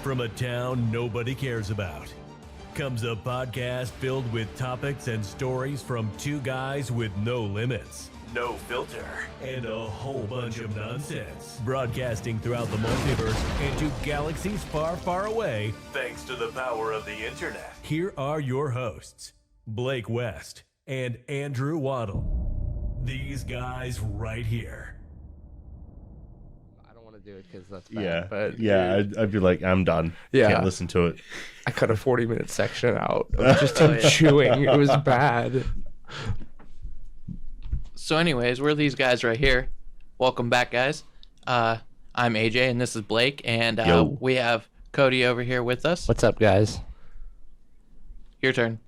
From a town nobody cares about comes a podcast filled with topics and stories from two guys with no limits, no filter, and a whole bunch of nonsense. Broadcasting throughout the multiverse and to galaxies far, far away, thanks to the power of the internet. Here are your hosts, Blake West and Andrew Waddle. These guys right here. Do it because that's bad. Yeah, but I'd be like, I'm done. Yeah, can't listen to it. I cut a 40-minute section out of just him chewing. It was bad. So anyways, we're these guys right here. Welcome back, guys. I'm AJ and this is Blake, and we have Cody over here with us. What's up, guys? Your turn.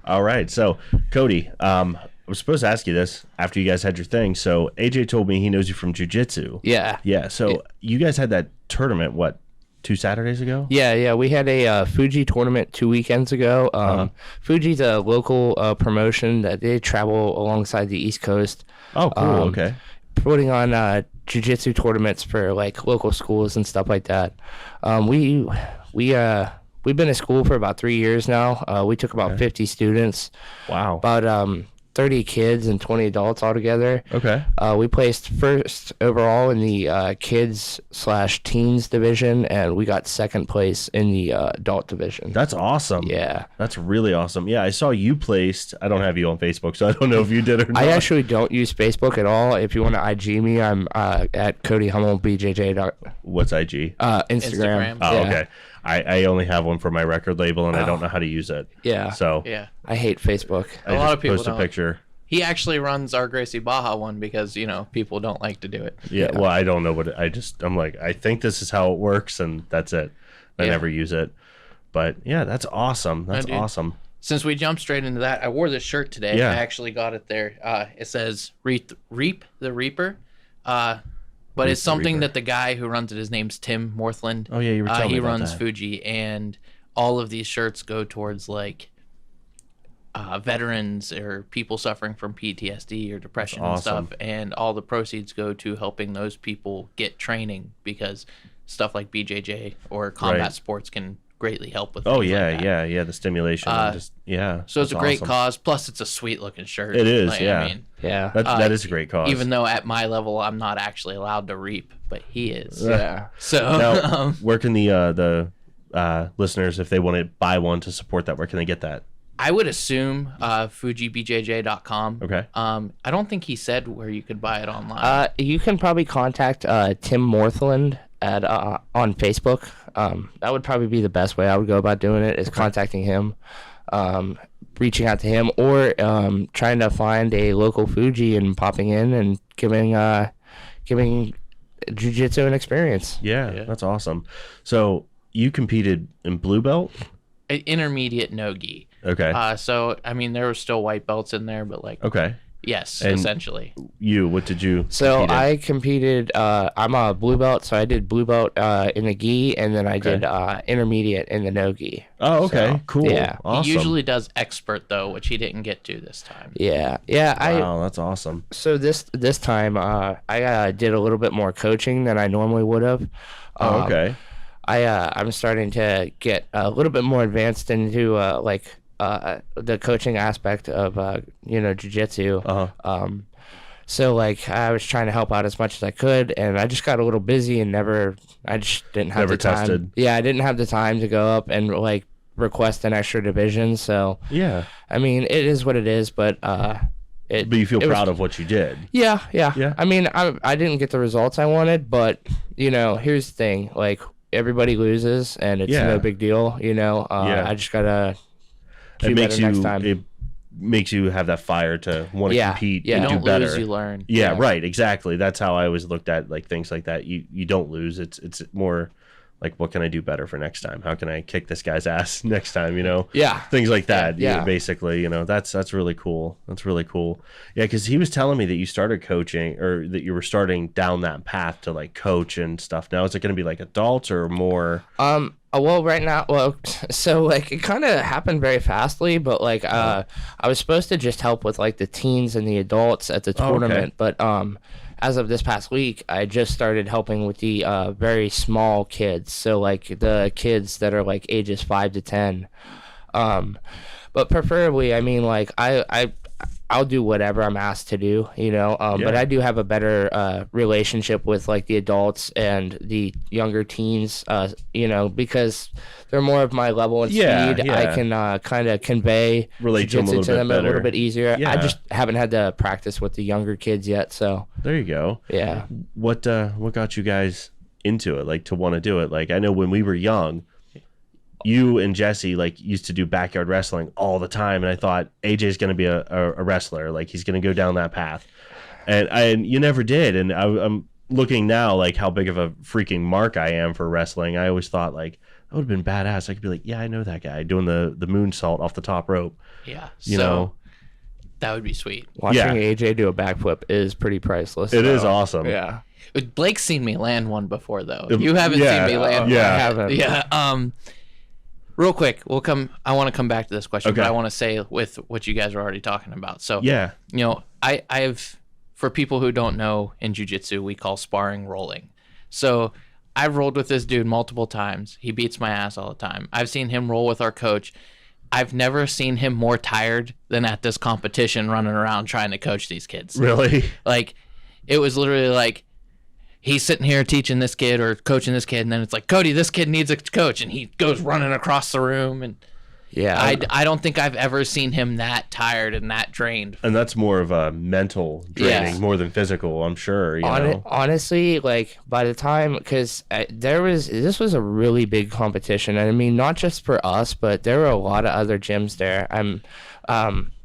All right, so Cody, I was supposed to ask you this after you guys had your thing. So AJ told me he knows you from jiu-jitsu. Yeah. So you guys had that tournament, what, 2 Saturdays ago? Yeah. We had a Fuji tournament 2 weekends ago. Fuji's a local promotion that they travel alongside the East Coast. Oh, cool. Okay. Putting on jiu-jitsu tournaments for like local schools and stuff like that. We've been at school for about 3 years now. We took about 50 students. Wow. About 30 kids and 20 adults altogether. Okay. We placed first overall in the kids/teens division, and we got second place in the adult division. That's awesome. Yeah. That's really awesome. Yeah, I saw you placed. I don't have you on Facebook, so I don't know if you did or not. I actually don't use Facebook at all. If you want to IG me, I'm at Cody Hummel BJJ. What's IG? Instagram. Oh, yeah. okay. I only have one for my record label, and I don't know how to use it. Yeah. So Yeah. I hate Facebook. I A lot just of people post a don't. picture. He actually runs our Gracie Baja one because, people don't like to do it. Yeah, well, I don't know I'm like, I think this is how it works, and that's it. I never use it. But yeah, that's awesome. That's awesome. Since we jumped straight into that, I wore this shirt today. Yeah. I actually got it there. It says Reap the Reaper. But it's something that the guy who runs it, his name's Tim Morthland. Oh, yeah, you were telling me he about runs that. Fuji, and all of these shirts go towards, like, veterans or people suffering from PTSD or depression and stuff. And all the proceeds go to helping those people get training because stuff like BJJ or combat sports can greatly help with Oh, things yeah, like that. yeah. The stimulation. So it's a great awesome. cause. Plus, it's a sweet-looking shirt. It is, Like, yeah. I mean, Yeah. That is a great cause. even though at my level I'm not actually allowed to reap, but he is. Yeah. So Now, where can the listeners, if they want to buy one to support that, where can they get that? I would assume FujiBJJ.com. Okay. I don't think he said where you could buy it online. You can probably contact Tim Morthland at on Facebook. That would probably be the best way I would go about doing it, is contacting him, reaching out to him, or trying to find a local Fuji and popping in and giving jiu-jitsu an experience. Yeah, that's awesome. So you competed in blue belt? Intermediate no-gi. Okay. So, I mean, there were still white belts in there, but like, Okay. yes, And essentially. What did you So compete in? I competed. I'm a blue belt, so I did blue belt in the gi, and then I did intermediate in the no gi. Oh, okay. So, Cool. yeah. Awesome. He usually does expert, though, which he didn't get to this time. Yeah. Wow, that's awesome. So this time I did a little bit more coaching than I normally would have. Oh, okay. I'm starting to get a little bit more advanced into the coaching aspect of jiu-jitsu. So like I was trying to help out as much as I could, and I just got a little busy and I just didn't have Never the time. tested. Yeah, I didn't have the time to go up and like request an extra division. So Yeah. I mean, it is what it is, but But you feel proud of what you did. Yeah. Yeah. I mean, I didn't get the results I wanted, but here's the thing: like everybody loses, and it's no big deal. I just gotta do better next time. It makes you have that fire to want to compete Yeah. and You do don't better. lose, you learn. Yeah, right. Exactly. That's how I always looked at like things like that. You don't lose. It's more like, what can I do better for next time? How can I kick this guy's ass next time? Yeah. Things like that. Yeah. Basically, that's really cool. That's really cool. Yeah, because he was telling me that you started coaching, or that you were starting down that path to like coach and stuff. Now, is it going to be like adults or more? Well, right now, so like it kind of happened very fastly, but like I was supposed to just help with like the teens and the adults at the tournament, but as of this past week, I just started helping with the very small kids. So like the kids that are like ages 5 to 10. But preferably, I mean, like I'll do whatever I'm asked to do, but I do have a better relationship with like the adults and the younger teens, because they're more of my level and speed. Yeah. I can kind of convey jiu-jitsu to them a little bit easier. Yeah. I just haven't had to practice with the younger kids yet, so. There you go. Yeah. What got you guys into it, like to want to do it? Like I know when we were young, you and Jesse like used to do backyard wrestling all the time, and I thought AJ's going to be a wrestler, like he's going to go down that path, and you never did. And I'm looking now like how big of a freaking mark I am for wrestling. I always thought like that would have been badass. I could be like, yeah, I know that guy doing the moonsault off the top rope. Yeah, you know, that would be sweet. Watching AJ do a backflip is pretty priceless. It is awesome. Yeah. Blake's seen me land one before though. You haven't seen me land. Yeah, I haven't. Yeah. Real quick, I want to come back to this question, Okay. but I want to say with what you guys are already talking about. So, Yeah. I've, for people who don't know, in jiu-jitsu, we call sparring rolling. So I've rolled with this dude multiple times. He beats my ass all the time. I've seen him roll with our coach. I've never seen him more tired than at this competition running around trying to coach these kids. Really? Like, it was literally like, he's sitting here teaching this kid or coaching this kid, and then it's like, Cody, this kid needs a coach, and he goes running across the room. And yeah, I don't think I've ever seen him that tired and that drained. And that's more of a mental draining more than physical, I'm sure. Honestly, like by the time, because this was a really big competition, and I mean not just for us, but there were a lot of other gyms there.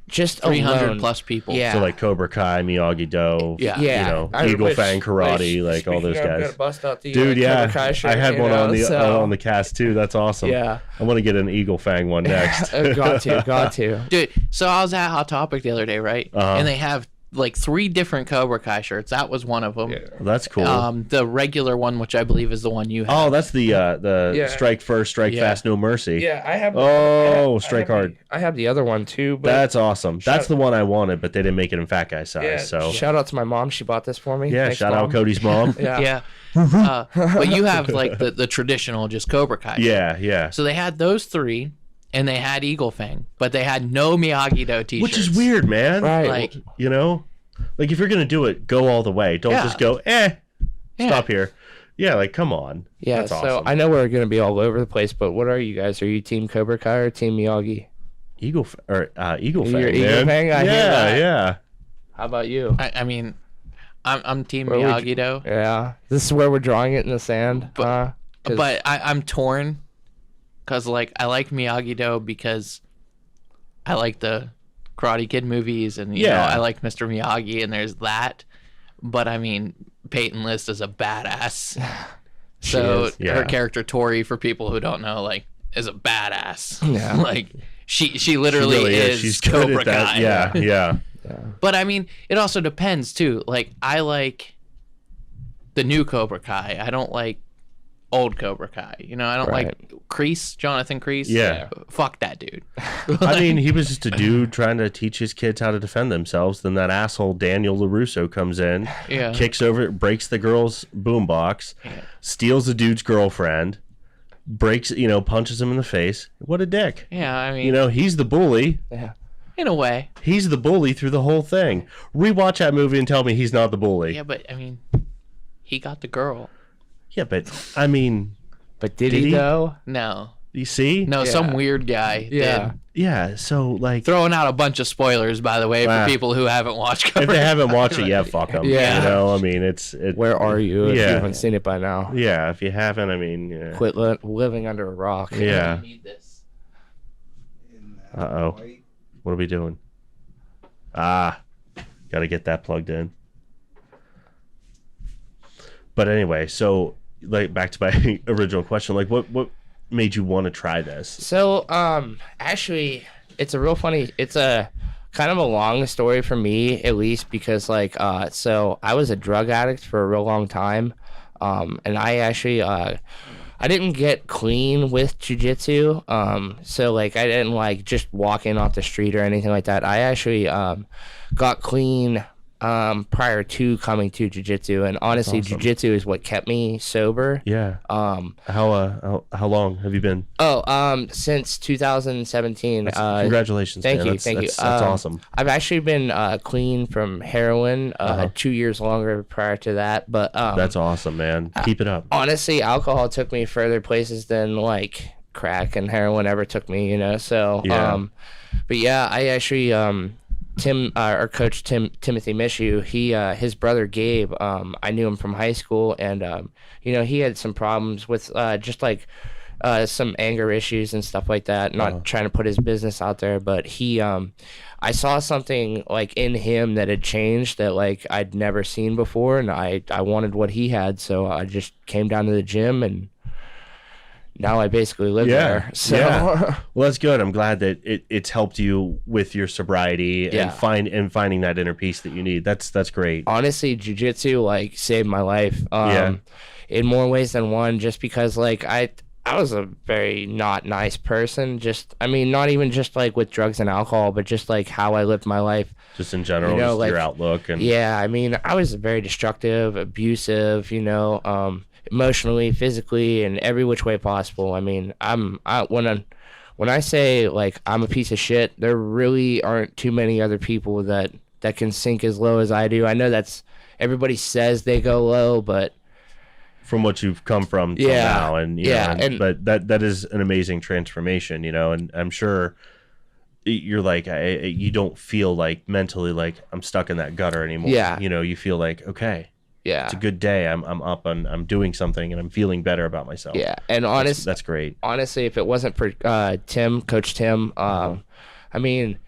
Just 300 alone, plus people. Yeah. So like Cobra Kai, Miyagi-Do, Yeah. Eagle Fang Karate, like all those guys. Bust out the, Dude, Cobra Kai shirt, I had one on the cast too. That's awesome. Yeah. I want to get an Eagle Fang one next. got to. Dude, so I was at Hot Topic the other day, right? And they have like 3 different Cobra Kai shirts. That was one of them. Yeah. That's cool. The regular one, which I believe is the one you have. Oh, that's the strike first, strike fast, no mercy. Yeah, I have. Strike hard. I have the other one too. But That's awesome. That's the one I wanted, but they didn't make it in fat guy size. So shout out to my mom. She bought this for me. yeah, Thanks, shout Mom. out Cody's mom. Yeah. But you have like the traditional just Cobra Kai. Yeah. So they had those 3, and they had Eagle Fang, but they had no Miyagi-Do t-shirts. Which is weird, man. Right. Like, Like if you're gonna do it, go all the way. Don't just go, stop here. Yeah, like come on. Yeah, That's so awesome. I know we're gonna be all over the place, but what are you guys? Are you Team Cobra Kai or Team Miyagi? Eagle Fang, You're Eagle man. Fang? I hear that. Yeah. How about you? I mean, I'm Team Where would Miyagi-Do. Yeah, this is where we're drawing it in the sand. But I'm torn, because like I like Miyagi-Do because I like the Karate Kid movies, and you know I like Mr. Miyagi, and there's that. But I mean, Peyton List is a badass. So her character Tori, for people who don't know, like, is a badass. Yeah. Like she literally really is. She's good Cobra at that. Kai. Yeah. But I mean, it also depends too. Like, I like the new Cobra Kai. I don't like old Cobra Kai. You know, I don't like Jonathan Kreese. Yeah. Fuck that dude. I mean, he was just a dude trying to teach his kids how to defend themselves. Then that asshole Daniel LaRusso comes in, kicks over, breaks the girl's boombox, steals the dude's girlfriend, breaks, punches him in the face. What a dick. Yeah, I mean, he's the bully. Yeah. In a way. He's the bully through the whole thing. Rewatch that movie and tell me he's not the bully. Yeah, but I mean, he got the girl. Yeah, but I mean, but did he though? No. You see? No, some weird guy did. Yeah, so like throwing out a bunch of spoilers, by the way, for people who haven't watched Cobra If they haven't watched it yet, fuck them. Yeah. I mean, it's where are you if you haven't seen it by now? Yeah, if you haven't, I mean, quit living under a rock. Yeah. Need this. Uh-oh. What are we doing? Got to get that plugged in. But anyway, so like back to my original question, like what made you want to try this? So actually it's a kind of a long story for me, at least, because like so I was a drug addict for a real long time, and I actually I didn't get clean with jiu-jitsu, so like I didn't like just walk in off the street or anything like that. I actually got clean prior to coming to jiu-jitsu, and honestly, awesome. jiu-jitsu is what kept me sober. Yeah. How long have you been? Since 2017. Congratulations. Thank man. you. That's awesome. I've actually been clean from heroin 2 years longer prior to that, but that's awesome, man. Keep it up. Honestly, alcohol took me further places than like crack and heroin ever took me, you know. So but yeah, I actually our coach Timothy Mishu, his brother Gabe, I knew him from high school, and you know, he had some problems with just like some anger issues and stuff like that. Not trying to put his business out there, but I saw something like in him that had changed that like I'd never seen before, and I wanted what he had, so I just came down to the gym, and now I basically live there. So well, that's good. I'm glad that it's helped you with your sobriety and finding that inner peace that you need. That's great. Honestly, jiu-jitsu like saved my life in more ways than one, just because like I was a very not nice person. Just, I mean, not even just like with drugs and alcohol, but just like how I lived my life. Just in general, you know, just like, your outlook. And I mean, I was very destructive, abusive, you know, emotionally, physically, in every which way possible. I mean, when I say like I'm a piece of shit, there really aren't too many other people that can sink as low as I do. I know that's, everybody says they go low, but from what you've come from till now, and you know, but that is an amazing transformation, you know, and I'm sure you're like, you don't feel like mentally like I'm stuck in that gutter anymore. You know, you feel like, okay, it's a good day. I'm up and I'm doing something and I'm feeling better about myself. And that's great. Honestly, if it wasn't for Coach Tim, I mean,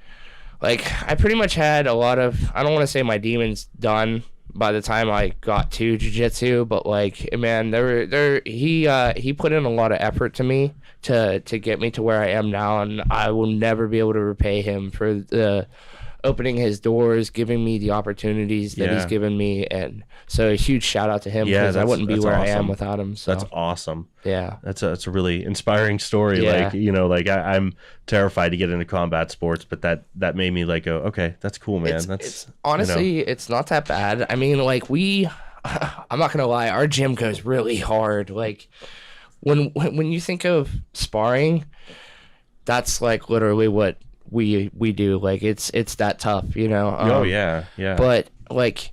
like I pretty much had a lot of, I don't want to say my demons done by the time I got to jiu-jitsu, but like, man, he put in a lot of effort to me to get me to where I am now, and I will never be able to repay him for the opening his doors, giving me the opportunities that he's given me. And so a huge shout out to him, because I wouldn't be where I am without him. So that's awesome. That's a really inspiring story. Like, you know, like I'm terrified to get into combat sports, but that made me like go, okay, that's cool, man. It's honestly, you know, it's not that bad. I mean, like I'm not gonna lie, our gym goes really hard. Like when you think of sparring, that's like literally what we do. Like it's that tough, you know. But like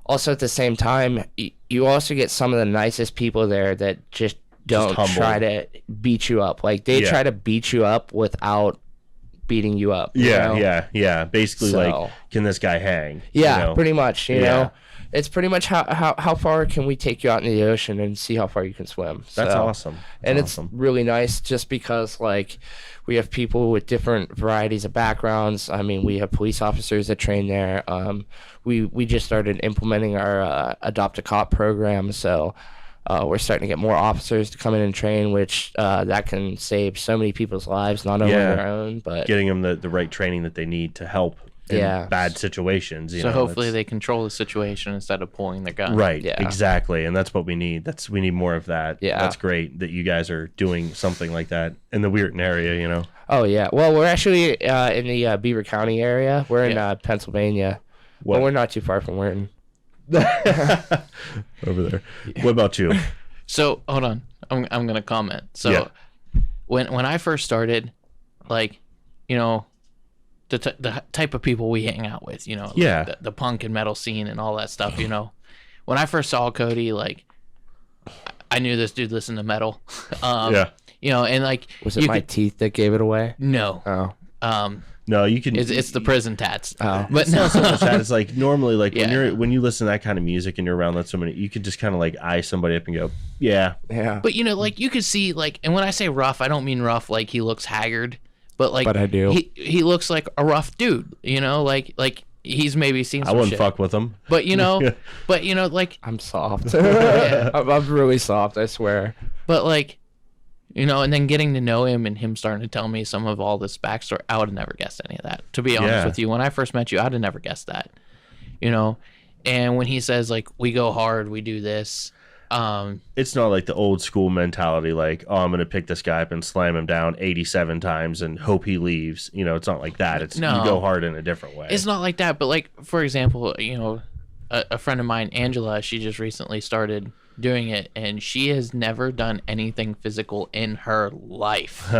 also at the same time, you also get some of the nicest people there that just don't try to beat you up. Like they try to beat you up without beating you up. You know? Basically, like, can this guy hang? Yeah, you know? pretty much. You know, it's pretty much how far can we take you out into the ocean and see how far you can swim. That's awesome. It's really nice just because like we have people with different varieties of backgrounds. I mean, we have police officers that train there. We just started implementing our Adopt a Cop program, so we're starting to get more officers to come in and train, which that can save so many people's lives, not only their own, but getting them the right training that they need to help in bad situations. You know, hopefully they control the situation instead of pulling their gun. Right, exactly, and that's what we need. We need more of that. That's great that you guys are doing something like that in the Weirton area, you know. Oh yeah, well, we're actually in the Beaver County area. We're in Pennsylvania, but we're not too far from Weirton. Over there. What about you? So hold on, I'm gonna comment. So when I first started, like, you know, the type of people we hang out with, you know, like the punk and metal scene and all that stuff, you know, when I first saw Cody, like, I knew this dude listened to metal. You know, and like, was it my teeth that gave it away? No. No, you can. It's the prison tats. But it's not so much that. It's like normally, like when you listen to that kind of music and you're around that so many, you could just kind of like eye somebody up and go, yeah. But you know, like you could see, like, and when I say rough, I don't mean rough like he looks haggard, but like, but I do. He looks like a rough dude. You know, like he's maybe seen some I wouldn't shit. fuck with him. But you know, like I'm soft. I'm really soft, I swear. But like, you know, and then getting to know him and him starting to tell me some of all this backstory, I would have never guessed any of that. To be honest with you, when I first met you, I'd have never guessed that. You know, and when he says like we go hard, we do this. It's not like the old school mentality, like, oh, I'm going to pick this guy up and slam him down 87 times and hope he leaves. You know, it's not like that. It's you go hard in a different way. It's not like that. But like, for example, a friend of mine, Angela, she just recently started doing it, and she has never done anything physical in her life.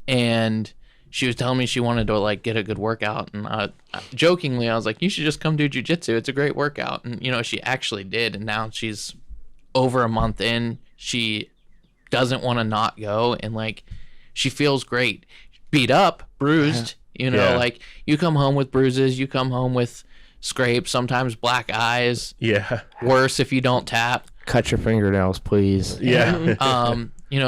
And she was telling me she wanted to like get a good workout, and jokingly I was like, you should just come do jiu-jitsu, it's a great workout. And she actually did, and now she's over a month in. She doesn't want to not go, and like she feels great. Beat up, bruised, like you come home with bruises, you come home with scrapes, sometimes black eyes. Yeah. Worse if you don't tap. Cut your fingernails, please. Yeah.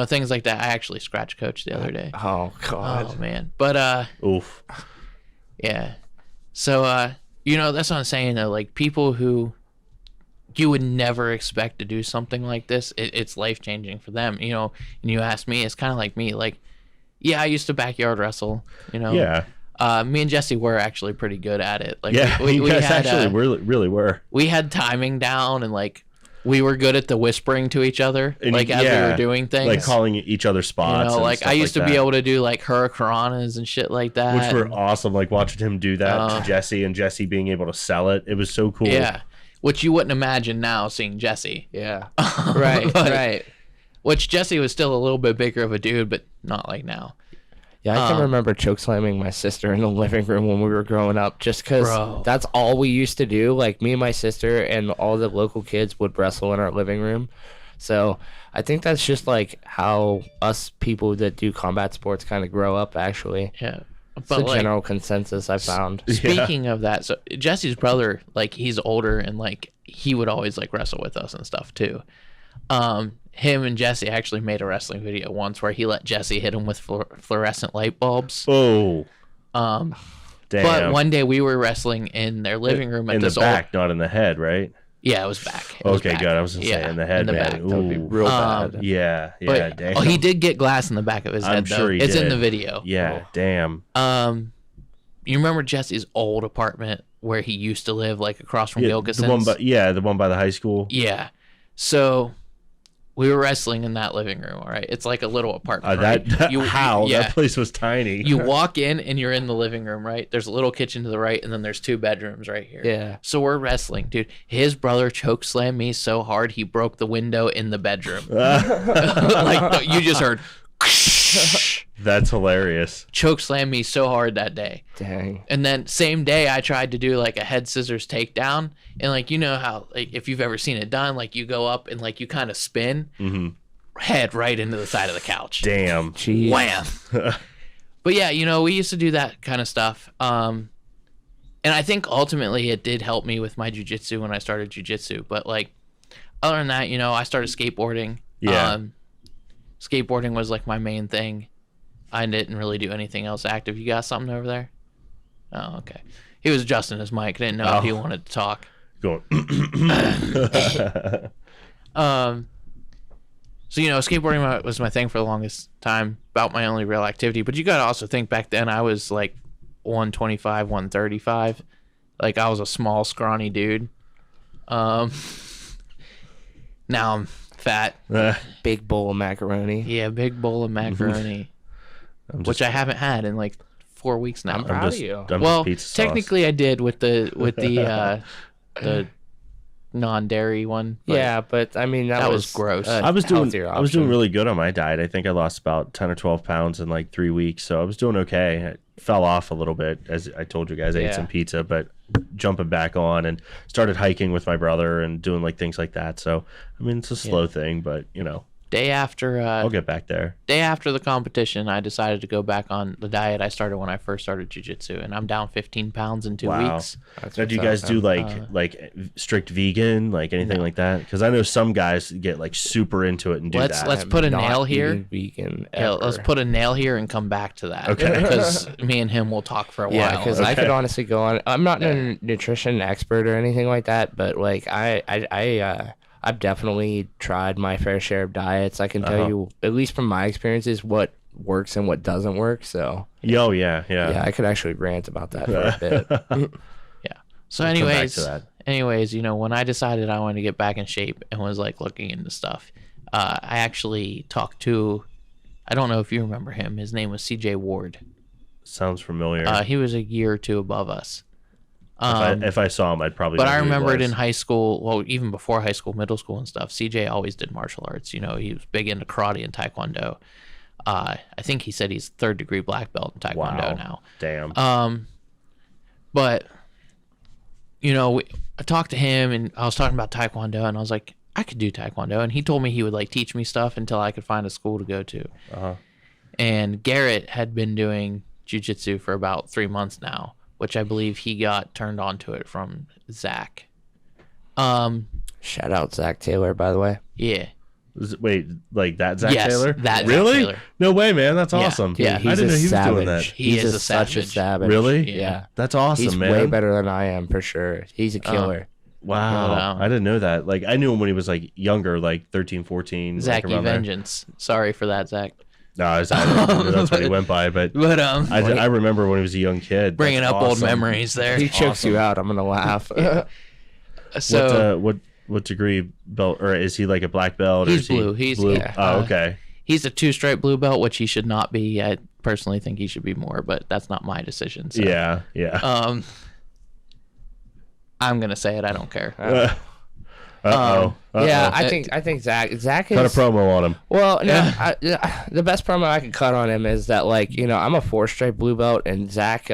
Things like that. I actually scratched Coach the other day. Oh God. Oh man. But oof. Yeah. So that's what I'm saying though. Like people who you would never expect to do something like this, it's life changing for them. And you ask me, it's kind of like me. Like, yeah, I used to backyard wrestle. Yeah. Me and Jesse were actually pretty good at it. Like, yeah, we guys had, actually really were. We had timing down, and like we were good at the whispering to each other, as we were doing things, like calling each other spots. Like I used to be able to do like hurricanranas and shit like that, which were awesome. Like watching him do that to Jesse, and Jesse being able to sell it. It was so cool. Yeah, which you wouldn't imagine now seeing Jesse. Yeah, right, right. Which Jesse was still a little bit bigger of a dude, but not like now. Yeah, I can remember choke slamming my sister in the living room when we were growing up, just because that's all we used to do. Like me and my sister and all the local kids would wrestle in our living room. So I think that's just like how us people that do combat sports kind of grow up. Actually, yeah, it's a general consensus I found. Speaking of that, so Jesse's brother, like he's older, and like he would always like wrestle with us and stuff too. Him and Jesse actually made a wrestling video once where he let Jesse hit him with fluorescent light bulbs. Oh. Damn. But one day we were wrestling in their living room in the back, not in the head, right? Yeah, it was back. Okay, good. I was gonna say in the head, man. Back. That would be real bad. Yeah, but, damn. He did get glass in the back of his head, I'm sure he it's did. in the video. Yeah, damn. You remember Jesse's old apartment where he used to live, like across from Gilkison's? The one by the high school. Yeah. So we were wrestling in that living room, all right? It's like a little apartment, right? That place was tiny. You walk in and you're in the living room, right? There's a little kitchen to the right, and then there's 2 bedrooms right here. Yeah. So we're wrestling, dude. His brother choke slammed me so hard he broke the window in the bedroom. Like you just heard. That's hilarious. Choke slammed me so hard that day. Dang. And then same day I tried to do like a head scissors takedown, and like you know how like if you've ever seen it done, like you go up and like you kind of spin, head right into the side of the couch. Damn. Jeez. Wham. But yeah, we used to do that kind of stuff. And I think ultimately it did help me with my jiu-jitsu when I started jiu-jitsu. But like other than that, I started skateboarding. Yeah. Skateboarding was like my main thing. I didn't really do anything else active. You got something over there? Oh, okay. He was adjusting his mic. I didn't know if he wanted to talk. Going. So, skateboarding was my thing for the longest time, about my only real activity. But you got to also think back then I was like 125, 135. Like I was a small, scrawny dude. Now I'm fat. Big bowl of macaroni. Yeah, big bowl of macaroni. Which I haven't had in like 4 weeks now. I'm proud of you. Well, technically I did with the non-dairy one. Yeah, but I mean that was gross. I was doing really good on my diet. I think I lost about 10 or 12 pounds in like 3 weeks, so I was doing okay. I fell off a little bit, as I told you guys. I ate some pizza, but jumping back on and started hiking with my brother and doing like things like that. So I mean it's a slow thing, but Day after I'll get back there. Day after the competition, I decided to go back on the diet I started when I first started jiu-jitsu, and I'm down 15 pounds in 2 weeks. Now, do you guys do like strict vegan, like anything like that? Because I know some guys get like super into it and do that. Let's put a nail here. Vegan. Yeah, let's put a nail here and come back to that. Okay. Because me and him will talk for a while. Yeah, because I could honestly go on. I'm not a nutrition expert or anything like that, but like I've definitely tried my fair share of diets. I can tell you, at least from my experiences, what works and what doesn't work. So, yeah. I could actually rant about that for a bit. Yeah. So, anyways, anyways, when I decided I wanted to get back in shape and was like looking into stuff, I actually talked to, I don't know if you remember him. His name was CJ Ward. Sounds familiar. He was a year or two above us. If I saw him, I'd probably. But I remember it in high school. Well, even before high school, middle school and stuff. CJ always did martial arts. He was big into karate and taekwondo. I think he said he's 3rd degree black belt in taekwondo now. Damn. But I talked to him and I was talking about taekwondo and I was like, I could do taekwondo, and he told me he would like teach me stuff until I could find a school to go to. And Garrett had been doing jiu-jitsu for about 3 months now, which I believe he got turned on to it from Zach. Shout out Zach Taylor, by the way. Yeah. Wait, like that Zach Yes, Taylor? that Zach really? Taylor. No way, man. That's Yeah. awesome. Yeah. I didn't know he was doing that. He is such a savage. savage. Really? Yeah. That's awesome, He's man. way better than I am, for sure. He's a killer. Wow. Wow. I didn't know that. Like, I knew him when he was like younger, like 13, 14. Zachy like, around there. Vengeance. Sorry for that, Zach. No, I didn't know that's what he went by, but But I remember when he was a young kid. bringing That's up old awesome. memories there. He chokes you out. I'm going to laugh. So What degree belt, or is he like a black belt? Or He's is he blue. He's- blue. yeah. Oh, okay. he's a 2-stripe blue belt, which he should not be. I personally think he should be more, but that's not my decision. So. Yeah. I'm gonna say it. I don't care. Uh-oh. Yeah, I think Zach is Cut a promo on him. well. No, the best promo I could cut on him is that, like, I'm a 4-stripe blue belt, and Zach,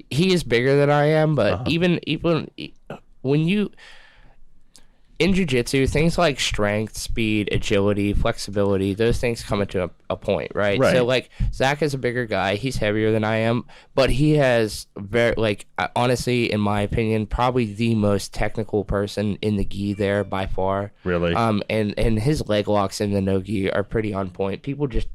he is bigger than I am, but even when you in jiu-jitsu, things like strength, speed, agility, flexibility, those things come into a point, right? Right. So, like, Zach is a bigger guy. He's heavier than I am, but he has very, like, honestly, in my opinion, probably the most technical person in the gi there by far. Really? And his leg locks in the no gi are pretty on point. People just,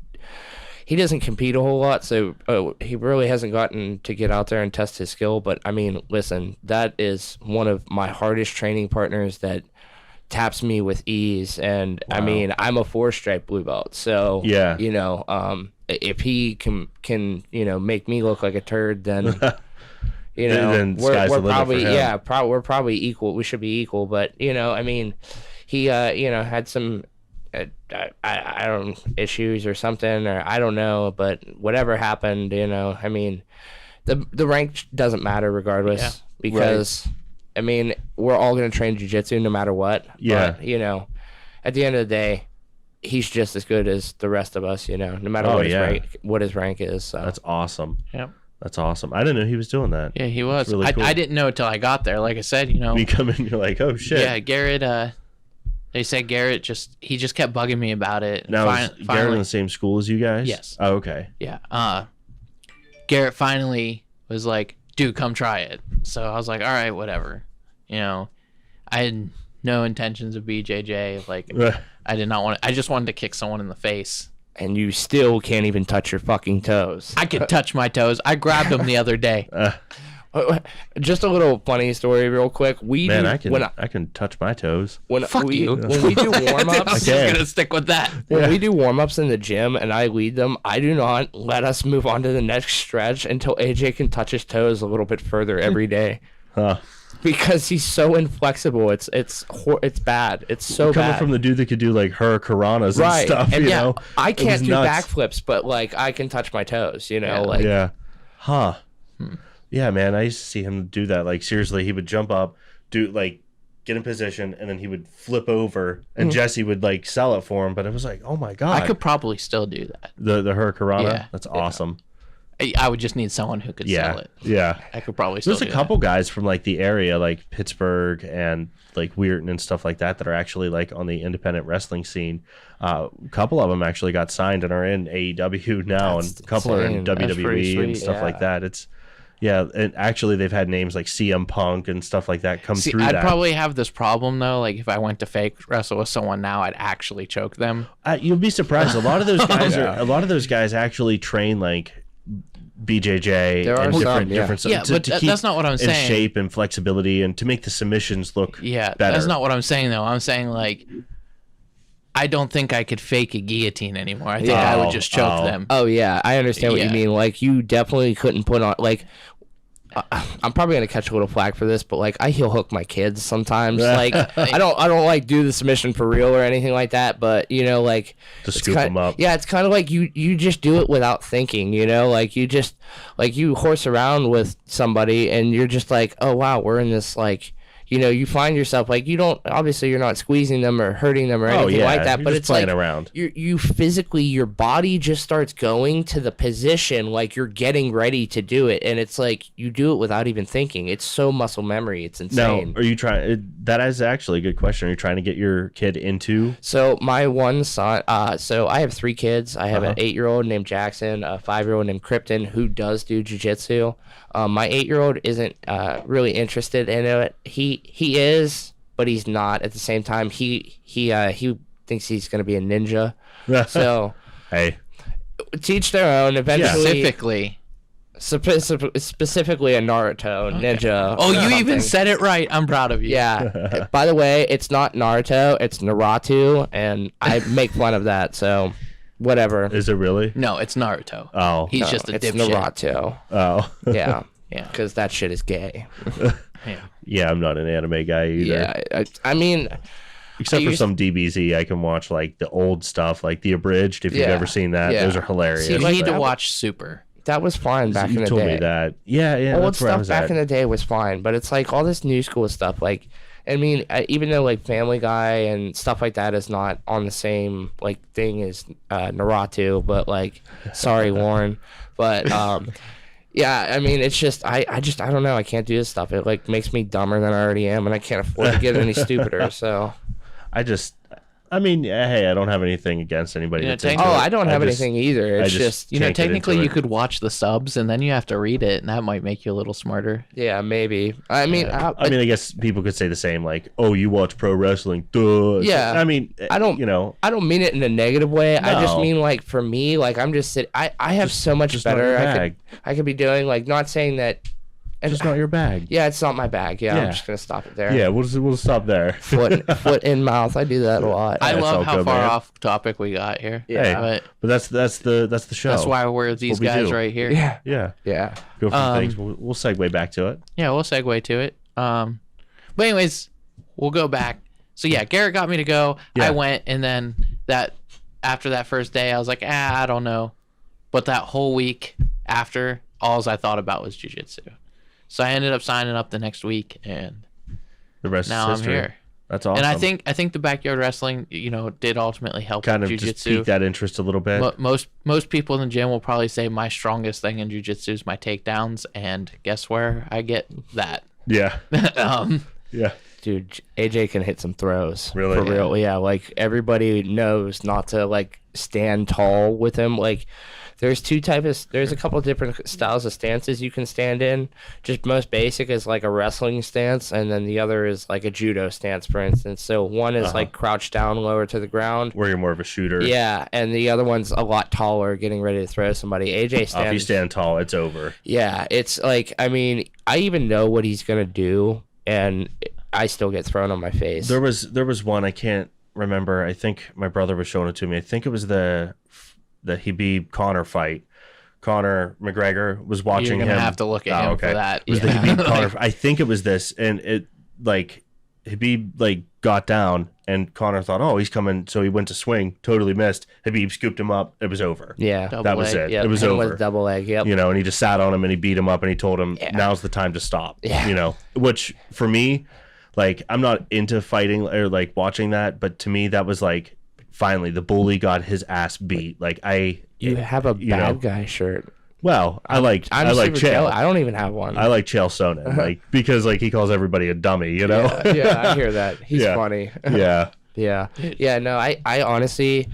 he doesn't compete a whole lot, so he really hasn't gotten to get out there and test his skill. But I mean, listen, that is one of my hardest training partners that taps me with ease. And I mean, I'm a 4-stripe blue belt, so Yeah. if he can make me look like a turd, then Then sky's the we're limit probably for him. we're probably equal. We should be equal, but I mean, he had some I don't issues or something, or I don't know, but whatever happened, I mean, the rank doesn't matter regardless, because I mean, we're all going to train jiu-jitsu no matter what. Yeah. But, at the end of the day, he's just as good as the rest of us, no matter what his rank is. So That's awesome. Yep. That's awesome. I didn't know he was doing that. Yeah, he was. That's really cool. I didn't know until I got there. Like I said, You come in, you're like, oh shit. Yeah, Garrett. They said Garrett just kept bugging me about it. Now is Garrett in the same school as you guys? Yes. Oh, okay. Yeah. Garrett finally was like, dude, come try it. So I was like, all right, whatever. I had no intentions of BJJ. Like, I did not want to, I just wanted to kick someone in the face. and you still can't even touch your fucking toes. I could touch my toes. I grabbed them the other day. Just a little funny story real quick. I can touch my toes. Fuck you. When we do I'm warm-ups, just going to stick with that. when we do warm-ups in the gym and I lead them, I do not let us move on to the next stretch until AJ can touch his toes a little bit further every day. Huh. Because he's so inflexible. It's bad. It's so Coming bad. from the dude that could do like hurricanranas and stuff, And you yeah, know? I It can't was do nuts. backflips, but like I can touch my toes, Yeah. like Yeah. Huh. Yeah, man. I used to see him do that. Like, seriously, he would jump up, do like, get in position, and then he would flip over, and Jesse would like sell it for him. But it was like, oh my god, I could probably still do that. the hurricanrana. Yeah. That's Yeah. awesome. I would just need someone who could Yeah, sell it. yeah. I could probably still There's do a couple guys from like the area, like Pittsburgh and like Weirton and stuff like that, that are actually like on the independent wrestling scene. A couple of them actually got signed and are in AEW now, That's and a couple are in insane. That's WWE pretty and sweet, stuff like yeah. that. It's and actually they've had names like CM Punk and stuff like that come See, through. I'd that probably have this problem though. Like if I went to fake wrestle with someone now, I'd actually choke them. You'll be surprised. A lot of those guys actually train like BJJ There are and some, different Yeah, stuff but to keep that's not what I'm in saying. shape and flexibility and to make the submissions look Yeah, better. that's not what I'm saying though. I'm saying like, I don't think I could fake a guillotine anymore. I think I would just choke them. Oh yeah, I understand what Yeah. you mean. Like you definitely couldn't put on like I'm probably gonna catch a little flack for this, but like I heel hook my kids sometimes. Like I don't like do the submission for real or anything like that. But you know, like to scoop them up. Yeah, it's kind of like you just do it without thinking. You know, like you just like you horse around with somebody and you're just like, oh wow, we're in this like. You know, you find yourself like you don't obviously you're not squeezing them or hurting them or anything like that, but it's like around. You physically your body just starts going to the position like you're getting ready to do it, and it's like you do it without even thinking. It's so muscle memory, it's insane. Now, are you trying? That is actually a good question. Are you trying to get your kid into? So my one son, so I have 3 kids. I have an 8-year-old named Jackson, a 5-year-old named Krypton who does do jiu-jitsu. My 8-year-old isn't really interested in it. He is, but he's not at the same time. He thinks he's going to be a ninja. So hey, teach their own. Eventually, specifically a Naruto ninja. Oh, you even said it right. I'm proud of you. Yeah. By the way, it's not Naruto. It's Naruto, and I make fun of that. So. Whatever. Is it really? No, it's Naruto. Oh. He's just a dipshit. It's Naruto. Oh. Yeah. Yeah. Because that shit is gay. Yeah, I'm not an anime guy either. Yeah. I mean... Except for some DBZ, I can watch like the old stuff, like the abridged, if you've ever seen that. Those are hilarious. See, you need to watch Super. That was fine back in the day. You told me that. Yeah. Old stuff back in the day was fine, but it's like all this new school stuff, like... I mean, even though like Family Guy and stuff like that is not on the same like thing as Naruto, but like, sorry Warren, but yeah, I mean, it's just I don't know, I can't do this stuff. It like makes me dumber than I already am, and I can't afford to get any stupider. So I mean, hey, I don't have anything against anybody. I don't have anything either. It's just technically you could watch the subs and then you have to read it, and that might make you a little smarter. Yeah, maybe. I mean, I guess people could say the same, like, oh, you watch pro wrestling, duh. Yeah. I mean, I don't mean it in a negative way. No. I just mean like for me, like I'm just sitting. I have so much better. I could be doing like not saying that. It's just not your bag. Yeah, it's not my bag. Yeah, I'm just gonna stop it there. Yeah, we'll stop there. Foot in mouth. I do that a lot. I love how far off topic we got here. Yeah, but that's the show. That's why we're these guys right here. Yeah. Go from things. We'll segue back to it. Yeah, we'll segue to it. But anyways, we'll go back. So yeah, Garrett got me to go. I went, and then after that first day, I was like, I don't know. But that whole week after, all I thought about was jiu-jitsu. So I ended up signing up the next week, and the rest now is history. I'm here. That's awesome. And I think the backyard wrestling, did ultimately help kind of jiu-jitsu. just pique that interest a little bit. Most people in the gym will probably say my strongest thing in jiu-jitsu is my takedowns, and guess where I get that? Yeah. Yeah. Dude, AJ can hit some throws. Really? For real. Yeah, like everybody knows not to like stand tall with him. Like there's a couple of different styles of stances you can stand in. Just most basic is like a wrestling stance, and then the other is like a judo stance, for instance. So one is like crouched down lower to the ground, where you're more of a shooter. Yeah, and the other one's a lot taller, getting ready to throw somebody. AJ stands. If you stand tall, it's over. Yeah, it's like, I mean, I even know what he's gonna do, and I still get thrown on my face. There was one, I can't remember. I think my brother was showing it to me. I think it was the Habib Connor fight. Conor McGregor was watching him. You're gonna have to look at him for that. It was the Habib Connor. I think it was this, and it like Habib like got down, and Conor thought, oh, he's coming, so he went to swing, totally missed. Habib scooped him up. It was over. Yeah, that was it. Yep. It was over. Was double leg. Yep. And he just sat on him and he beat him up, and he told him, now's the time to stop. Yeah. Which for me, like, I'm not into fighting or like watching that, but to me that was like, finally the bully got his ass beat. Like you have a bad guy shirt. Well, I like Chael. I don't even have one. I like Chael Sonnen, like, because like he calls everybody a dummy, Yeah, I hear that. He's funny. Yeah. Yeah. No, I honestly,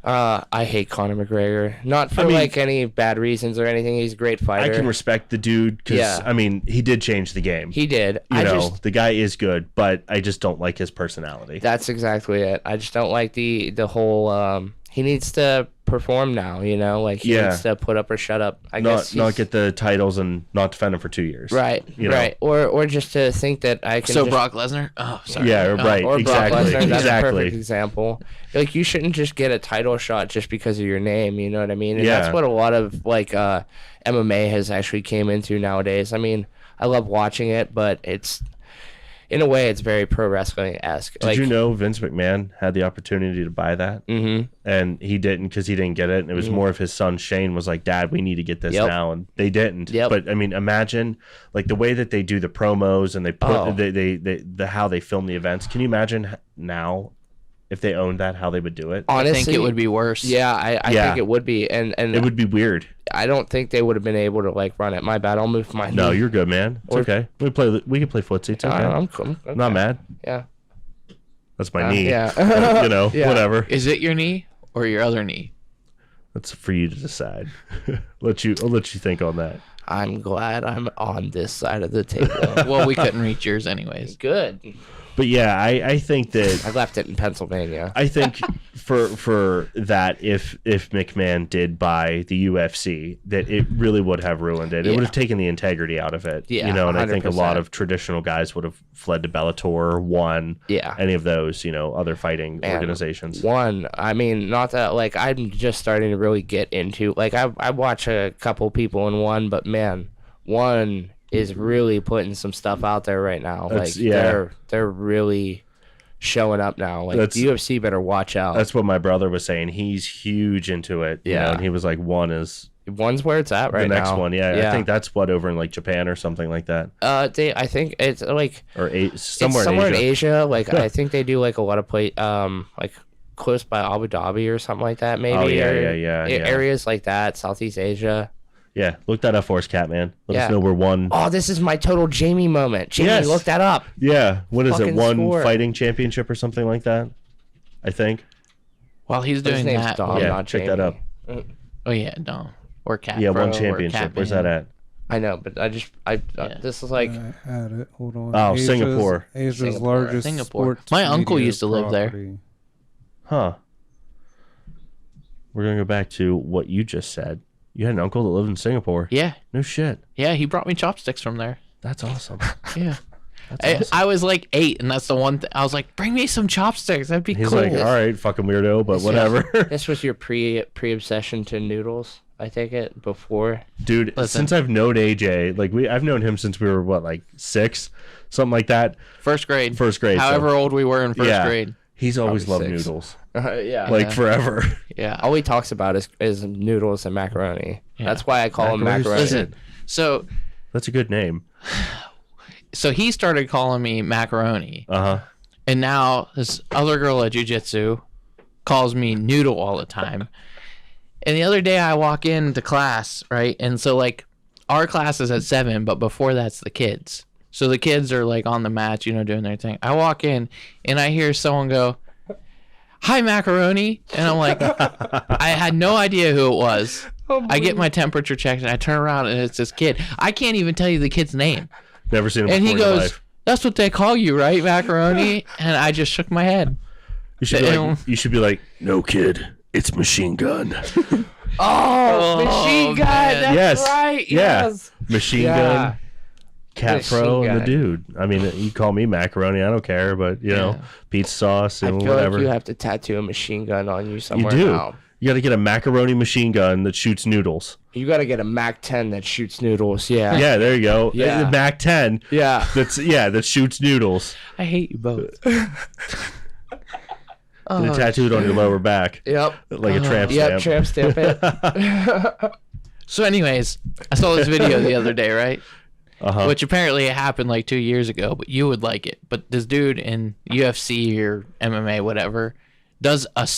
I hate Conor McGregor. Not for like any bad reasons or anything. He's a great fighter. I can respect the dude because I mean, he did change the game. He did. The guy is good, but I just don't like his personality. That's exactly it. I just don't like the whole he needs to perform now, you know, like he needs to put up or shut up. I guess not get the titles and not defend them for 2 years. Right, right. Or just to think that I can. So Brock Lesnar? Oh, sorry. Yeah, right. Or exactly. Brock Lesnar. That's exactly. a perfect example. Like you shouldn't just get a title shot just because of your name. You know what I mean? And that's what a lot of like MMA has actually came into nowadays. I mean, I love watching it, but it's. In a way, it's very pro wrestling-esque. Did you know Vince McMahon had the opportunity to buy that? Mm-hmm. And he didn't because he didn't get it. And it was more of his son Shane was like, Dad, we need to get this now. And they didn't. But I mean, imagine like the way that they do the promos and they put the how they film the events. Can you imagine now if they owned that, how they would do it? Honestly, I think it would be worse. Yeah, I think it would be. And it would be weird. I don't think they would have been able to like run it. My bad. I'll move my knee. No, you're good, man. It's okay. We can play footsie. It's okay. I'm cool. Okay. Not mad. Yeah. That's my knee. Yeah. You know, whatever. Is it your knee or your other knee? That's for you to decide. I'll let you think on that. I'm glad I'm on this side of the table. Well, we couldn't reach yours anyways. Good. But yeah, I think that I left it in Pennsylvania. I think for that, if McMahon did buy the UFC, that it really would have ruined it. It would have taken the integrity out of it. Yeah, you know, and 100%. I think a lot of traditional guys would have fled to Bellator, won. Yeah. Any of those, you know, other fighting organizations. One, I mean, not that like I'm just starting to really get into like I watch a couple people in one, but man, one is really putting some stuff out there right now. Like they're really showing up now. Like the UFC better watch out. That's what my brother was saying. He's huge into it. You know, and he was like, one's where it's at right now. The next one, I think that's what over in like Japan or something like that. I think it's like somewhere in Asia. Like I think they do like a lot of like close by Abu Dhabi or something like that. Maybe. Oh yeah. Areas like that, Southeast Asia. Yeah, look that up for us, Catman. Let us know we're one. Oh, this is my total Jamie moment. Jamie, look that up. Yeah, what is it? One score. fighting championship or something like that, I think. While he's doing that, Dom, not check Jamie. that up. Oh yeah, Dom or Cat. Yeah, Pro one championship. Where's that at? I know, but this is like. I had it. Hold on. Oh, Singapore. Asia's largest sports My uncle media used to live there. property. Huh. We're gonna go back to what you just said. You had an uncle that lived in Singapore. Yeah. No shit. Yeah, he brought me chopsticks from there. That's awesome. Yeah. That's awesome. I was like 8, and that's the one I was like, bring me some chopsticks. That'd be He's cool. like, all right, fucking weirdo, but whatever. This was your pre-obsession to noodles, I take it, before? Dude, since I've known AJ, like I've known him since we were what, like 6? Something like that. First grade. so. However old we were in first grade. He's always loved 6. noodles. Yeah. Forever. Yeah. All he talks about is noodles and macaroni. Yeah. That's why I call him macaroni. Listen, so that's a good name. So he started calling me macaroni. And now this other girl at jiu-jitsu calls me noodle all the time. And the other day I walk into class, right? And so like our class is at 7, but before that's the kids. So the kids are like on the mats, you know, doing their thing. I walk in and I hear someone go, "Hi, macaroni." And I'm like, I had no idea who it was. I get my temperature checked and I turn around and it's this kid. I can't even tell you the kid's name. Never seen him and before he in your goes, life. "That's what they call you, right, macaroni?" And I just shook my head. You should be like, "No, kid, it's Machine Gun." Machine gun. Man. That's right. Yes. Machine Gun. Cat Pro and the dude. I mean, you call me macaroni, I don't care, but you know, pizza sauce and I feel whatever. like you have to tattoo a machine gun on you somewhere. You do. Now. You got to get a macaroni machine gun that shoots noodles. You got to get a Mac 10 that shoots noodles. Yeah. Yeah, there you go. Yeah. The Mac 10. Yeah. That shoots noodles. I hate you both. Get it tattooed on your lower back. Yep. Like a tramp stamp. Yep, tramp stamp it. So anyways, I saw this video the other day, right? Which apparently it happened like 2 years ago, but you would like it. But this dude in UFC or MMA, whatever, does a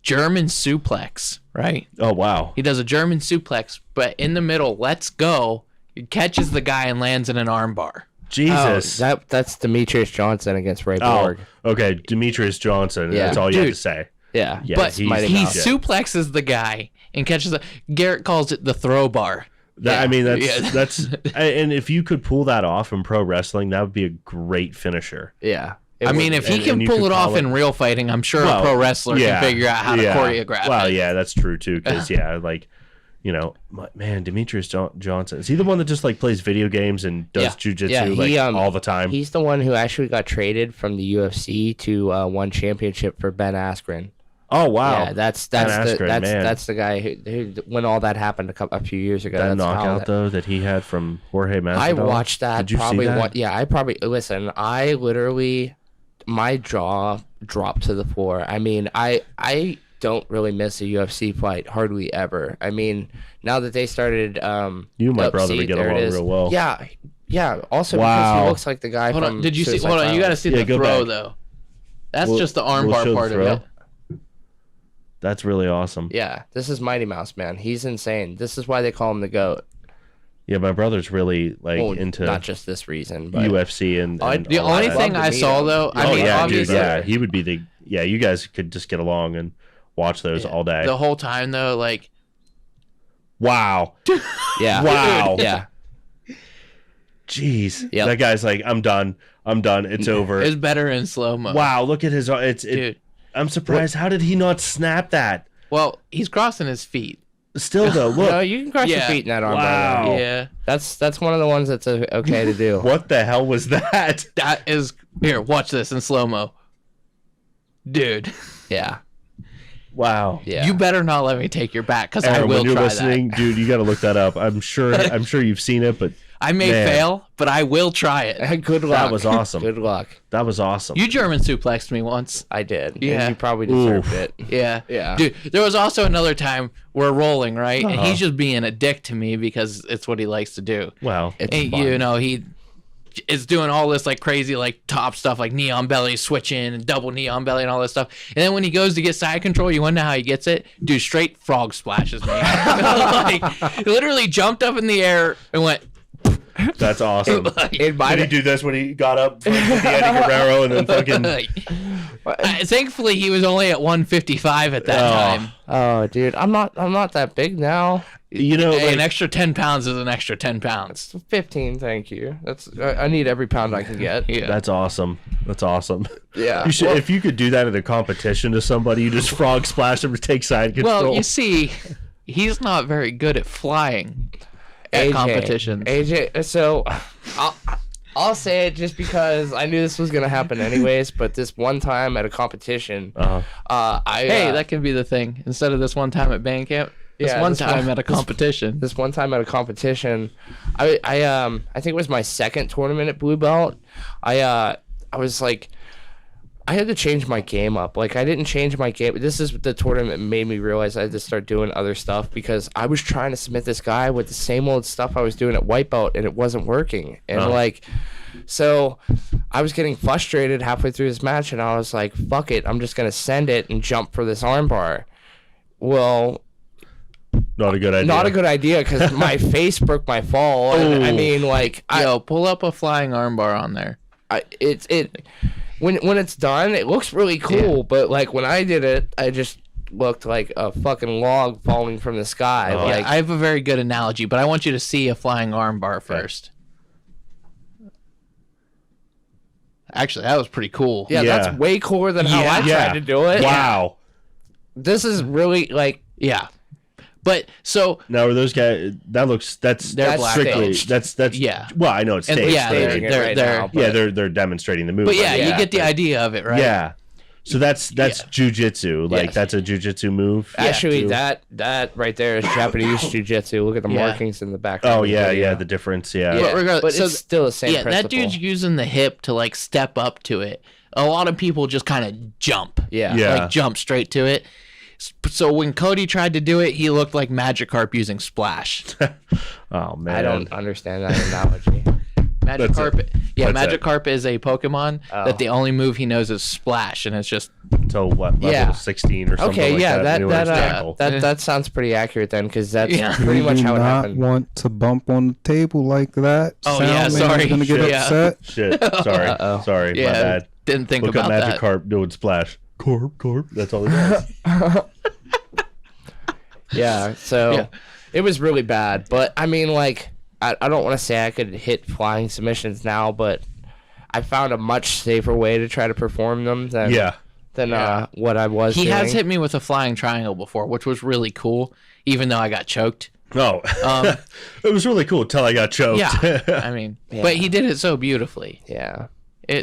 German suplex, right? Oh, wow. He does a German suplex, but in the middle, lets go, he catches the guy and lands in an armbar. Jesus. That's Demetrius Johnson against Ray Borg. Okay. Demetrius Johnson. Yeah. That's all you Dude. have to say. Yeah. But he's he suplexes the guy and catches the... Garrett calls it the throw bar. I mean, that's and if you could pull that off in pro wrestling, that would be a great finisher. Yeah. I mean, if he can pull it off in real fighting, I'm sure a pro wrestler can figure out how to choreograph it. Well, yeah, that's true too. Because like, you know, man, Demetrius Johnson, is he the one that just like plays video games and does jujitsu all the time? He's the one who actually got traded from the UFC to one championship for Ben Askren. Oh wow! Yeah, that's the guy who when all that happened a few years ago. That knockout though that he had from Jorge Masvidal. I watched that. Did you see that? I probably listen. I literally, my jaw dropped to the floor. I mean, I don't really miss a UFC fight hardly ever. I mean, now that they started, you and my brother would get along real well. Yeah. Also because he looks like the guy. Hold on, did you see? Hold on, you got to see the throw though. That's just the armbar part of it. That's really awesome. Yeah, this is Mighty Mouse, man. He's insane. This is why they call him the GOAT. Yeah, my brother's really into not just this reason, but UFC and the only thing I saw though, I mean, obviously, he would be you guys could just get along and watch those all day. The whole time though, like, wow, yeah, wow, yeah. Jeez, that guy's like, I'm done, it's over. It's better in slow mo. Wow, look at his, dude. I'm surprised. How did he not snap that? Well, he's crossing his feet. Still though, look. No, you can cross your feet in that arm. Wow. Yeah. That's one of the ones that's okay to do. What the hell was that? That is here. Watch this in slow mo, dude. Yeah. Wow. Yeah. You better not let me take your back because I will when you're try listening, that. Dude, you got to look that up. I'm sure you've seen it, but I may fail, but I will try it. Good luck. That was awesome. Good luck. That was awesome. You German suplexed me once. I did. Yeah. And you probably deserved it. Yeah. Yeah. Dude, there was also another time we're rolling, right? And he's just being a dick to me because it's what he likes to do. Wow. It's And, fun. you know, he is doing all this like crazy like top stuff like neon belly switching and double neon belly and all this stuff. And then when he goes to get side control, you wonder how he gets it? Dude, straight frog splashes me. Like, he literally jumped up in the air and went. That's awesome. It might Did he do this when he got up from the Eddie Guerrero and then fucking... Thankfully, he was only at 155 at that time. Oh, dude, I'm not that big now. You know, Hey, like, an extra 10 pounds is an extra 10 pounds. 15, thank you. I need every pound I can get. Yeah. that's awesome. That's awesome. Yeah. You should, if you could do that in a competition to somebody, you just frog splash them to take side control. Well, you see, he's not very good at flying at competitions. AJ, so I'll say it just because I knew this was gonna happen anyways. But this one time at a competition, that can be the thing. Instead of this one time at band camp, this one time at a competition. This one time at a competition, I think it was my second tournament at Blue Belt. I was like, I had to change my game up. Like, I didn't change my game. This is the tournament that made me realize I had to start doing other stuff because I was trying to submit this guy with the same old stuff I was doing at White Belt, and it wasn't working. And so I was getting frustrated halfway through this match, and I was like, fuck it. I'm just going to send it and jump for this armbar. Well, not a good idea. Not a good idea because my face broke my fall. And, I mean, like... pull up a flying armbar on there. When it's done, it looks really cool, but like when I did it, I just looked like a fucking log falling from the sky. Like, I have a very good analogy, but I want you to see a flying armbar first. Actually, that was pretty cool. Yeah, that's way cooler than how I tried to do it. Wow. This is really like But so now are those guys? That's strictly staged. that's Well, I know it's staged. They're demonstrating the move. But you get the idea of it, right? Yeah. So that's jujitsu. Like that's a jujitsu move. Actually, that right there is Japanese jujitsu. Look at the markings in the background. Oh yeah, the difference. But it's still the same principle. That dude's using the hip to like step up to it. A lot of people just kind of jump. Like jump straight to it. So when Cody tried to do it, he looked like Magikarp using Splash. Oh man, I don't understand that analogy. Magikarp is a Pokemon that the only move he knows is Splash, and it's just until what level 16 or something. That sounds pretty accurate then, because that's pretty much how it happened. Do not want to bump on the table like that. Oh yeah, sorry. Gonna get upset. Shit, sorry, my bad. Didn't think Look about up Magikarp doing Splash. Corp. That's all he does. It was really bad. But I mean, like, I don't want to say I could hit flying submissions now, but I found a much safer way to try to perform them than what I was He doing. has hit me with a flying triangle before, which was really cool, even though I got choked. Oh, it was really cool until I got choked. Yeah, I mean, but he did it so beautifully. Yeah.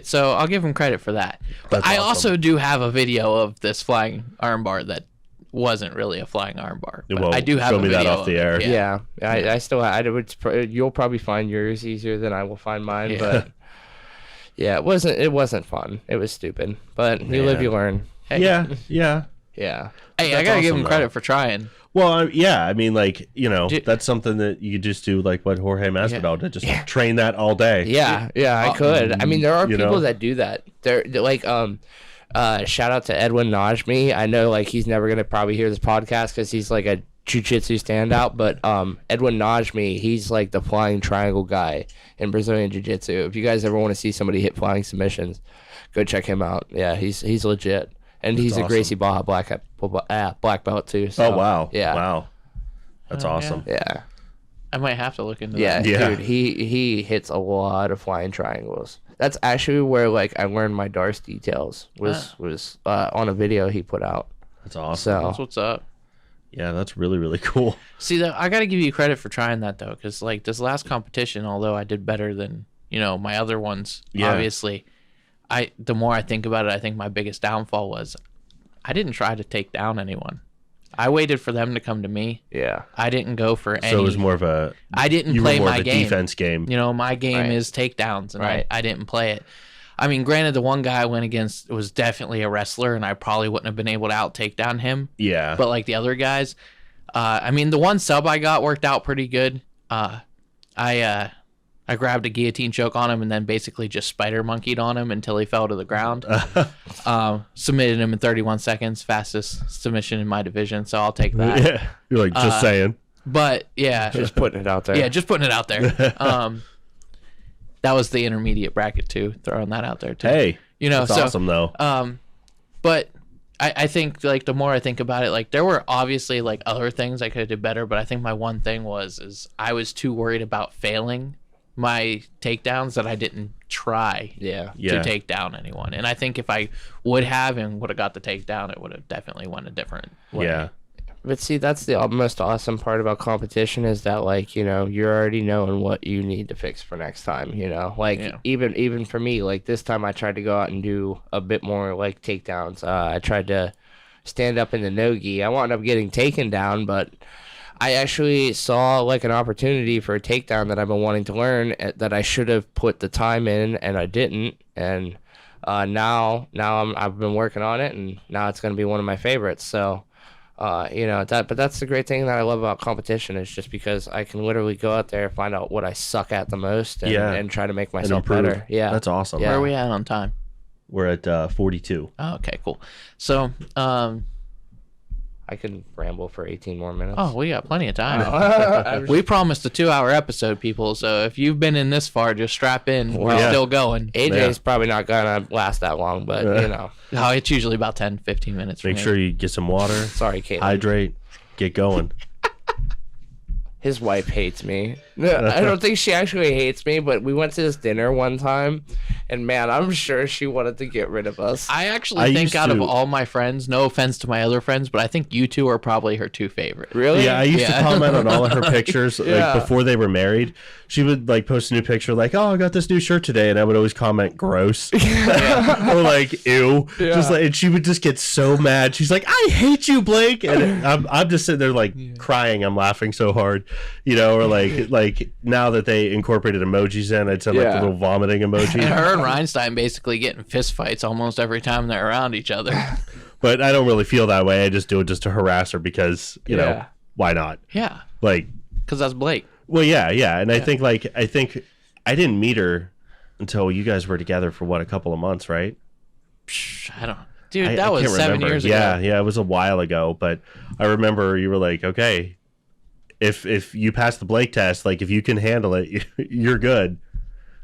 So I'll give him credit for that. But That's I awesome. also do have a video of this flying armbar that wasn't really a flying armbar. But Well, I do have show a me video that off of the it, air. Yeah. I still you'll probably find yours easier than I will find mine, Yeah. but yeah, it wasn't fun. It was stupid. But you live, you learn. Hey. Yeah. Hey, That's I gotta give awesome, him credit though. for trying. Well, I mean, like, Dude. that's something that you could just do, like what Jorge Masvidal did, just train that all day. Yeah, I could. I mean, there are You people know? that do that. They're like, shout out to Edwin Najmi. I know, like, he's never gonna probably hear this podcast because he's like a jiu-jitsu standout. But Edwin Najmi, he's like the flying triangle guy in Brazilian jiu-jitsu. If you guys ever want to see somebody hit flying submissions, go check him out. Yeah, he's legit, and he's awesome. a Gracie Barra black belt too. So, Oh, wow. Yeah. Wow. That's awesome. Yeah. I might have to look into Yeah, that. Yeah. dude, he hits a lot of flying triangles. That's actually where like I learned my Darce details was on a video he put out. That's awesome. So That's what's up. Yeah, that's really, really cool. See, though, I got to give you credit for trying that, though, because, like, this last competition, although I did better than, my other ones, obviously, the more I think about it, I think my biggest downfall was I didn't try to take down anyone. I waited for them to come to me. yeah, I didn't go for any. So it was more of a I didn't you play were more my of a game. defense game. My game Right. is takedowns, and Right. I didn't play it. I mean, granted, the one guy I went against was definitely a wrestler, and I probably wouldn't have been able to out-takedown him. Yeah. But, like, the other guys, I mean, the one sub I got worked out pretty good. I grabbed a guillotine choke on him and then basically just spider monkeyed on him until he fell to the ground. Submitted him in 31 seconds, fastest submission in my division, so I'll take that. Yeah. You're like, just saying. But, yeah. just putting it out there. Yeah, just putting it out there. That was the intermediate bracket, too. Throwing that out there, too. Hey. That's That's awesome, though. But I think, like, the more I think about it, like, there were obviously, like, other things I could have did better, but I think my one thing is I was too worried about failing my takedowns that I didn't try yeah. to take down anyone. And I think if I would have got the takedown, it would have definitely went a different way. Yeah. But see, that's the most awesome part about competition is that, like, you're already knowing what you need to fix for next time. Like even for me, like this time I tried to go out and do a bit more like takedowns. I tried to stand up in the no-gi. I wound up getting taken down, but I actually saw like an opportunity for a takedown that I've been wanting to learn that I should have put the time in and I didn't. And now I've been working on it, and now it's going to be one of my favorites. So, but that's the great thing that I love about competition is just because I can literally go out there and find out what I suck at the most and try to make myself improve. better. Yeah. That's awesome. Yeah. Where are we at on time? We're at 42. Oh, okay, cool. So, I can ramble for 18 more minutes. we got plenty of time. We promised a 2-hour episode, people. So if you've been in this far, just strap in. We're Yeah. still going. AJ's probably not going to last that long, but, No, it's usually about 10, 15 minutes. for Make me. sure you get some water, sorry, Caitlin. hydrate, get going. His wife hates me. I don't think she actually hates me, but we went to this dinner one time, and man, I'm sure she wanted to get rid of us. I actually I think used out of to- all my friends, no offense to my other friends, but I think you two are probably her two favorite. Really? Yeah, I used to comment on all of her pictures Yeah. like before they were married. She would like post a new picture like, "Oh, I got this new shirt today," and I would always comment gross or like ew. Just like, and she would just get so mad. She's like, "I hate you, Blake," and I'm just sitting there like crying. I'm laughing so hard, or like now that they incorporated emojis in, I'd send like Yeah. the little vomiting emoji. And her and Reinstein basically get in fist fights almost every time they're around each other. But I don't really feel that way. I just do it just to harass her because you know Yeah. why not? Yeah, Like, because that's Blake. well, yeah, and I think I didn't meet her until you guys were together for what, a couple of months, right? Psh, I don't. Dude, I that was can't 7 remember. years Yeah, ago. yeah, it was a while ago, but I remember you were like, okay, if you pass the Blake test, like if you can handle it, you're good.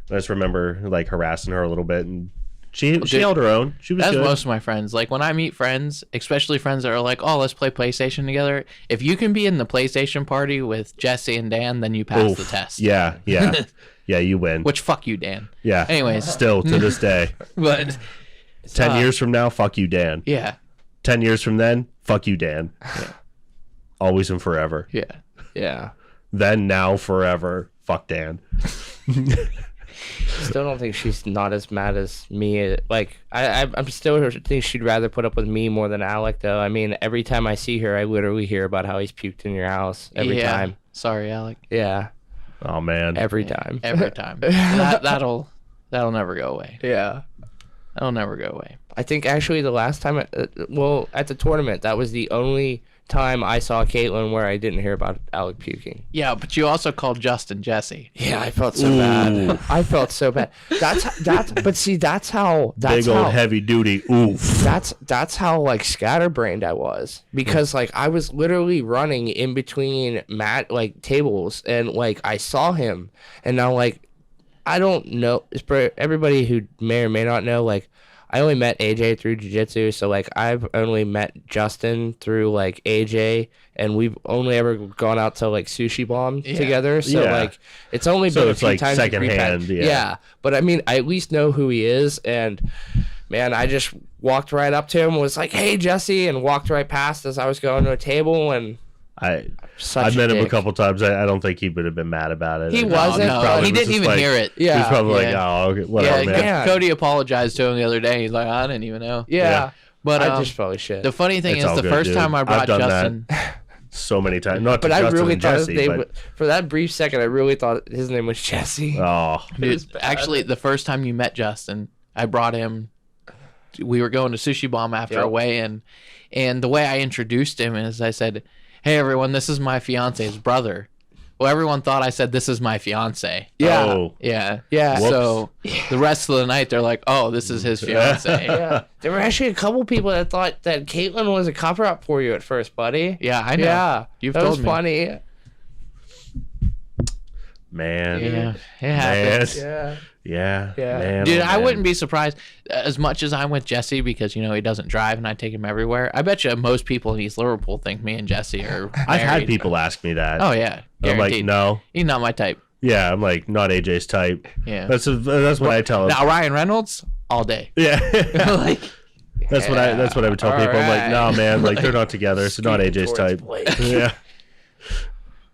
I just remember like harassing her a little bit and She held her own. She was That's good. most of my friends. Like when I meet friends, especially friends that are like, "Oh, let's play PlayStation together." If you can be in the PlayStation party with Jesse and Dan, then you pass the test. Yeah. Yeah, you win. Which fuck you, Dan. Yeah. Anyways, Still to this day. but 10 years from now, fuck you, Dan. yeah, 10 years from then, fuck you, Dan. Always and forever. yeah. Yeah. Then, now, forever. Fuck Dan. Still don't think she's not as mad as me. Like I'm still think she'd rather put up with me more than Alec though. I mean, every time I see her, I literally hear about how he's puked in your house every time. Sorry, Alec. Yeah. Oh, man. Every time. Every time. That'll never go away. Yeah. That'll never go away. I think actually the last time, at the tournament, that was the only time I saw Caitlin where I didn't hear about Alec puking. Yeah, but you also called Justin Jesse. Yeah, I felt so bad. I felt so bad. But see, that's how. Big old heavy duty. Oof. That's how like scatterbrained I was, because like I was literally running in between tables, and like I saw him, and now like I don't know, for everybody who may or may not know, like I only met AJ through jiu-jitsu, so like I've only met Justin through like AJ, and we've only ever gone out to like Sushi Bomb together. So like it's only been a few like times secondhand. Yeah, but I mean I at least know who he is, and man, I just walked right up to him, was like, "Hey Jesse," and walked right past as I was going to a table, and I've met him a couple times. I don't think he would have been mad about it. He wasn't. He didn't even hear it. Yeah. He was probably like, "Oh, okay, whatever, man." Yeah. Cody apologized to him the other day. He's like, "I didn't even know." Yeah. But I just probably should. the funny thing It's is, all the good, first dude. time I brought I've done Justin, So many times. Not to But I Justin really and thought Jesse, but for that brief second, I really thought his name was Jesse. oh, dude, actually, the first time you met Justin, I brought him. We were going to Sushi Bomb after a weigh-in, and the way I introduced him is I said, "Hey everyone, this is my fiance's brother." Well, everyone thought I said, "This is my fiance." Yeah. Oh. Yeah. Yeah. So the rest of the night, they're like, "Oh, this is his fiance." Yeah. There were actually a couple people that thought that Caitlin was a cover-up for you at first, buddy. Yeah, I know. Yeah. You've that told was me. funny. man. Yeah, it happens. Yeah. Yeah. Yeah. Man, Dude, oh, I man. wouldn't be surprised as much as I'm with Jesse because, you know, he doesn't drive and I take him everywhere. I bet you most people in East Liverpool think me and Jesse are I've had married. people ask me that. Oh, yeah. I'm like, Guaranteed. no. He's not my type. Yeah, I'm like, not AJ's type. Yeah. That's what I tell him. Now, Ryan Reynolds, all day. Yeah. Like, That's what I would tell people. I'm like, no, man, like they're not together. It's not AJ's type. Yeah.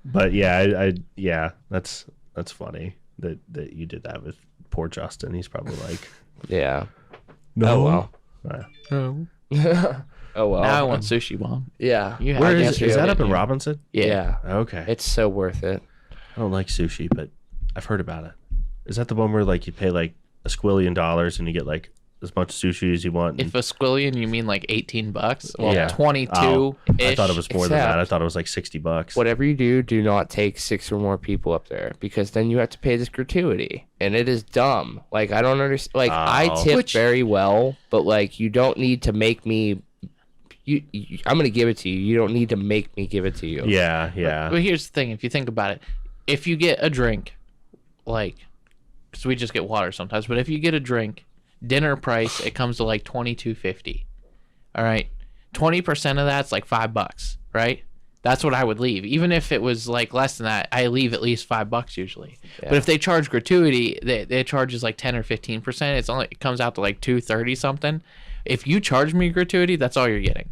But yeah, yeah, that's funny that you did that with poor Justin. He's probably like, Yeah. no. Oh, well. no. Oh, well. Now I want Sushi Bomb. Yeah. You Where I is guess you that did, up in yeah. Robinson? Yeah. Okay. It's so worth it. I don't like sushi, but I've heard about it. Is that the one where like you pay like $1 squillion and you get like as much sushi as you want? If a squillion, you mean like $18? Well, Yeah. 22 Oh, I thought it was more than that. I Except- thought it was like $60. Whatever you do not take 6 or more people up there, because then you have to pay this gratuity, and it is dumb. Like, I don't understand. Like, I Oh. tip very well, but like, you don't need to make me. I'm gonna give it to you. You don't need to make me give it to you. Yeah, yeah. But here's the thing: if you think about it, if you get a drink, like, because we just get water sometimes, but if you get a drink, dinner price, it comes to like $22.50. All right, 20% of that's like $5, right? That's what I would leave. Even if it was like less than that, I leave at least $5 usually. Yeah. But if they charge gratuity, they charge is like 10 or 15%. It comes out to like $2.30 something. If you charge me gratuity, that's all you're getting,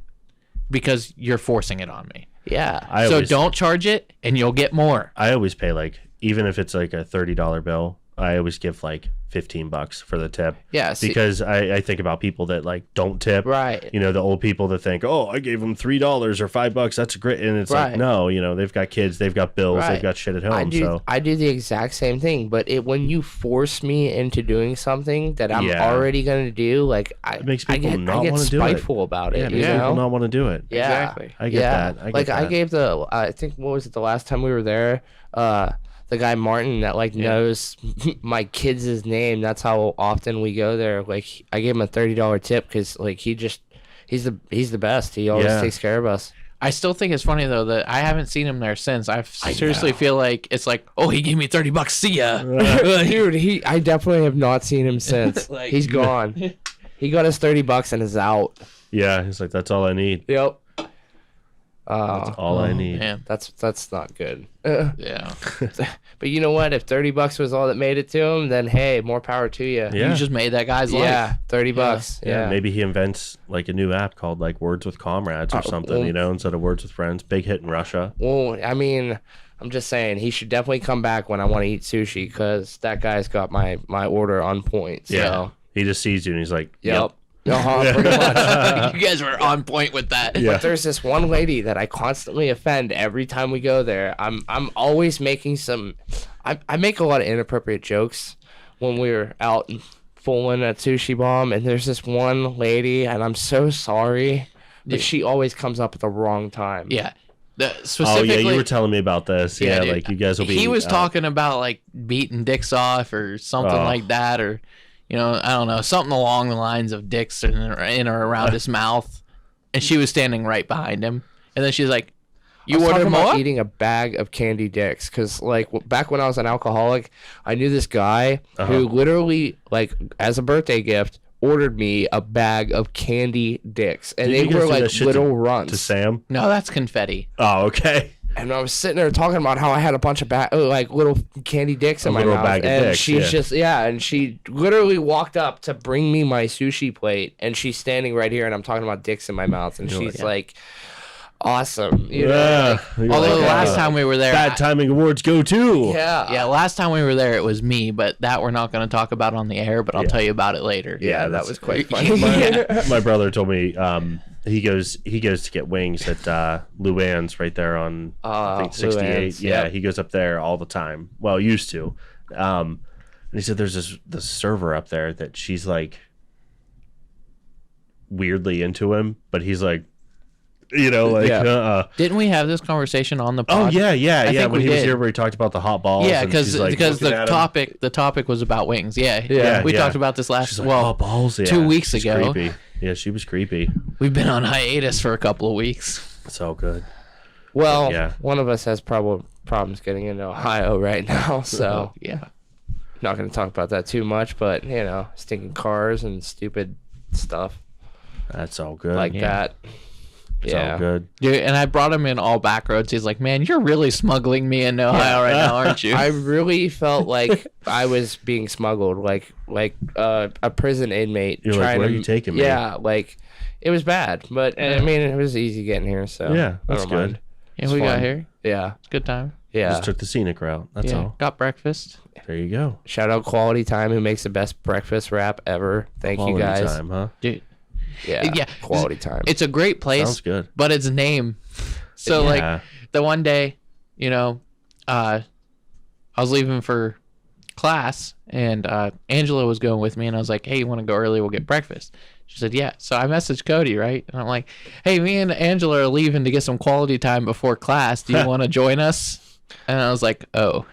because you're forcing it on me. Yeah. So don't charge it, and you'll get more. I always pay like, even if it's like a $30 bill, I always give like $15 for the tip. Yeah. See, Because I think about people that like don't tip. right. You know, the old people that think, oh, I gave them $3 or $5. That's great. And it's like, Right. no, you know, they've got kids, they've got bills, Right. they've got shit at home. I do the exact same thing, but when you force me into doing something that I'm Yeah. already gonna do, like It makes I people get, not I get wanna do it. spiteful about it. yeah, you makes know? people not want to do it. Yeah. Exactly. I get that. I get I that. gave I think, what was it, the last time we were there? The guy Martin that like knows my kids' name. That's how often we go there. Like, I gave him a $30 tip because like he's the best. He always Yeah. takes care of us. I still think it's funny though that I haven't seen him there since. I seriously feel like it's like, oh, he gave me $30. See ya, dude. I definitely have not seen him since. He's gone. He got his $30 and is out. Yeah, he's like, that's all I need. Yep. That's all I need. Man. That's not good. Yeah. But you know what? If $30 was all that made it to him, then hey, more power to you. Yeah. You just made that guy's life. Yeah, $30. Yeah, maybe he invents like a new app called like Words with Comrades or something, instead of Words with Friends. Big hit in Russia. Well, I mean, I'm just saying he should definitely come back when I want to eat sushi because that guy's got my order on point. So. Yeah, he just sees you and he's like, yep. Pretty much. You guys were on point with that. But there's this one lady that I constantly offend every time we go there. I'm always making I make a lot of inappropriate jokes when we're out fooling at Sushi Bomb, and there's this one lady, and I'm so sorry, but she always comes up at the wrong time. Yeah. Oh yeah, you were telling me about this. Yeah, dude, like you guys will be. He was talking about like beating dicks off or something like that, or I don't know, something along the lines of dicks in or around his mouth, and she was standing right behind him, and then she's like, "You ordered more?" Eating a bag of candy dicks because like back when I was an alcoholic, I knew this guy who literally like as a birthday gift ordered me a bag of candy dicks, and they were like little runs. To Sam? No, that's confetti. Oh, okay. And I was sitting there talking about how I had a bunch of like little candy dicks in my mouth, bag of and dicks, she's and she literally walked up to bring me my sushi plate, and she's standing right here, and I'm talking about dicks in my mouth, and she's like, "Awesome," Yeah. Although the last time we were there, Bad Timing Awards go too. Yeah, last time we were there, it was me, but that we're not going to talk about on the air, but I'll tell you about it later. Yeah, that was quite funny. My brother told me he goes to get wings at Luann's right there on I think 68. Luann's, yeah, he goes up there all the time. Well, used to. And he said there's this server up there that she's like weirdly into him, but he's like, Didn't we have this conversation on the pod? Oh yeah. think When we he was did. here, where he talked about the hot balls. Yeah, and she's, like, because looking at him. the topic was about wings. We talked about this last She's like, hot balls. Yeah, 2 weeks she's ago. Creepy. Yeah, she was creepy. We've been on hiatus for a couple of weeks. So good. Well, one of us has problems getting into Ohio right now, so Yeah. not going to talk about that too much, but stinking cars and stupid stuff That's all good. like that. It's all good. Dude, and I brought him in all back roads. He's like, "Man, you're really smuggling me into Ohio right now, aren't you?" I really felt like I was being smuggled, like a prison inmate. You're like, where are you taking me? Yeah, like it was bad, but I mean, it was easy getting here. So Yeah, that's I don't mind. good. Yeah, we got here. Yeah, It's a good time. yeah. Just took the scenic route. That's all. Got breakfast. There you go. Shout out Quality Time, who makes the best breakfast wrap ever. Thank you Quality guys. time, huh? Dude, Yeah, Quality Time. it's a great place. Sounds good. But its name. So Yeah. like the one day, I was leaving for class and Angela was going with me and I was like, "Hey, you want to go early? We'll get breakfast." She said, "Yeah." So I messaged Cody, right? And I'm like, "Hey, me and Angela are leaving to get some quality time before class. Do you want to join us?" And I was like, "Oh,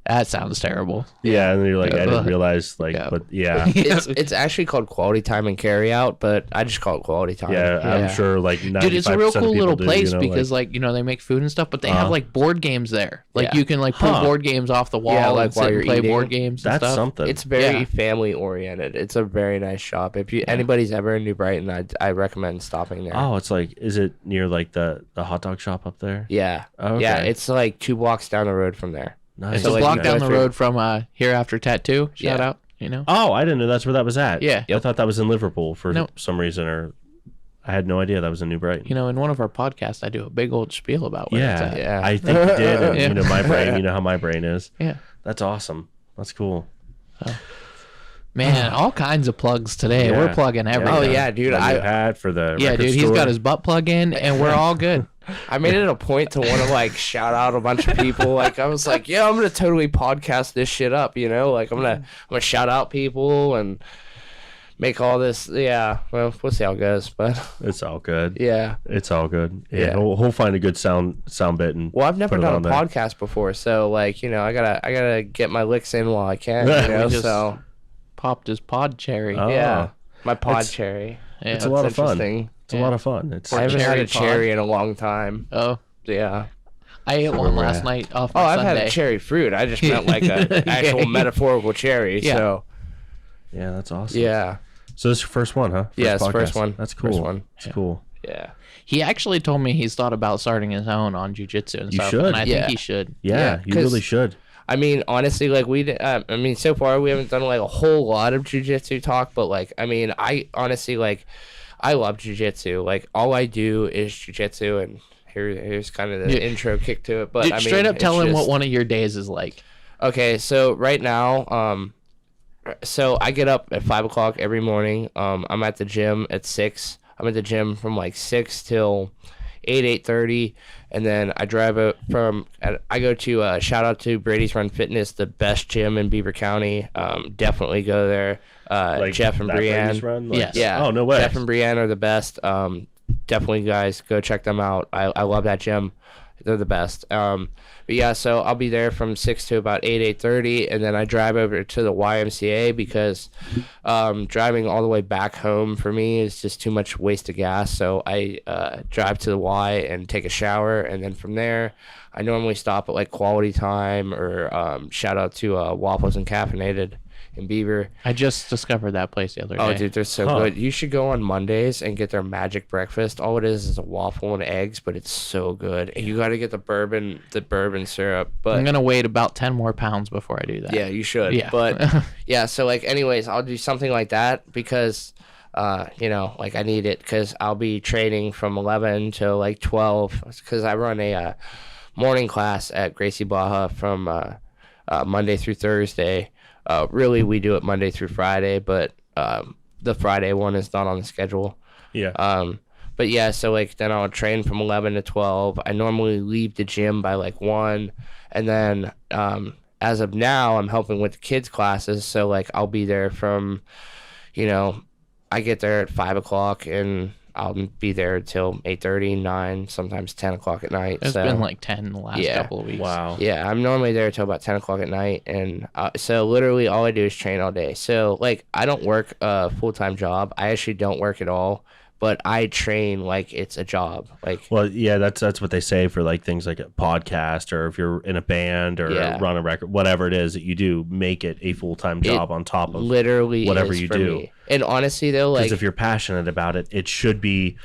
that sounds terrible." Yeah, and then you're like, I didn't Ugh. realize, Yeah. but yeah. it's actually called Quality Time and Carry Out, but I just call it Quality Time. Yeah, I'm sure like 95% Dude, it's a real of cool people little do, place like- because they make food and stuff, but they have like board games there. Like Yeah. you can like pull Huh. board games off the wall Yeah, like and sit while and you're play eating. board games and that's stuff. something. It's very Yeah. family oriented. It's a very nice shop. If anybody's ever in New Brighton, I recommend stopping there. Oh, it's like, is it near like the hot dog shop up there? Yeah. Okay. Yeah, it's like 2 blocks down the road from there. Nice. It's a like, block you down go the through- road from Hereafter Tattoo. Shout Yeah. out, Oh, I didn't know that's where that was at. Yeah. I thought that was in Liverpool for Nope. some reason, or I had no idea that was in New Brighton. In one of our podcasts, I do a big old spiel about where it's Yeah, at. Yeah. I think you did. And, Yeah. my brain, you know how my brain is. Yeah. That's awesome. That's cool. Man, all kinds of plugs today. Yeah. We're plugging everything. Oh, yeah, dude. My new hat for the Yeah, record dude, he's store. got his butt plug in, and we're all good. I made it a point to want to shout out a bunch of people. Like I was like, yeah, I'm gonna totally podcast this shit up. Like I'm gonna shout out people and make all this. Yeah, well, we'll see how it goes, but It's all good. yeah. It's all good. Yeah, Yeah. He'll find a good sound bit and Well, I've never put it done a on there. podcast before, so I gotta get my licks in while I can. We just- So Popped his pod cherry. Oh. yeah, my pod It's- cherry. Yeah, It's a lot of fun. Interesting. It's a lot of fun. It's I haven't had cherry a cherry in a long time. Oh, Yeah. I ate one last night off my I've Sunday. had a cherry fruit. I just meant like an actual metaphorical cherry. Yeah. So yeah, that's awesome. yeah. So this is your first one, huh? Yeah, it's the podcast. first one. That's cool. First one. That's cool. Yeah. He actually told me he's thought about starting his own on jiu-jitsu and You stuff. should. And I Yeah. think he should. Yeah, you 'cause- really should. I mean, honestly, like I mean, so far we haven't done like a whole lot of jujitsu talk, but like, I mean, I honestly like, I love jujitsu. Like, all I do is jujitsu, and here's kind of the intro kick to it. But Dude, I mean, straight up tell it's him just- what one of your days is like. Okay, so right now, so I get up at 5 o'clock every morning. I'm at the gym at 6. I'm at the gym from like 6 till 8:30, and then I drive out I go to shout out to Brady's Run Fitness, the best gym in Beaver County. Definitely go there. Like Jeff and that Brady's Brienne. run? Like- Yes. Yeah. Oh, no way. Jeff and Brienne are the best. Definitely, guys, go check them out. I love that gym. They're the best. But yeah, so I'll be there from 6 to about 8:30, and then I drive over to the YMCA because driving all the way back home for me is just too much waste of gas. So I drive to the Y and take a shower, and then from there, I normally stop at like Quality Time or shout out to Waffles and Caffeinated in Beaver. I just discovered that place the other day. Oh, dude, they're so good. You should go on Mondays and get their magic breakfast. All it is a waffle and eggs, but it's so good. And you got to get the bourbon syrup. But I'm gonna wait about 10 more pounds before I do that. yeah, you should. Yeah. But yeah, so like, anyways, I'll do something like that because, like I need it because I'll be training from 11 to like 12 because I run a morning class at Gracie Barra from Monday through Thursday. Really, we do it Monday through Friday, but the Friday one is not on the schedule. Yeah. But yeah, so like then I'll train from 11 to 12. I normally leave the gym by like 1, and then as of now, I'm helping with the kids' classes. So like I'll be there from, I get there at 5 o'clock and I'll be there till 8:30, 9, sometimes 10 o'clock at night. It's so, been like 10 the last Yeah. couple of weeks. Wow. yeah, I'm normally there till about 10 o'clock at night. And so literally all I do is train all day. So like I don't work a full-time job. I actually don't work at all, but I train like it's a job. Like, Well, yeah, that's what they say for like things like a podcast or if you're in a band or Yeah. run a record, whatever it is that you do, make it a full-time job on top of literally whatever is you for do. me. And honestly though, like, Because if you're passionate about it, you should be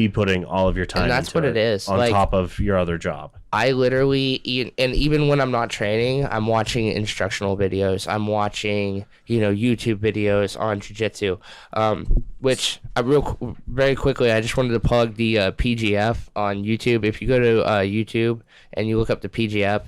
putting all of your time that's into what it is. on Like, top of your other job. I literally, and even when I'm not training, I'm watching instructional videos. I'm watching, YouTube videos on jiu-jitsu, which very quickly, I just wanted to plug the PGF on YouTube. If you go to YouTube and you look up the PGF,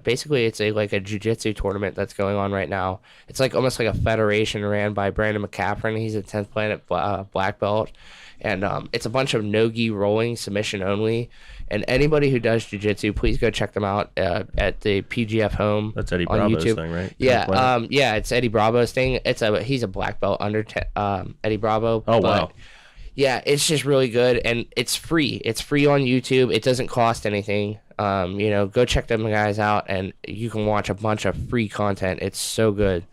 basically it's like a jiu-jitsu tournament that's going on right now. It's like almost like a federation ran by Brandon McCaffrey. He's a 10th planet black belt. And it's a bunch of no-gi rolling, submission only. And anybody who does jiu-jitsu, please go check them out at the PGF home. That's Eddie on Bravo's YouTube. thing, right? Yeah, it's Eddie Bravo's thing. He's a black belt under Eddie Bravo. Oh, but, wow. Yeah, it's just really good, and it's free. It's free on YouTube. It doesn't cost anything. Go check them guys out, and you can watch a bunch of free content. It's so good.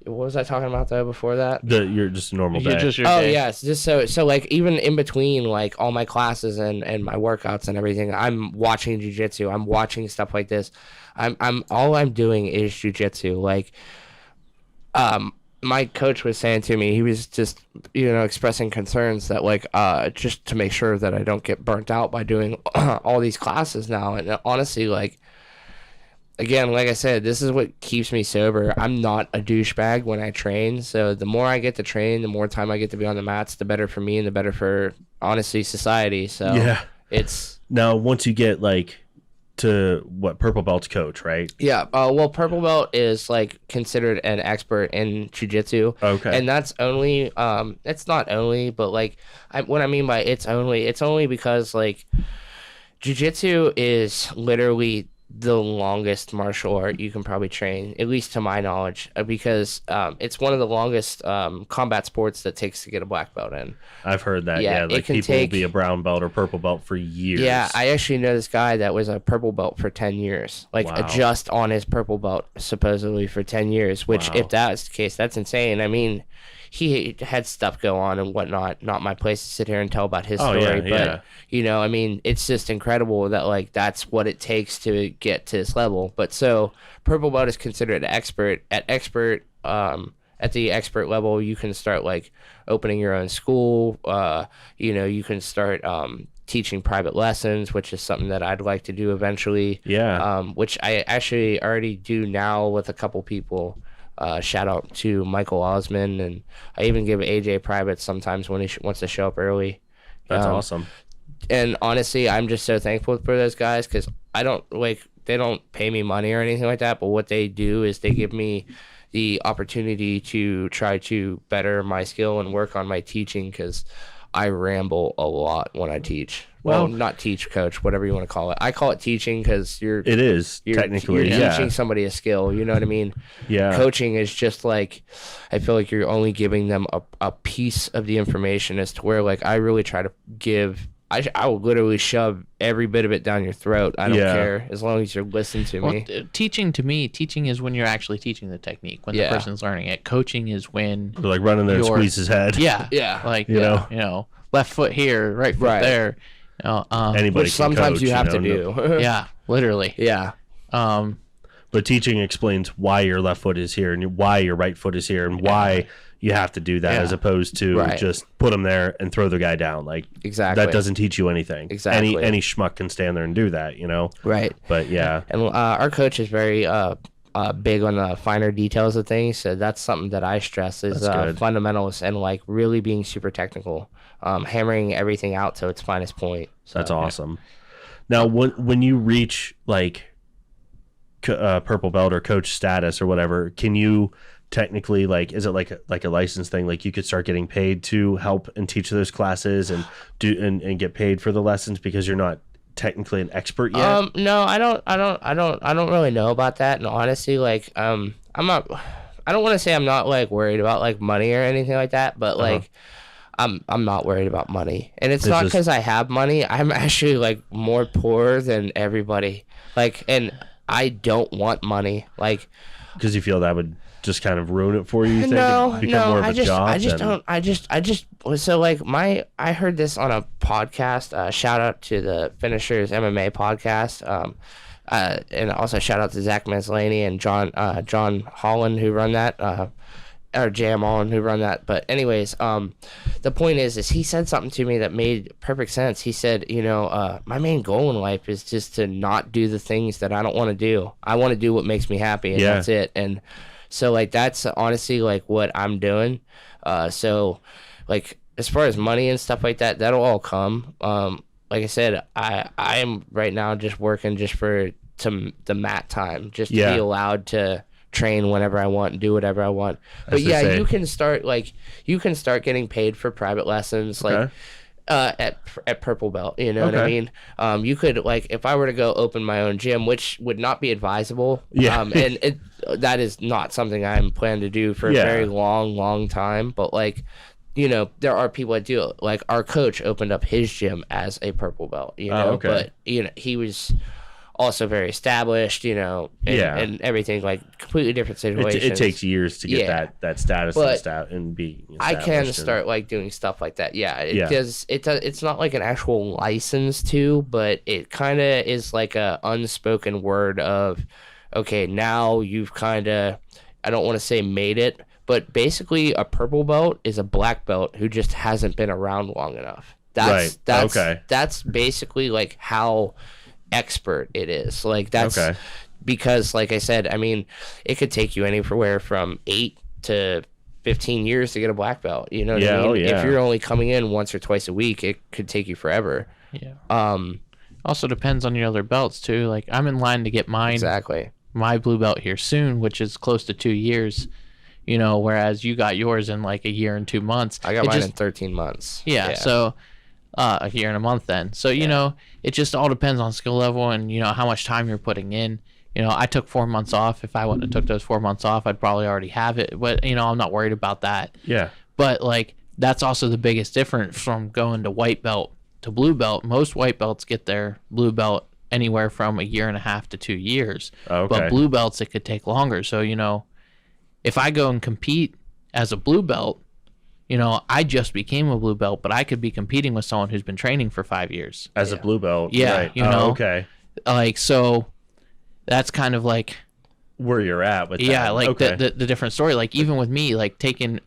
What was I talking about though before that? You're just a normal day. You're just your Oh day. yes, just so like even in between like all my classes and my workouts and everything, I'm watching jiu-jitsu. I'm watching stuff like this. All I'm doing is jiu-jitsu. Like, my coach was saying to me, he was just expressing concerns that like just to make sure that I don't get burnt out by doing all these classes now. And honestly, like, again, like I said, this is what keeps me sober. I'm not a douchebag when I train. So the more I get to train, the more time I get to be on the mats, the better for me and the better for, honestly, society. So Yeah. it's... Now, once you get like to what purple belt's coach, right? Yeah. Well, purple belt is like considered an expert in jiu-jitsu. Okay. And that's only, it's not only, but like, what I mean by it's only because like jiu-jitsu is literally the longest martial art you can probably train, at least to my knowledge, because it's one of the longest combat sports that takes to get a black belt in. I've heard that. Yeah, Yeah, it like can people will take- be a brown belt or purple belt for years. Yeah, I actually know this guy that was a purple belt for 10 years, like Wow. just on his purple belt supposedly for 10 years, which Wow. if that's the case, that's insane. I mean, he had stuff go on and whatnot. Not my place to sit here and tell about his story, but you know, I mean, it's just incredible that like that's what it takes to get to this level. But so purple belt is considered an expert. At the expert level, you can start like opening your own school. You know, you can start teaching private lessons, which is something that I'd like to do eventually. Yeah. Which I actually already do now with a couple people. Shout out to Michael Osman, and I even give AJ private sometimes when he wants to show up early. That's awesome. And honestly, I'm just so thankful for those guys because they don't pay me money or anything like that, but what they do is they give me the opportunity to try to better my skill and work on my teaching because I ramble a lot when I teach. Well, not teach, coach, whatever you want to call it. I call it teaching because you're technically teaching somebody a skill. You know what I mean? Yeah. Coaching is just like, I feel like you're only giving them a piece of the information as to where like I really try to give. I will literally shove every bit of it down your throat. I don't care as long as you're listening to me. Teaching to me, teaching is when you're actually teaching the technique, when the person's learning it. Coaching is when you're like running there and squeeze his head. Yeah, yeah. Like you know, left foot here, right foot there. Anybody which sometimes you have to do. Yeah, literally. Yeah. But teaching explains why your left foot is here and why your right foot is here and why you have to do that as opposed to just put them there and throw the guy down. Like that doesn't teach you anything. Exactly. Any schmuck can stand there and do that, you know? Right. But yeah. And our coach is very big on the finer details of things. So that's something that I stress is fundamentals and like really being super technical, hammering everything out to its finest point. So, that's awesome. Now, when you reach like purple belt or coach status or whatever, can you technically is it like a license thing? Like you could start getting paid to help and teach those classes and do and get paid for the lessons because you're not technically an expert yet? No, I don't really know about that. And honestly, like I don't want to say I'm not like worried about like money or anything like that, but like I'm not worried about money. And it's not because I have money. I'm actually like more poor than everybody. Like, and I don't want money. Like, because you feel that would just kind of ruin it for you. You no, think more of I a job? So like I heard this on a podcast. Shout out to the Finishers MMA podcast. And also shout out to Zach Meslany and John Holland who run that. Or Jam On who run that. But anyways, the point is he said something to me that made perfect sense. He said, my main goal in life is just to not do the things that I don't want to do. I want to do what makes me happy, and that's it. And so like that's honestly like what I'm doing. So like as far as money and stuff like that, that'll all come. Like I said, I am right now just working just for the mat time, just to be allowed to train whenever I want and do whatever I want. But you can start getting paid for private lessons at purple belt, you know what I mean? You could like if I were to go open my own gym, which would not be advisable. And that is not something I'm planning to do for a very long time, but like there are people that do it. Like our coach opened up his gym as a purple belt, but he was also very established, and everything, like completely different situations. It takes years to get that status and be established. I can start like doing stuff like that. It does. It's not like an actual license to, but it kind of is like a unspoken word of, okay, now you've kind of, I don't want to say made it, but basically a purple belt is a black belt who just hasn't been around long enough. That's basically like how expert it is. Like that's because like I said, I mean, it could take you anywhere from 8 to 15 years to get a black belt. You know what I mean? If you're only coming in once or twice a week, it could take you forever. Also depends on your other belts too. Like I'm in line to get my blue belt here soon, which is close to 2 years. Whereas you got yours in like a year and 2 months. I got mine in 13 months. So a year and a month then. So, it just all depends on skill level and, how much time you're putting in. I took 4 months off. If I wouldn't have took those 4 months off, I'd probably already have it. But, I'm not worried about that. Yeah. But, like, that's also the biggest difference from going to white belt to blue belt. Most white belts get their blue belt anywhere from a year and a half to 2 years. But blue belts, it could take longer. So, if I go and compete as a blue belt, I just became a blue belt, but I could be competing with someone who's been training for 5 years. As a blue belt. Yeah. Right. Okay. Like, so that's kind of like where you're at with that. Yeah, like okay. the different story. Like, even with me, like taking,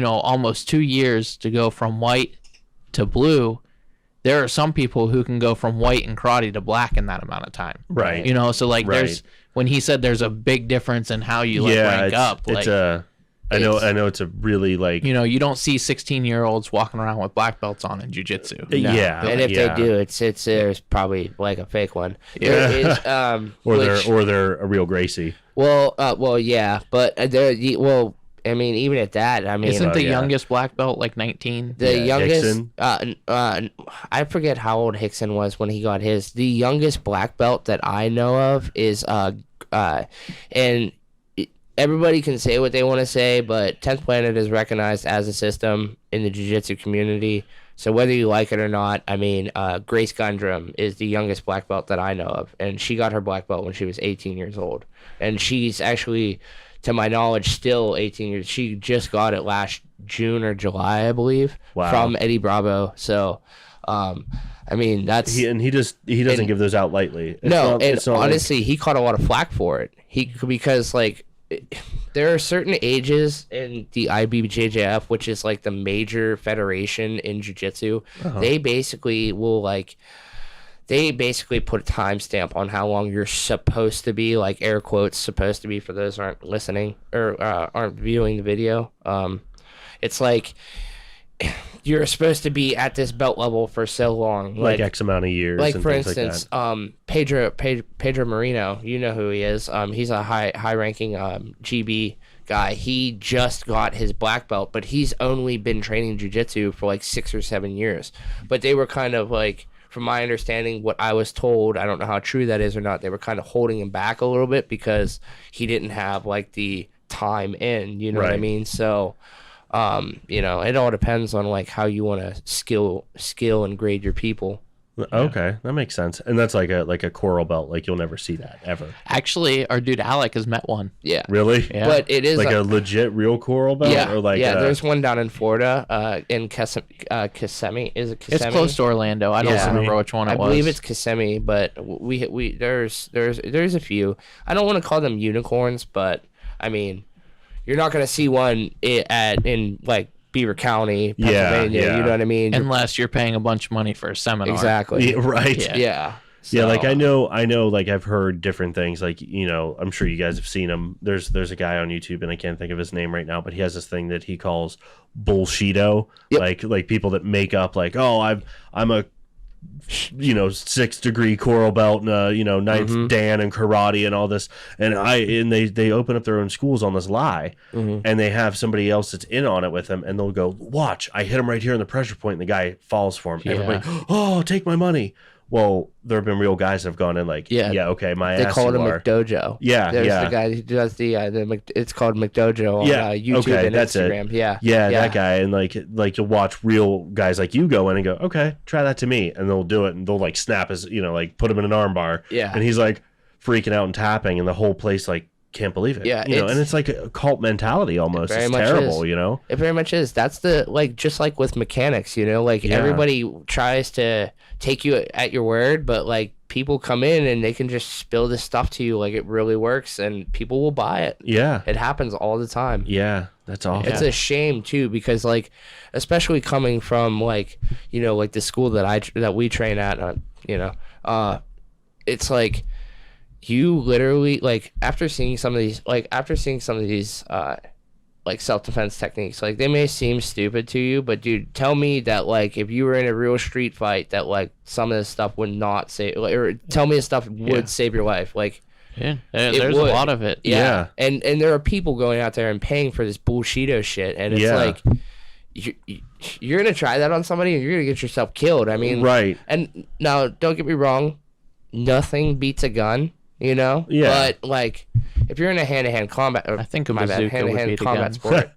almost 2 years to go from white to blue, there are some people who can go from white and karate to black in that amount of time. Right. So like there's, when he said there's a big difference in how you rank up. Like, I know it's a really like, you don't see 16-year-olds walking around with black belts on in jiu-jitsu. No. Yeah. And if they do, it's there's probably like a fake one. There is, or they're a real Gracie. Well, yeah, but I mean, even at that, I mean, isn't the youngest black belt like 19? The youngest, Hickson. I forget how old Hickson was when he got his. The youngest black belt that I know of is and everybody can say what they want to say, but 10th Planet is recognized as a system in the jiu-jitsu community. So whether you like it or not, I mean, Grace Gundrum is the youngest black belt that I know of, and she got her black belt when she was 18 years old, and she's actually, to my knowledge, still 18 years. She just got it last June or July, I believe, from Eddie Bravo. So, I mean, that's he doesn't give those out lightly. It's not honestly, he caught a lot of flack for it. Because like, there are certain ages in the IBJJF, which is like the major federation in jiu-jitsu. They basically will like. They basically put a timestamp on how long you're supposed to be, like air quotes, supposed to be for those who aren't listening or aren't viewing the video. It's like you're supposed to be at this belt level for so long. Like X amount of years. Like, and for things instance, like that. Pedro Marino, you know who he is. He's a high-ranking GB guy. He just got his black belt, but he's only been training jiu-jitsu for like 6 or 7 years. But they were kind of like, from my understanding, what I was told, I don't know how true that is or not, they were kind of holding him back a little bit because he didn't have like the time in, you know what I mean? So, it all depends on like how you want to skill and grade your people. Okay, that makes sense. And that's like a coral belt. Like, you'll never see that ever. Actually, our dude Alec has met one. Yeah. Really? Yeah. But it is like a legit real coral belt? Yeah. Or like there's one down in Florida, in Kissimmee. Is it Kissimmee? It's close to Orlando. I don't remember which one it was. I believe it's Kissimmee, but there's a few. I don't want to call them unicorns, but I mean, you're not going to see one in like Beaver County, Pennsylvania. Yeah. You know what I mean? Unless you're paying a bunch of money for a seminar. Exactly. Yeah, right. Yeah. Yeah, like I know like I've heard different things, like, I'm sure you guys have seen him. There's a guy on YouTube, and I can't think of his name right now, but he has this thing that he calls bullshito. Yep. Like people that make up like, oh, I'm a 6-degree coral belt and ninth Dan and karate and all this, and they open up their own schools on this lie, and they have somebody else that's in on it with them, and they'll go, watch, I hit him right here in the pressure point, and the guy falls for him. Everybody, oh, take my money. Well, there have been real guys that have gone in like, okay, my ass. They call it a you are. McDojo. Yeah, There's the guy who does it's called McDojo on YouTube and Instagram. That guy, and like you'll watch real guys like you go in and go, okay, try that to me, and they'll do it, and they'll like snap his, like put him in an arm bar, and he's like freaking out and tapping, and the whole place like can't believe it. Yeah, and it's like a cult mentality almost. It's terrible, It very much is. That's the just like with mechanics, everybody tries to take you at your word, but like people come in and they can just spill this stuff to you like it really works, and people will buy it. Yeah, it happens all the time. Yeah, that's awful. It's a shame too, because like, especially coming from like like the school that we train at, it's like, you literally like after seeing some of these like self-defense techniques, like they may seem stupid to you, but dude, tell me that like if you were in a real street fight that like some of this stuff would not save, or tell me this stuff would save your life. Like, there's a lot of it. And there are people going out there and paying for this bullshito shit, and it's like you're gonna try that on somebody and you're gonna get yourself killed. I mean, right. And now, don't get me wrong, nothing beats a gun. But like, if you're in a hand-to-hand combat, I think a bazooka hand-to-hand would beat a combat gun. sport,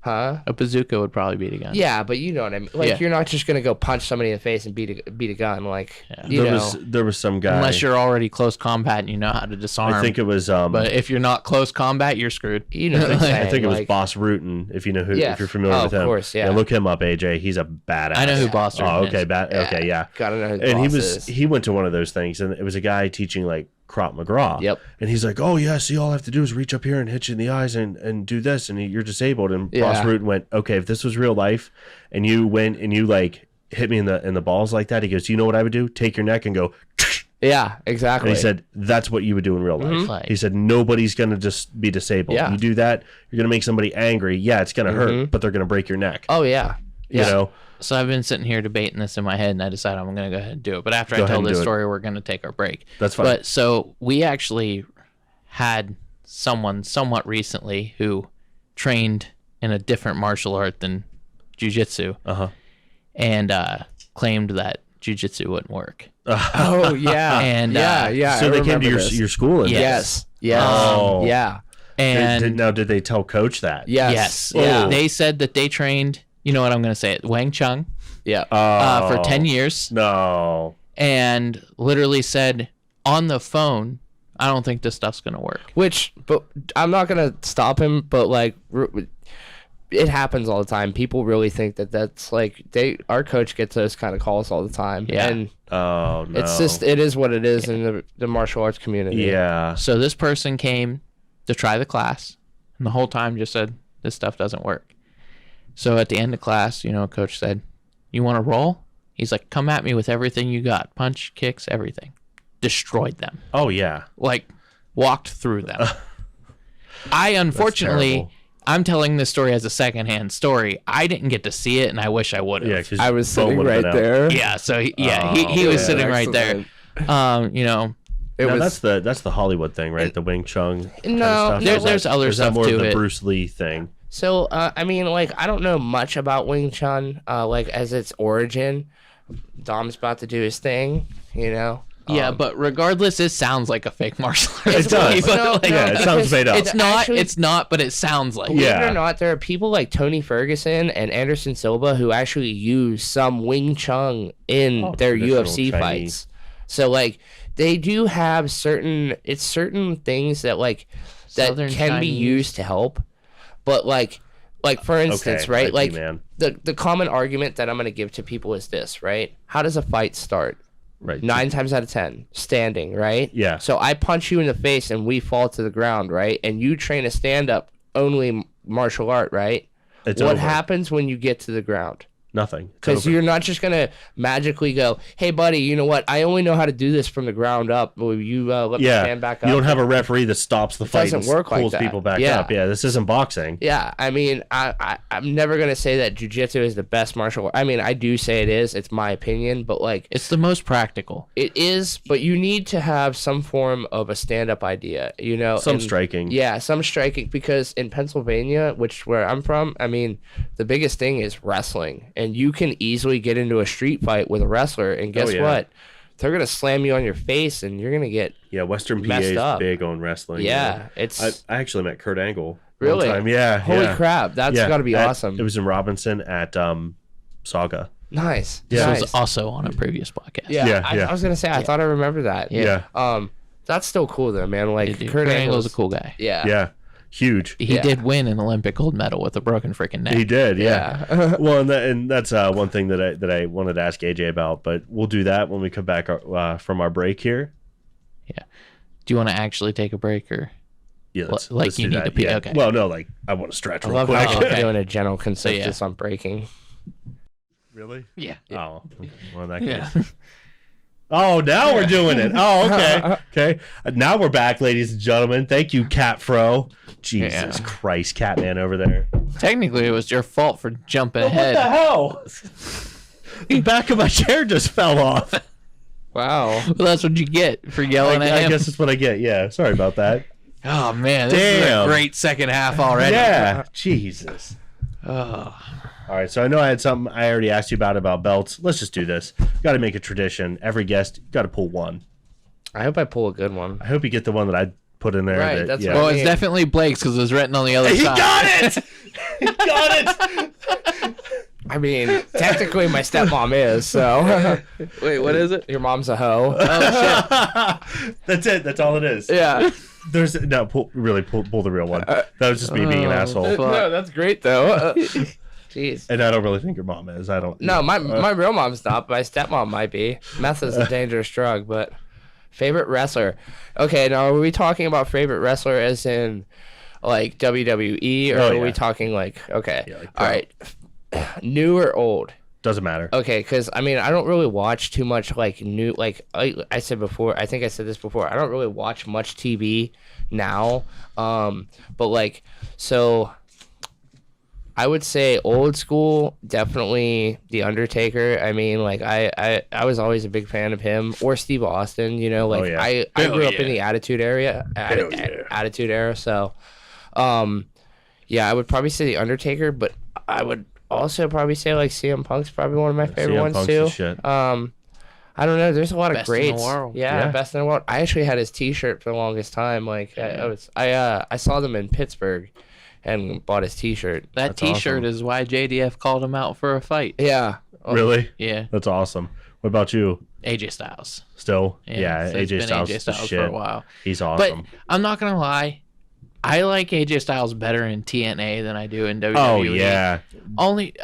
Huh? A bazooka would probably beat a gun. Yeah, but you know what I mean. Like, Yeah. you're not just gonna go punch somebody in the face and beat a gun. Like, There was some guy. Unless you're already close combat and you know how to disarm. I think it was. But if you're not close combat, you're screwed. you know what I'm saying. I think it was like, Boss Rutan. If you know who, Yeah. if you're familiar with him, of course, yeah. look him up, AJ. He's a badass. I know who Boss Rutan Oh, okay, is. okay, yeah. Gotta know who the And boss is. he went to one of those things, and it was a guy teaching like Krav Maga. Yep. And he's like, "Oh yeah, see, all I have to do is reach up here and hit you in the eyes and do this, and you're disabled." And Boss Yeah. Rutan went, "Okay, if this was real life, and you went and you like hit me in the balls like that," he goes, "You know what I would do? Take your neck and go." Yeah, exactly. And he said, "That's what you would do in real life." Like- He said, "Nobody's gonna just be disabled. Yeah. You do that, you're gonna make somebody angry. Yeah, it's gonna hurt, but they're gonna break your neck. "Oh yeah, You know." So I've been sitting here debating this in my head, and I decided I'm going to go ahead and do it. But after Go I ahead tell and this do it. story, we're going to take our break. That's fine. But so we actually had someone somewhat recently who trained in a different martial art than jiu-jitsu and claimed that jiu-jitsu wouldn't work. oh yeah, And, yeah." So I they came to remember this. your school and Yes, yes, Oh. yeah, And did they tell coach that? yes, yes, yeah, they said that they trained, you know what I'm going to say it, Wang Chung yeah. for 10 years. No. And literally said on the phone, I don't think this stuff's going to work. But I'm not gonna stop him. But like, it happens all the time. People really think that that's like our coach gets those kind of calls all the time. Yeah. And Oh no. it's just it is what it is in the martial arts community. Yeah. So this person came to try the class, and the whole time just said, this stuff doesn't work. So at the end of class, coach said, you want to roll? He's like, come at me with everything you got. Punch, kicks, everything. Destroyed them. Oh yeah. Like, walked through them. I unfortunately, terrible. I'm telling this story as a secondhand story. I didn't get to see it, and I wish I would have. Yeah, 'cause I was Bo sitting would've right been out. there. Yeah, so he Oh, was yeah, sitting right there. excellent. It No, was that's the Hollywood thing, right? The Wing Chun. kind of No, stuff. there's other Is that stuff more to of the it. Bruce Lee thing? so. I mean, like, I don't know much about Wing Chun, like as its origin. Dom's about to do his thing, Yeah, but regardless, it sounds like a fake martial art. It does. No, Yeah, it sounds because made up. It's not. actually- It's not. But it sounds like. Believe Yeah. it or not, there are people like Tony Ferguson and Anderson Silva who actually use some Wing Chun in their traditional UFC Chinese. fights. So like they do have certain things that like that Southern can be Chinese. used to help. But like for instance, Okay, right? IP, Like man. the common argument that I'm going to give to people is this, right? How does a fight start? Right. 9 times out of 10 standing, right? Yeah. So I punch you in the face and we fall to the ground, right? And you train a stand-up only martial art, right? It's What over. happens when you get to the ground? Nothing. It's Because over. you're not just gonna magically go, "Hey, buddy, you know what? I only know how to do this from the ground up. Will you let me stand back up?" You don't have a referee that stops the fight doesn't and work like pulls that. people back Yeah. up. Yeah, this isn't boxing. Yeah, I mean, I'm never gonna say that jiu-jitsu is the best martial art. I mean, I do say it is. It's my opinion, but like It's the most practical. it is. But you need to have some form of a stand-up idea, Some and- striking. Yeah, some striking, because in Pennsylvania, which where I'm from, I mean, the biggest thing is wrestling, and you can easily get into a street fight with a wrestler, and guess yeah. what? They're gonna slam you on your face, and you're gonna get Yeah, Western PA Messed is up. big on wrestling. yeah. It's I actually met Kurt Angle. Really? One time. Yeah. holy yeah. crap, that's Yeah, got to be at- awesome. It was in Robinson at Saga. Nice. Yeah. nice. This was also on a previous podcast. yeah, Yeah, I, yeah. I was gonna say I thought I remember that. Yeah. That's still cool though, man. Like Dude, Kurt Angle's Angle's a cool guy. Yeah. Yeah. Huge. He Yeah. did win an Olympic gold medal with a broken freaking neck. He did, yeah. Yeah. Well, and that's one thing that I wanted to ask AJ about, but we'll do that when we come back from our break here. Yeah. Do you want to actually take a break or? Yeah, Like let's you do need that. to pee, Yeah. okay. Well, no, like I want to stretch I real love quick. how Okay. I'm doing a general consensus on breaking. Really? Yeah. Oh, well, in that Yeah. case. Oh, now we're doing it. Oh, okay. Okay. Now we're back, ladies and gentlemen. Thank you, Cat Fro. Jesus Yeah. Christ, Catman over there. Technically, it was your fault for jumping ahead. What the hell? The back of my chair just fell off. Wow. Well, that's what you get for yelling at I him. guess that's what I get. Yeah. Sorry about that. Oh man, this is Damn. a great second half already. Yeah. Jesus. Oh. All right, so I know I had something I already asked you about belts. Let's just do this. Got to make a tradition. Every guest got to pull one. I hope I pull a good one. I hope you get the one that I put in there. Right, that, that's yeah. Well, I it's mean- definitely Blake's because it was written on the other He side. got it. He got it. I mean, technically my stepmom is, so. Wait, what is it? Your mom's a hoe. That's it. That's all it is. Yeah. There's no pull the real one. That was just me being an asshole. fuck. No, that's great though. Jeez. And I don't really think your mom is. I don't. No, my real mom's not. My stepmom might be. Meth is a dangerous drug, but favorite wrestler. Okay, now are we talking about favorite wrestler as in like WWE, or Oh, are yeah. we talking like okay? Yeah, like all right, new or old? Doesn't matter. Okay, because I mean, I don't really watch too much like new. Like I said before, I think I said this before. I don't really watch much TV now. But like, so I would say old school, definitely The Undertaker. I mean, like I was always a big fan of him, or Steve Austin. You know, like yeah. I grew up in the Attitude Attitude era. So, yeah, I would probably say The Undertaker, but I would also probably say like CM Punk's probably one of my favorite CM ones Punk's too. the shit. I don't know. There's a lot of Best in the greats. world. Yeah, Yeah. best in the world. I actually had his T-shirt for the longest time. Like I saw them in Pittsburgh, and bought his T-shirt. That That's T-shirt awesome. is why JDF called him out for a fight. Yeah. Oh, Really? Yeah, That's awesome. What about you? AJ Styles. Still? Yeah, so it's AJ been Styles, AJ is the Styles shit. for a while. He's awesome. But I'm not gonna lie, I like AJ Styles better in TNA than I do in WWE. Oh yeah,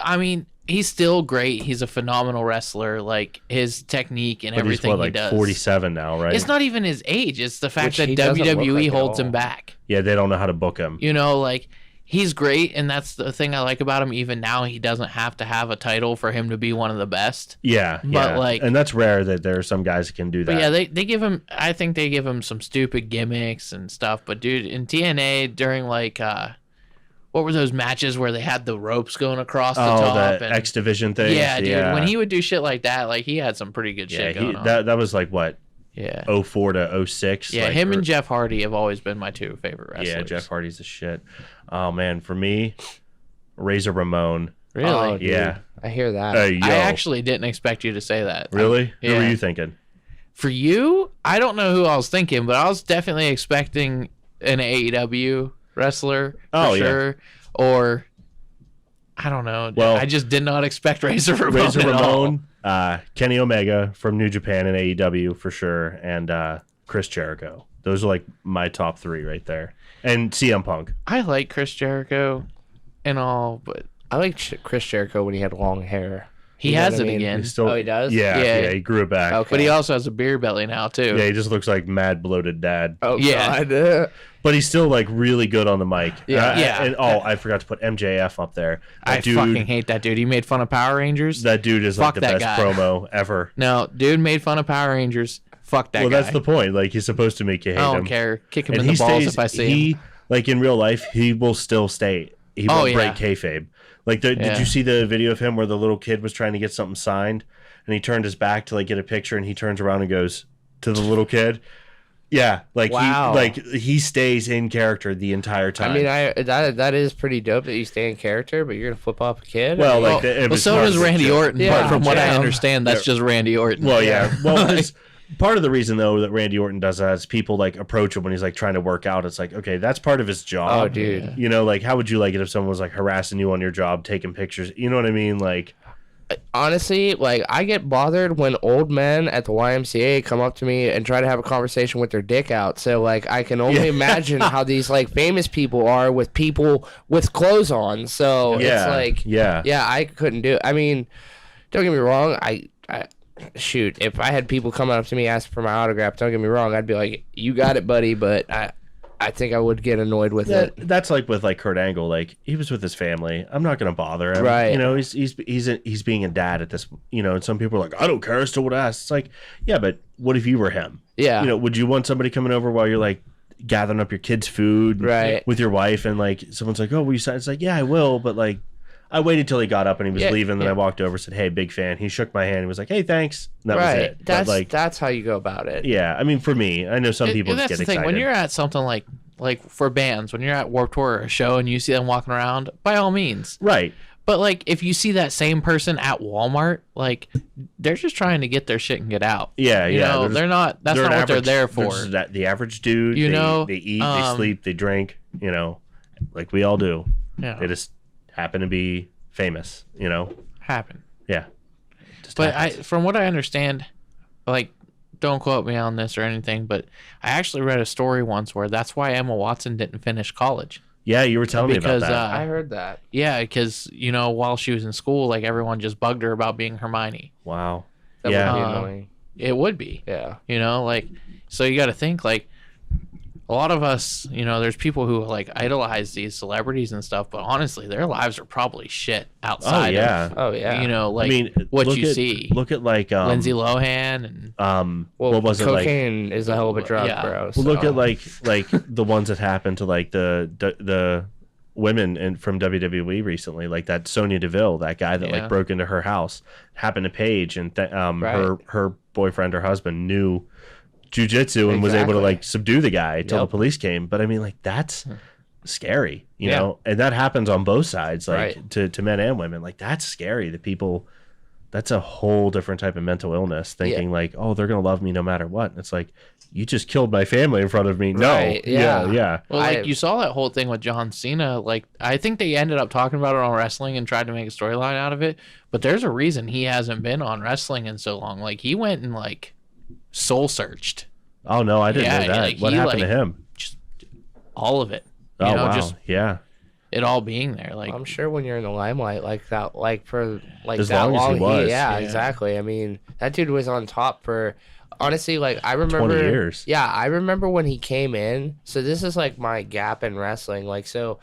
I mean, he's still great. He's a phenomenal wrestler. Like his technique and but he's everything what, like he does. 47 now, right? It's not even his age. It's the fact Which that he doesn't look WWE like at holds all. him back. Yeah, they don't know how to book him. You know, like he's great, and that's the thing I like about him. Even now, he doesn't have to have a title for him to be one of the best. Yeah, But, yeah. like- and that's rare that there are some guys that can do that. But yeah, they give him. I think they give him some stupid gimmicks and stuff. But dude, in TNA during like, what were those matches where they had the ropes going across the top? the and, X Division thing. yeah, dude. When he would do shit like that, like he had some pretty good shit going on. that was like what Yeah. 04 to 06. Yeah, like, him and Jeff Hardy have always been my two favorite wrestlers. Yeah, Jeff Hardy's the shit. Oh man, for me, Razor Ramon. Really? Oh, dude. Yeah. I hear that. Hey, yo. I actually didn't expect you to say that. Really? Who were yeah. you thinking? For you, I don't know who I was thinking, but I was definitely expecting an AEW wrestler for Oh, yeah. sure. Or I don't know. Well, I just did not expect Razor Ramon. Razor at all. Ramon, Kenny Omega from New Japan and AEW for sure, and Chris Jericho. Those are like my top three right there. And CM Punk. I like Chris Jericho and all, but I like Chris Jericho when he had long hair. he You know has what I it mean? again. He's still, Oh, he does? Yeah, Yeah. yeah, he grew it back. Okay. But he also has a beer belly now too. Yeah, he just looks like mad bloated dad. Oh Yeah. God. But he's still like really good on the mic. Yeah. Yeah. And I forgot to put MJF up there. I fucking hate that dude. He made fun of Power Rangers. That dude is like Fuck the that best guy. promo ever. No, dude made fun of Power Rangers. Fuck that Well, guy. that's the point. Like he's supposed to make you hate I don't him. care. Kick him And in the he balls stays. if I see He him. like in real life, he will still stay. He won't Oh, break yeah. kayfabe. Like, did Yeah. you see the video of him where the little kid was trying to get something signed, and he turned his back to like get a picture, and he turns around and goes to the little kid. Yeah, like Wow. he stays in character the entire time. I mean, that is pretty dope that you stay in character, but you're gonna flip off a kid. well, I mean, like it Well, was so part does of the Randy joke. Orton. Yeah. But from what I Yeah. understand, that's just Randy Orton. Well, yeah. Well, it's part of the reason though that Randy Orton does that is people like approach him when he's like trying to work out. It's like, okay, that's part of his job. Oh, dude. You know, like how would you like it if someone was like harassing you on your job, taking pictures? You know what I mean? Like, honestly, like I get bothered when old men at the YMCA come up to me and try to have a conversation with their dick out. So like I can only imagine how these like famous people are with people with clothes on. So yeah, it's like yeah. I couldn't do it. I mean, don't get me wrong, I shoot, if I had people coming up to me asking for my autograph, don't get me wrong, I'd be like, you got it, buddy, but I think I would get annoyed with it. That's like with like Kurt Angle. Like he was with his family. I'm not gonna bother him. Right. You know, he's being a dad at this. You know, and some people are like, I don't care. I still would ask. It's like, yeah, but what if you were him? Yeah. You know, would you want somebody coming over while you're like gathering up your kids' food, Right. with your wife, and like someone's like, oh, will you sign? It's like, yeah, I will, but like. I waited till he got up and he was Yeah, leaving. Then yeah. I walked over, said, "Hey, big fan." He shook my hand. He was like, "Hey, thanks." And that was Right. it. But, like, That's how you go about it. yeah. I mean, for me, I know some people that's just the get thing. excited. When you're at something like for bands, when you're at Warped Tour or a show and you see them walking around, by all means. right. But like if you see that same person at Walmart, like they're just trying to get their shit and get out. Yeah, you know, they're not. That's not what they're there for. They're just the average dude. You know, they eat, they sleep, they drink. You know, like we all do. Yeah. They just happen to be famous. You know, happen. Yeah. But from what I understand, like, don't quote me on this or anything, but I actually read a story once where that's why Emma Watson didn't finish college. Yeah, you were telling me about that. I heard that. Yeah, because, you know, while she was in school, like, everyone just bugged her about being Hermione. Wow. That would be annoying. It would be. Yeah. You know, like, so you got to think, like, a lot of us, you know, there's people who, like, idolize these celebrities and stuff, but honestly, their lives are probably shit outside Oh, yeah. you know, like, I mean, what you see. Look at, like... Lindsay Lohan and... what was it, like... Cocaine is a hell of a drug, bro. Well, look at, like the ones that happened to, like, the women from WWE recently, like that Sonya Deville, that guy that, like, broke into her house, happened to Paige, and her boyfriend or husband knew jiu-jitsu and was able to, like, subdue the guy until the police came. But I mean, like, that's scary, you know, and that happens on both sides, like to men and women. Like, that's scary. The people, that's a whole different type of mental illness, thinking like, oh, they're gonna love me no matter what. And it's like, you just killed my family in front of me. No, yeah. Well, like, you saw that whole thing with John Cena. Like, I think they ended up talking about it on wrestling and tried to make a storyline out of it. But there's a reason he hasn't been on wrestling in so long. Like, he went and, like, soul searched. Oh no, I didn't know that. Like, what happened to him? Just all of it. You oh know, wow, just it all being there. Like, I'm sure when you're in the limelight like that, like for like as that long as he was, exactly. I mean, that dude was on top for honestly. Like, I remember 20 years. Yeah, I remember when he came in. So this is like my gap in wrestling. Like, so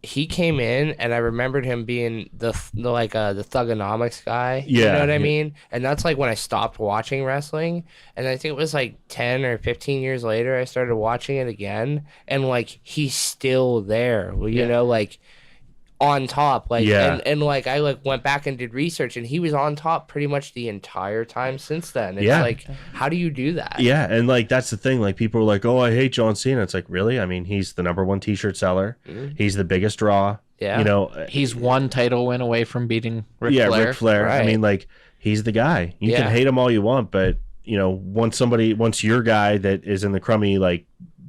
he came in, and I remembered him being the thugonomics guy. Yeah, you know what I mean? And that's like when I stopped watching wrestling. And I think it was like 10 or 15 years later, I started watching it again, and like he's still there. You know, like on top. Like, and like I like went back and did research, and he was on top pretty much the entire time since then. It's like, how do you do that? Yeah, and like that's the thing. Like, people are like, "Oh, I hate John Cena." It's like, really? I mean, he's the #1 T-shirt seller. Mm-hmm. He's the biggest draw. Yeah, you know, he's one title win away from beating Ric Flair. Ric Flair. Right. I mean, like, he's the guy. You can hate him all you want, but you know, once your guy that is in the crummy like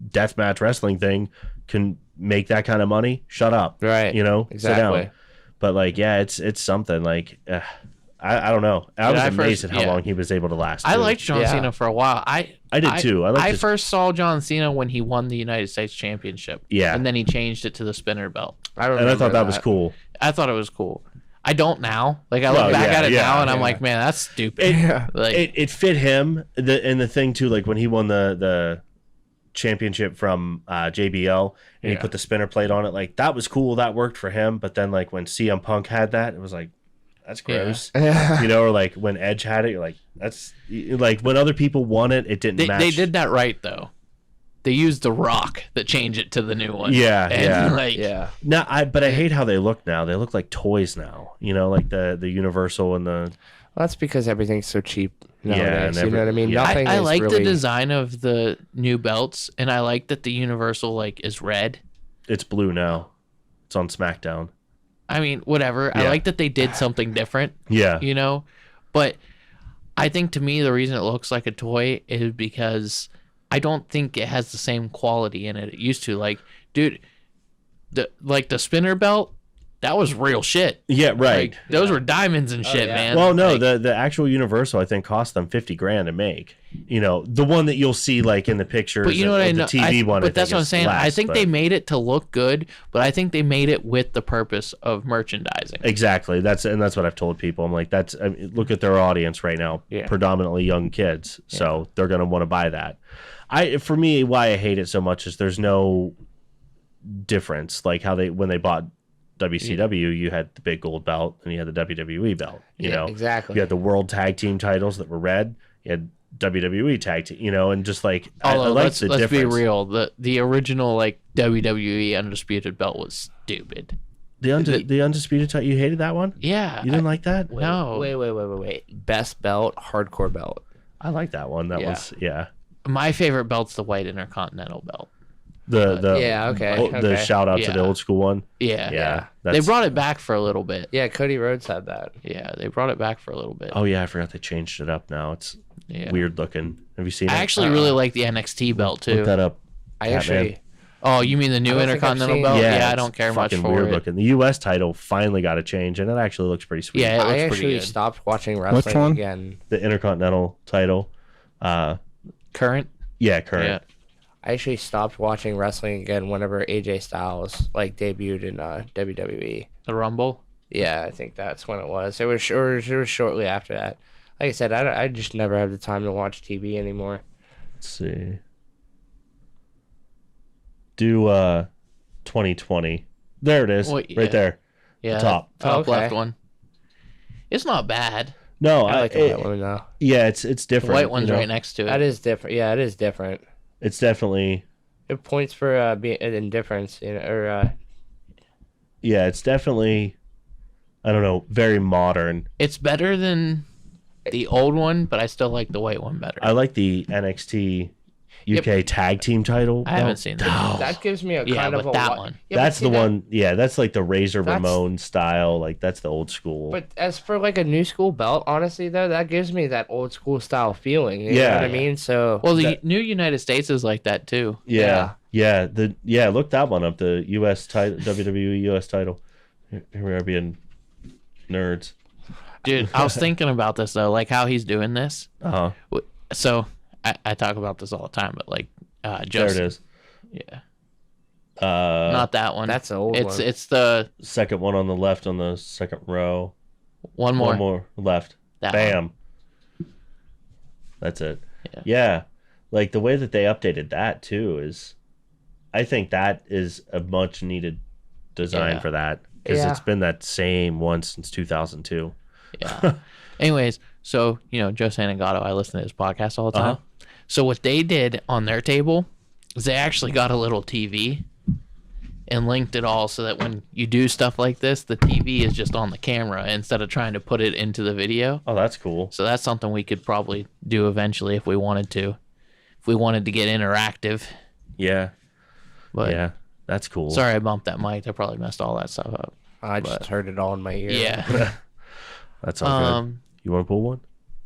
deathmatch wrestling thing can make that kind of money, shut up. Right. You know, exactly. Sit down. But like, yeah, it's something. Like, I don't know. I was amazed at how long he was able to last. I liked John Cena for a while. I did too. I first saw John Cena when he won the United States Championship. Yeah. And then he changed it to the spinner belt. And I thought that was cool. I thought it was cool. I don't now. Like, I look back at it now, and I'm like, man, that's stupid. It fit him. The thing too, like when he won the championship from JBL and he put the spinner plate on it, like that was cool. That worked for him. But then like when CM Punk had that, it was like, that's gross. You know, or like when Edge had it, you're like, that's like when other people won it, it didn't match. They did that right though. They used the Rock that changed it to the new one. But I hate how they look now. They look like toys now. You know, like the Universal and the. Well, that's because everything's so cheap nowadays. You know what I mean? Yeah. Nothing. I like really... the design of the new belts, and I like that the Universal like is red. It's blue now. It's on SmackDown. I mean, whatever. I like that they did something different. Yeah. You know, but I think to me the reason it looks like a toy is because I don't think it has the same quality in it used to. Like, dude, the spinner belt, that was real shit. Yeah, right. Like, those were diamonds and shit, man. Well, no, like, the actual Universal I think cost them $50,000 to make. You know, the one that you'll see like in the pictures. But you know what I know? The TV one. But that's what I'm saying. I think they made it to look good, but I think they made it with the purpose of merchandising. Exactly. That's what I've told people. I'm like, look at their audience right now, predominantly young kids. So they're gonna want to buy that. For me, why I hate it so much is there's no difference. Like how when they bought WCW, you had the big gold belt and you had the WWE belt. You know, exactly. You had the World Tag Team titles that were red. You had WWE Tag Team. You know, and just like I like the difference. Let's be real. The original like WWE Undisputed belt was stupid. The Undisputed title. You hated that one? Yeah. You didn't like that? No. Wait. Best belt, hardcore belt. I like that one. That was My favorite belt's the white Intercontinental belt. The Yeah, okay, The okay. shout out to Yeah. the old school one. Yeah. Yeah, They brought it back for a little bit. Yeah, Cody Rhodes had that. Yeah, they brought it back for a little bit. Oh yeah, I forgot they changed it up now. It's Yeah. weird looking. Have you seen it? I actually really like the NXT belt too. Look that up. I Catman. actually. Oh, you mean the new I don't think I've Intercontinental seen- belt? Yeah, I it's don't care much fucking for weird it. looking. The U.S. title finally got a change, and it actually looks pretty sweet. Yeah, it I looks pretty actually good. stopped watching wrestling one? again. The Intercontinental title. Current? Yeah, current. Yeah. I actually stopped watching wrestling again whenever AJ Styles like debuted in WWE. The Rumble? Yeah, I think that's when it was. It was shortly after that. Like I said, I just never have the time to watch TV anymore. Let's see. Do 2020. There it is. Well, yeah. Right there. Yeah. Top. Oh, okay. left one. It's not bad. No, I like the white one though. yeah, it's The different. white one's you know? right next to it. That is different. Yeah, it is different. It's definitely It points for being indifference, or yeah, it's definitely I don't know, very modern. It's better than the old one, but I still like the white one better. I like the NXT UK tag team title. I haven't seen that. that gives me a Yeah, kind of but a that wa- one. Yeah, but That's see the that- one. Yeah, that's like the Razor That's- Ramon style. Like that's the old school. But as for like a new school belt, honestly though, that gives me that old school style feeling. You know Yeah. what I mean? So Well, the new United States is like that too. yeah. Look that one up. The U.S. title, WWE U.S. title. Here we are being nerds. Dude, I was thinking about this though, like how he's doing this. Uh huh. So I talk about this all the time, but like There just it is. yeah, Not not that one. that's an old it's one. it's the second one on the left on the second row. one more. One more left. That Bam. That's it. Yeah. Yeah. Like the way that they updated that too is, I think that is a much needed design Yeah. for that because Yeah. it's been that same one since 2002. Yeah. Anyways, so Joe Santagato, I listen to his podcast all the time. Uh-huh. So what they did on their table is they actually got a little TV and linked it all so that when you do stuff like this, the TV is just on the camera instead of trying to put it into the video. Oh, that's cool. So that's something we could probably do eventually if we wanted to. If we wanted to get interactive. Yeah. But Yeah. That's cool. sorry I bumped that mic. I probably messed all that stuff up. I just heard it all in my ear. Yeah. That's all good. You want to pull one?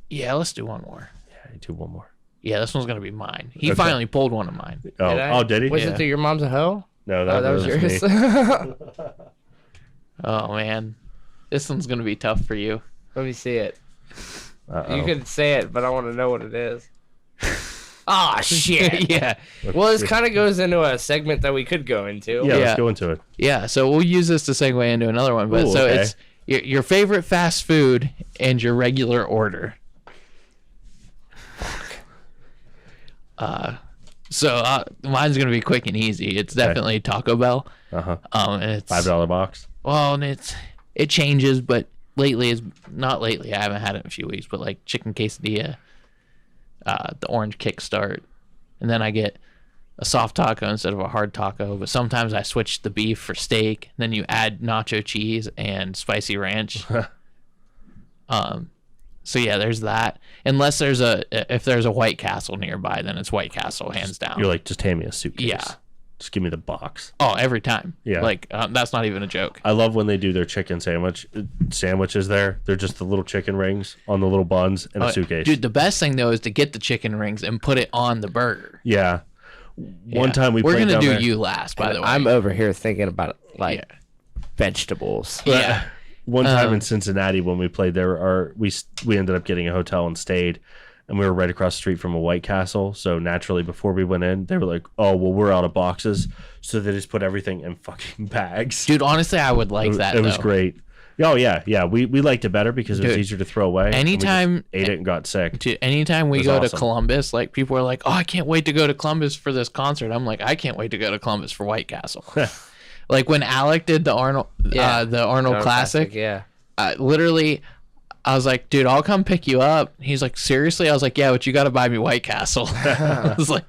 Yeah, let's do one more. Yeah, you do one more. Yeah, this one's going to be mine. He Okay. finally pulled one of mine. Oh, Did I? did he? Was Yeah. it the Your Mom's a Hoe? No, Oh, that was yours. me. Oh, man. This one's going to be tough for you. Let me see it. Uh-oh. You can say it, but I want to know what it is. Ah, shit. Yeah. Well, this kind of goes into a segment that we could go into. Yeah, Yeah. let's go into it. Yeah, so we'll use this to segue into another one. But Ooh, so okay. it's your favorite fast food and your regular order. Mine's gonna be quick and easy. It's definitely Taco Bell. And it's $5 box. well, and it changes, but lately is not lately. I haven't had it in a few weeks, but like chicken quesadilla, the orange kickstart, and then I get a soft taco instead of a hard taco. But sometimes I switch the beef for steak. Then you add nacho cheese and spicy ranch. So yeah, there's that. Unless if there's a White Castle nearby, then it's White Castle hands down. You're like, just hand me a suitcase. Yeah. Just give me the box. Oh, every time. Yeah. Like that's not even a joke. I love when they do their chicken sandwiches there. They're just the little chicken rings on the little buns and a suitcase. Dude, the best thing though is to get the chicken rings and put it on the burger. Yeah. One Yeah. time we're gonna down do there. you last, by the way. I'm over here thinking about like Yeah. vegetables. Yeah. One time in Cincinnati when we played there, we ended up getting a hotel and stayed, and we were right across the street from a White Castle. So naturally, before we went in, they were like, "Oh, well, we're out of boxes," so they just put everything in fucking bags. Dude, honestly, I would like that. It was though. great. Oh yeah. We liked it better because it was Dude, easier to throw away. and we just anytime- ate it and got sick. Dude, anytime we was go to awesome. Columbus, like people are like, "Oh, I can't wait to go to Columbus for this concert." I'm like, "I can't wait to go to Columbus for White Castle." Like when Alec did the Arnold Classic, Yeah. literally, I was like, "Dude, I'll come pick you up." He's like, "Seriously?" I was like, "Yeah, but you got to buy me White Castle." I was like,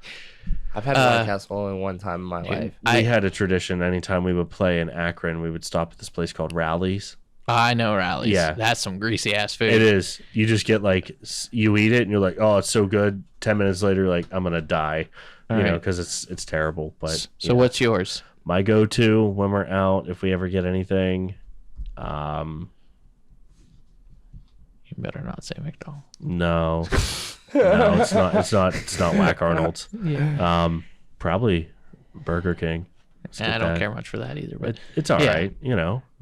I've had White Castle only one time in my life. We had a tradition. Anytime we would play in Akron, we would stop at this place called Rallies. "I know Rallies. Yeah. That's some greasy ass food." It is. You just get like, you eat it and you're like, oh, it's so good. 10 minutes later, you're like, I'm going to die. because it's terrible. But so what's yours? My go-to when we're out, if we ever get anything, You better not say McDonald's. no, it's not Whack Arnold's. Yeah. Probably Burger King. I don't care much for that either, but It's all right.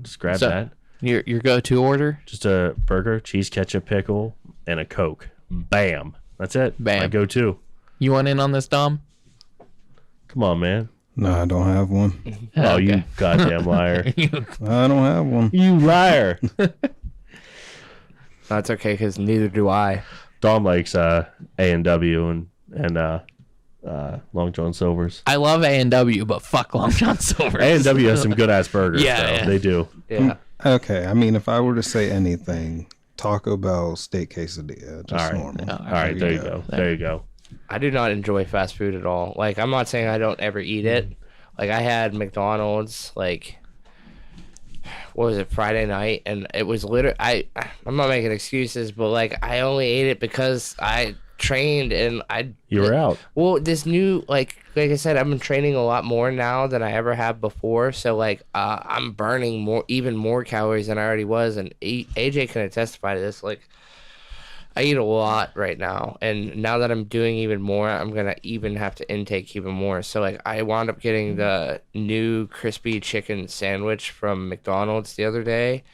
Just grab that. Your go-to order? Just a burger, cheese, ketchup, pickle, and a Coke. Bam. That's it. Bam. My go-to. You want in on this, Dom? Come on, man. No, I don't have one. Oh, you goddamn liar. I don't have one. You liar. That's okay, because neither do I. Dom likes A&W and Long John Silver's. I love A&W, but fuck Long John Silver's. A&W has some good-ass burgers. Yeah. They do. Yeah. Okay, I mean, if I were to say anything, Taco Bell steak quesadilla, just All right. normal. All right, there you go. There you go. I do not enjoy fast food at all. Like, I'm not saying I don't ever eat it. Like, I had McDonald's, like, what was it, Friday night, and it was literally, I'm not making excuses, but, like, I only ate it because I trained and You were out. Well, this new, like I said, I've been training a lot more now than I ever have before, so, like, I'm burning even more calories than I already was, and AJ can testify to this, like, I eat a lot right now, and now that I'm doing even more, I'm going to even have to intake even more. So, like, I wound up getting the new crispy chicken sandwich from McDonald's the other day,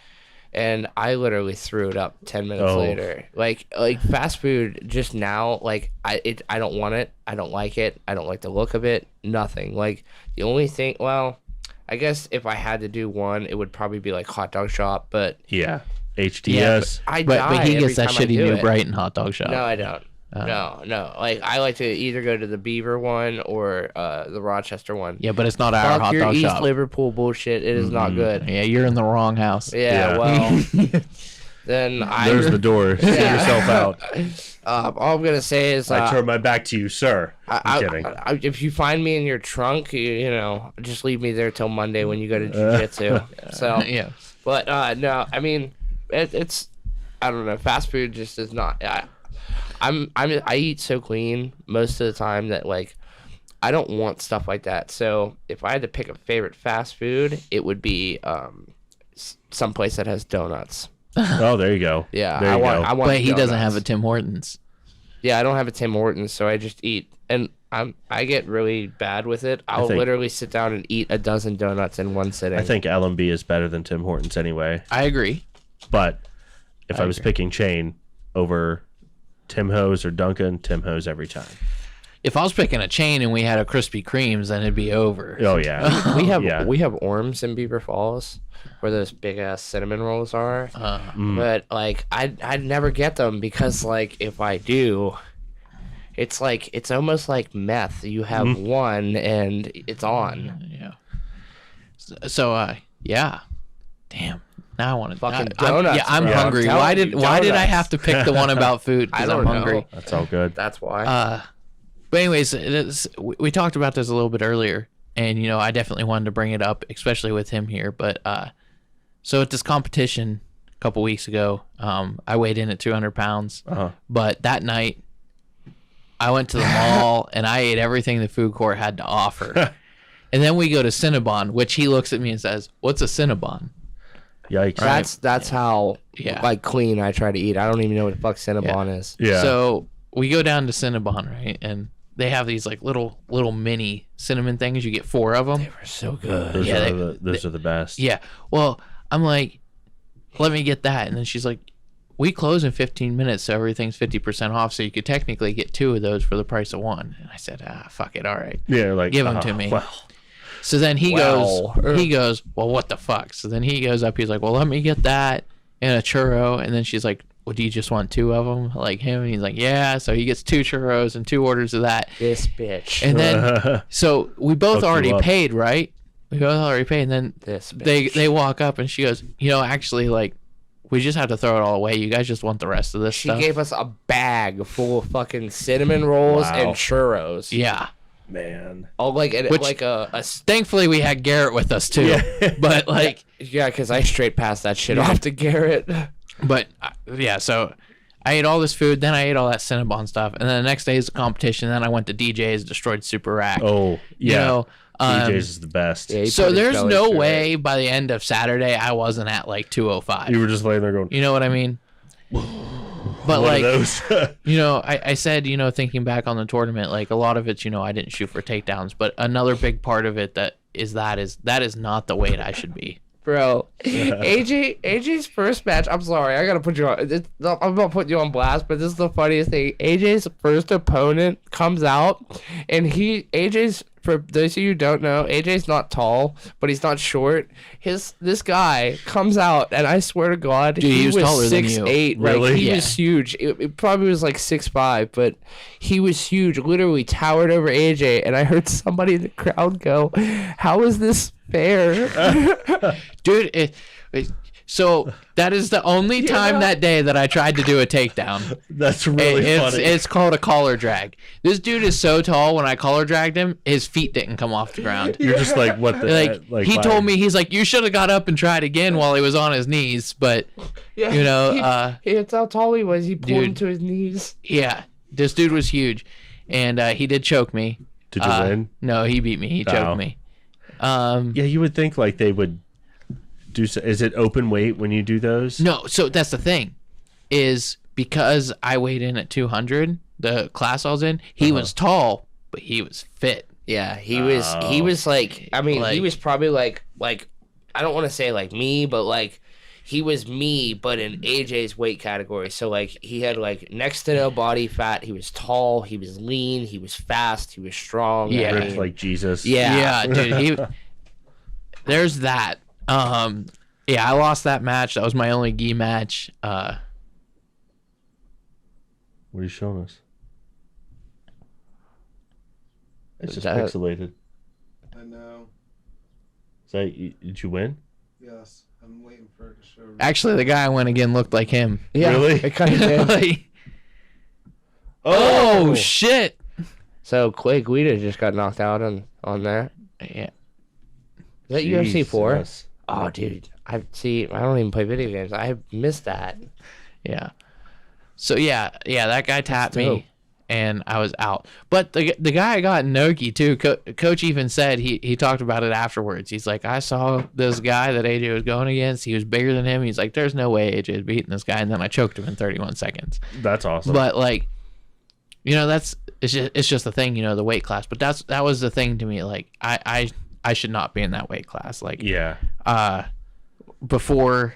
and I literally threw it up 10 minutes later. Like fast food just now, like, I don't want it. I don't like it. I don't like the look of it. Nothing. Like, the only thing, well, I guess if I had to do one, it would probably be, like, hot dog shop, but... Yeah. HDS. But he gets that shitty New Brighton hot dog shop. No, I don't. No. Like, I like to either go to the Beaver one or the Rochester one. Yeah, but it's not our hot your dog East shop. Liverpool bullshit. It is not good. Yeah, you're in the wrong house. Yeah. Well, then There's the door. Sit yourself out. all I'm gonna say is I turn my back to you, sir. I'm kidding. If you find me in your trunk, you know, just leave me there till Monday when you go to jiu-jitsu. So Yeah. But no, I mean, it's I don't know. Fast food just is not. I eat so clean most of the time that, like, I don't want stuff like that. So if I had to pick a favorite fast food, it would be someplace that has donuts. Oh, there you go. Yeah, There you go. I want. But he doesn't donuts. have a Tim Hortons. Yeah, I don't have a Tim Hortons, so I just eat, and I get really bad with it. I'll literally sit down and eat a dozen donuts in one sitting. I think L&B is better than Tim Hortons anyway. I agree. But if I was picking chain over Tim Ho's or Dunkin', Tim Ho's every time. If I was picking a chain and we had a Krispy Kremes, then it'd be over. Oh yeah. we have Orms in Beaver Falls, where those big ass cinnamon rolls are. But like I'd never get them because, like, if I do, it's like it's almost like meth. You have one and it's on. Yeah. So yeah. Damn. Now I want to fucking donuts. I'm bro. hungry. I'm Why telling did you, I donuts. have to pick the one about food? I Because don't I'm hungry. know. That's all good. That's why. But anyways, we talked about this a little bit earlier, and you know I definitely wanted to bring it up, especially with him here. But so at this competition a couple weeks ago, I weighed in at 200 pounds. But that night, I went to the mall and I ate everything the food court had to offer. And then we go to Cinnabon, which he looks at me and says, "What's a Cinnabon?" Yikes. That's how like clean I try to eat. I don't even know what the fuck Cinnabon is. Yeah. So we go down to Cinnabon, right? And they have these like little mini cinnamon things. You get 4 of them. They were so good. Those are the best. Yeah. Well, I'm like, let me get that. And then she's like, we close in 15 minutes, so everything's 50% off. So you could technically get 2 of those for the price of 1. And I said, fuck it. All right. Yeah, like Give them to me. Well. So then he goes, well, what the fuck? So then he goes up. He's like, well, let me get that and a churro. And then she's like, well, do you just want 2 of them like him? And he's like, yeah. So he gets 2 churros and 2 orders of that. This bitch. And then, so we both Hook you already up. paid, right? We both already paid. And then This bitch. they walk up and she goes, you know, actually, like, we just have to throw it all away. You guys just want the rest of this She stuff. gave us a bag full of fucking cinnamon rolls Wow. and churros. Yeah. Man. Oh, like Which- like a Thankfully, we had Garrett with us too. But like, yeah, because I straight passed that shit off to Garrett. but yeah. So I ate all this food, then I ate all that Cinnabon stuff, and then the next day is the competition. Then I went to DJ's, destroyed Super Rack. Oh, yeah. You know, DJ's is the best. Yeah, so there's no way by the end of Saturday I wasn't at like 205. You were just laying there going, You know what I mean? But one like, of those. you know, I said, you know, thinking back on the tournament, like a lot of it's, you know, I didn't shoot for takedowns, but another big part of it that is not the weight I should be. Bro, AJ's first match. I'm sorry, I gotta put you on. I'm not putting you on blast, but this is the funniest thing. AJ's first opponent comes out, and AJ's, for those of you who don't know, AJ's not tall, but he's not short. This guy comes out, and I swear to God, dude, he was taller than you. 6'8". Really? Like, he Yeah. was huge. It probably was like 6'5", but he was huge. Literally towered over AJ, and I heard somebody in the crowd go, "How is this fair?" Dude, so that is the only time that day that I tried to do a takedown. That's really funny. It's called a collar drag. This dude is so tall, when I collar dragged him, his feet didn't come off the ground. You're just like, what the... He told me, he's like, you should have got up and tried again while he was on his knees, but, Yeah, you know, it's how tall he was. He pulled dude. him to his knees. yeah, this dude was huge, and he did choke me. Did you win? No, he beat me. He choked me. Yeah, you would think like they would do so. Is it open weight when you do those? No, so that's the thing, is because I weighed in at 200, the class I was in, he was tall, but he was fit. Yeah, he was like, I mean, he was probably like I don't want to say like me, but like he was me, but in AJ's weight category. So like he had like next to no body fat. He was tall. He was lean. He was fast. He was strong. Yeah. Ripped like Jesus. Yeah. Yeah, dude. There's that. Yeah, I lost that match. That was my only gi match. What are you showing us? It's just pixelated. I know. Did you win? Yes, I'm waiting for it to show. Actually, the guy I went again looked like him. Yeah, Really? it kind of did. Like, oh shit! So Clay Guida just got knocked out on that. Yeah. Is that UFC 4? Jesus. Oh, dude. I don't even play video games. I missed that. Yeah. So yeah, that guy tapped dope. me, and I was out. But the guy I got in Noki too. Coach even said he talked about it afterwards. He's like, I saw this guy that AJ was going against. He was bigger than him. He's like, there's no way AJ is beating this guy. And then I choked him in 31 seconds. That's awesome. But like, you know, it's just the thing. You know, the weight class. But that was the thing to me. Like, I should not be in that weight class. Like, yeah. Before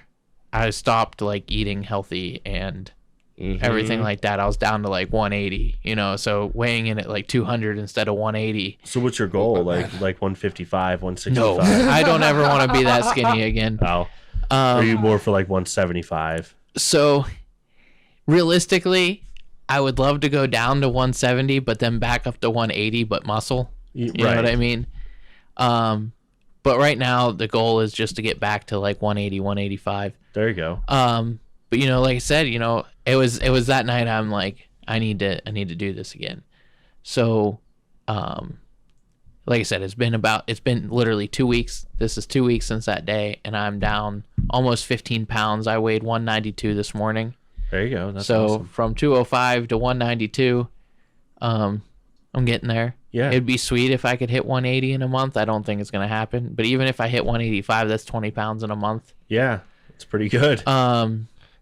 I stopped like eating healthy and everything like that, I was down to like 180, you know, so weighing in at like 200 instead of 180. So what's your goal? Like 155, 165? No, I don't ever want to be that skinny again. Oh. Are you more for like 175? So realistically, I would love to go down to 170, but then back up to 180, but muscle. You know what I mean? But right now the goal is just to get back to like 180, 185. There you go. But you know, like I said, you know, it was that night I'm like, I need to do this again. So, like I said, it's been literally 2 weeks. This is 2 weeks since that day, and I'm down almost 15 pounds. I weighed 192 this morning. There you go. That's so awesome. from 205 to 192, I'm getting there. Yeah. It'd be sweet if I could hit 180 in a month. I don't think it's gonna happen, but even if I hit 185, that's 20 pounds in a month. Yeah, it's pretty good.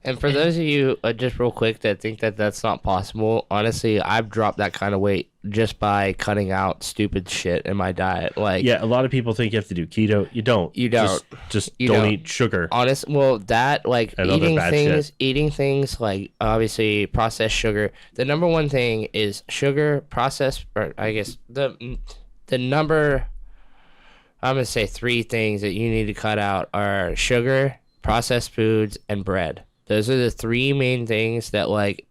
And for those of you, just real quick, that think that that's not possible, honestly, I've dropped that kind of weight just by cutting out stupid shit in my diet. Like, yeah, a lot of people think you have to do keto. You don't. You don't. Just You don't don't. eat sugar. Well, that, like, And other bad shit. eating things like, obviously, processed sugar. The number one thing is sugar, processed, or I guess the number, I'm going to say 3 things that you need to cut out are sugar, processed foods, and bread. Those are the 3 main things that, like,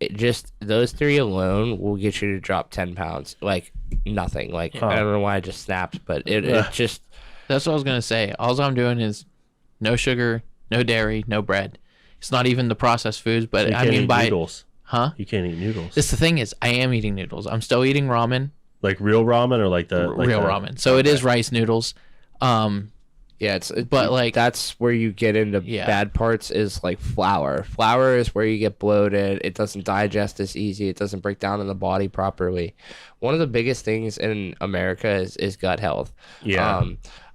those 3 alone will get you to drop 10 pounds. Like, nothing. Like, I don't know why I just snapped, but it just... That's what I was going to say. All I'm doing is no sugar, no dairy, no bread. It's not even the processed foods, but You I can't mean eat by... noodles. Huh? You can't eat noodles. This the thing is, I am eating noodles. I'm still eating ramen. Like real ramen or like the... Real ramen. So it is rice noodles. Yeah, but like that's where you get into bad parts is like flour. Flour is where you get bloated. It doesn't digest as easy. It doesn't break down in the body properly. One of the biggest things in America is gut health. Yeah.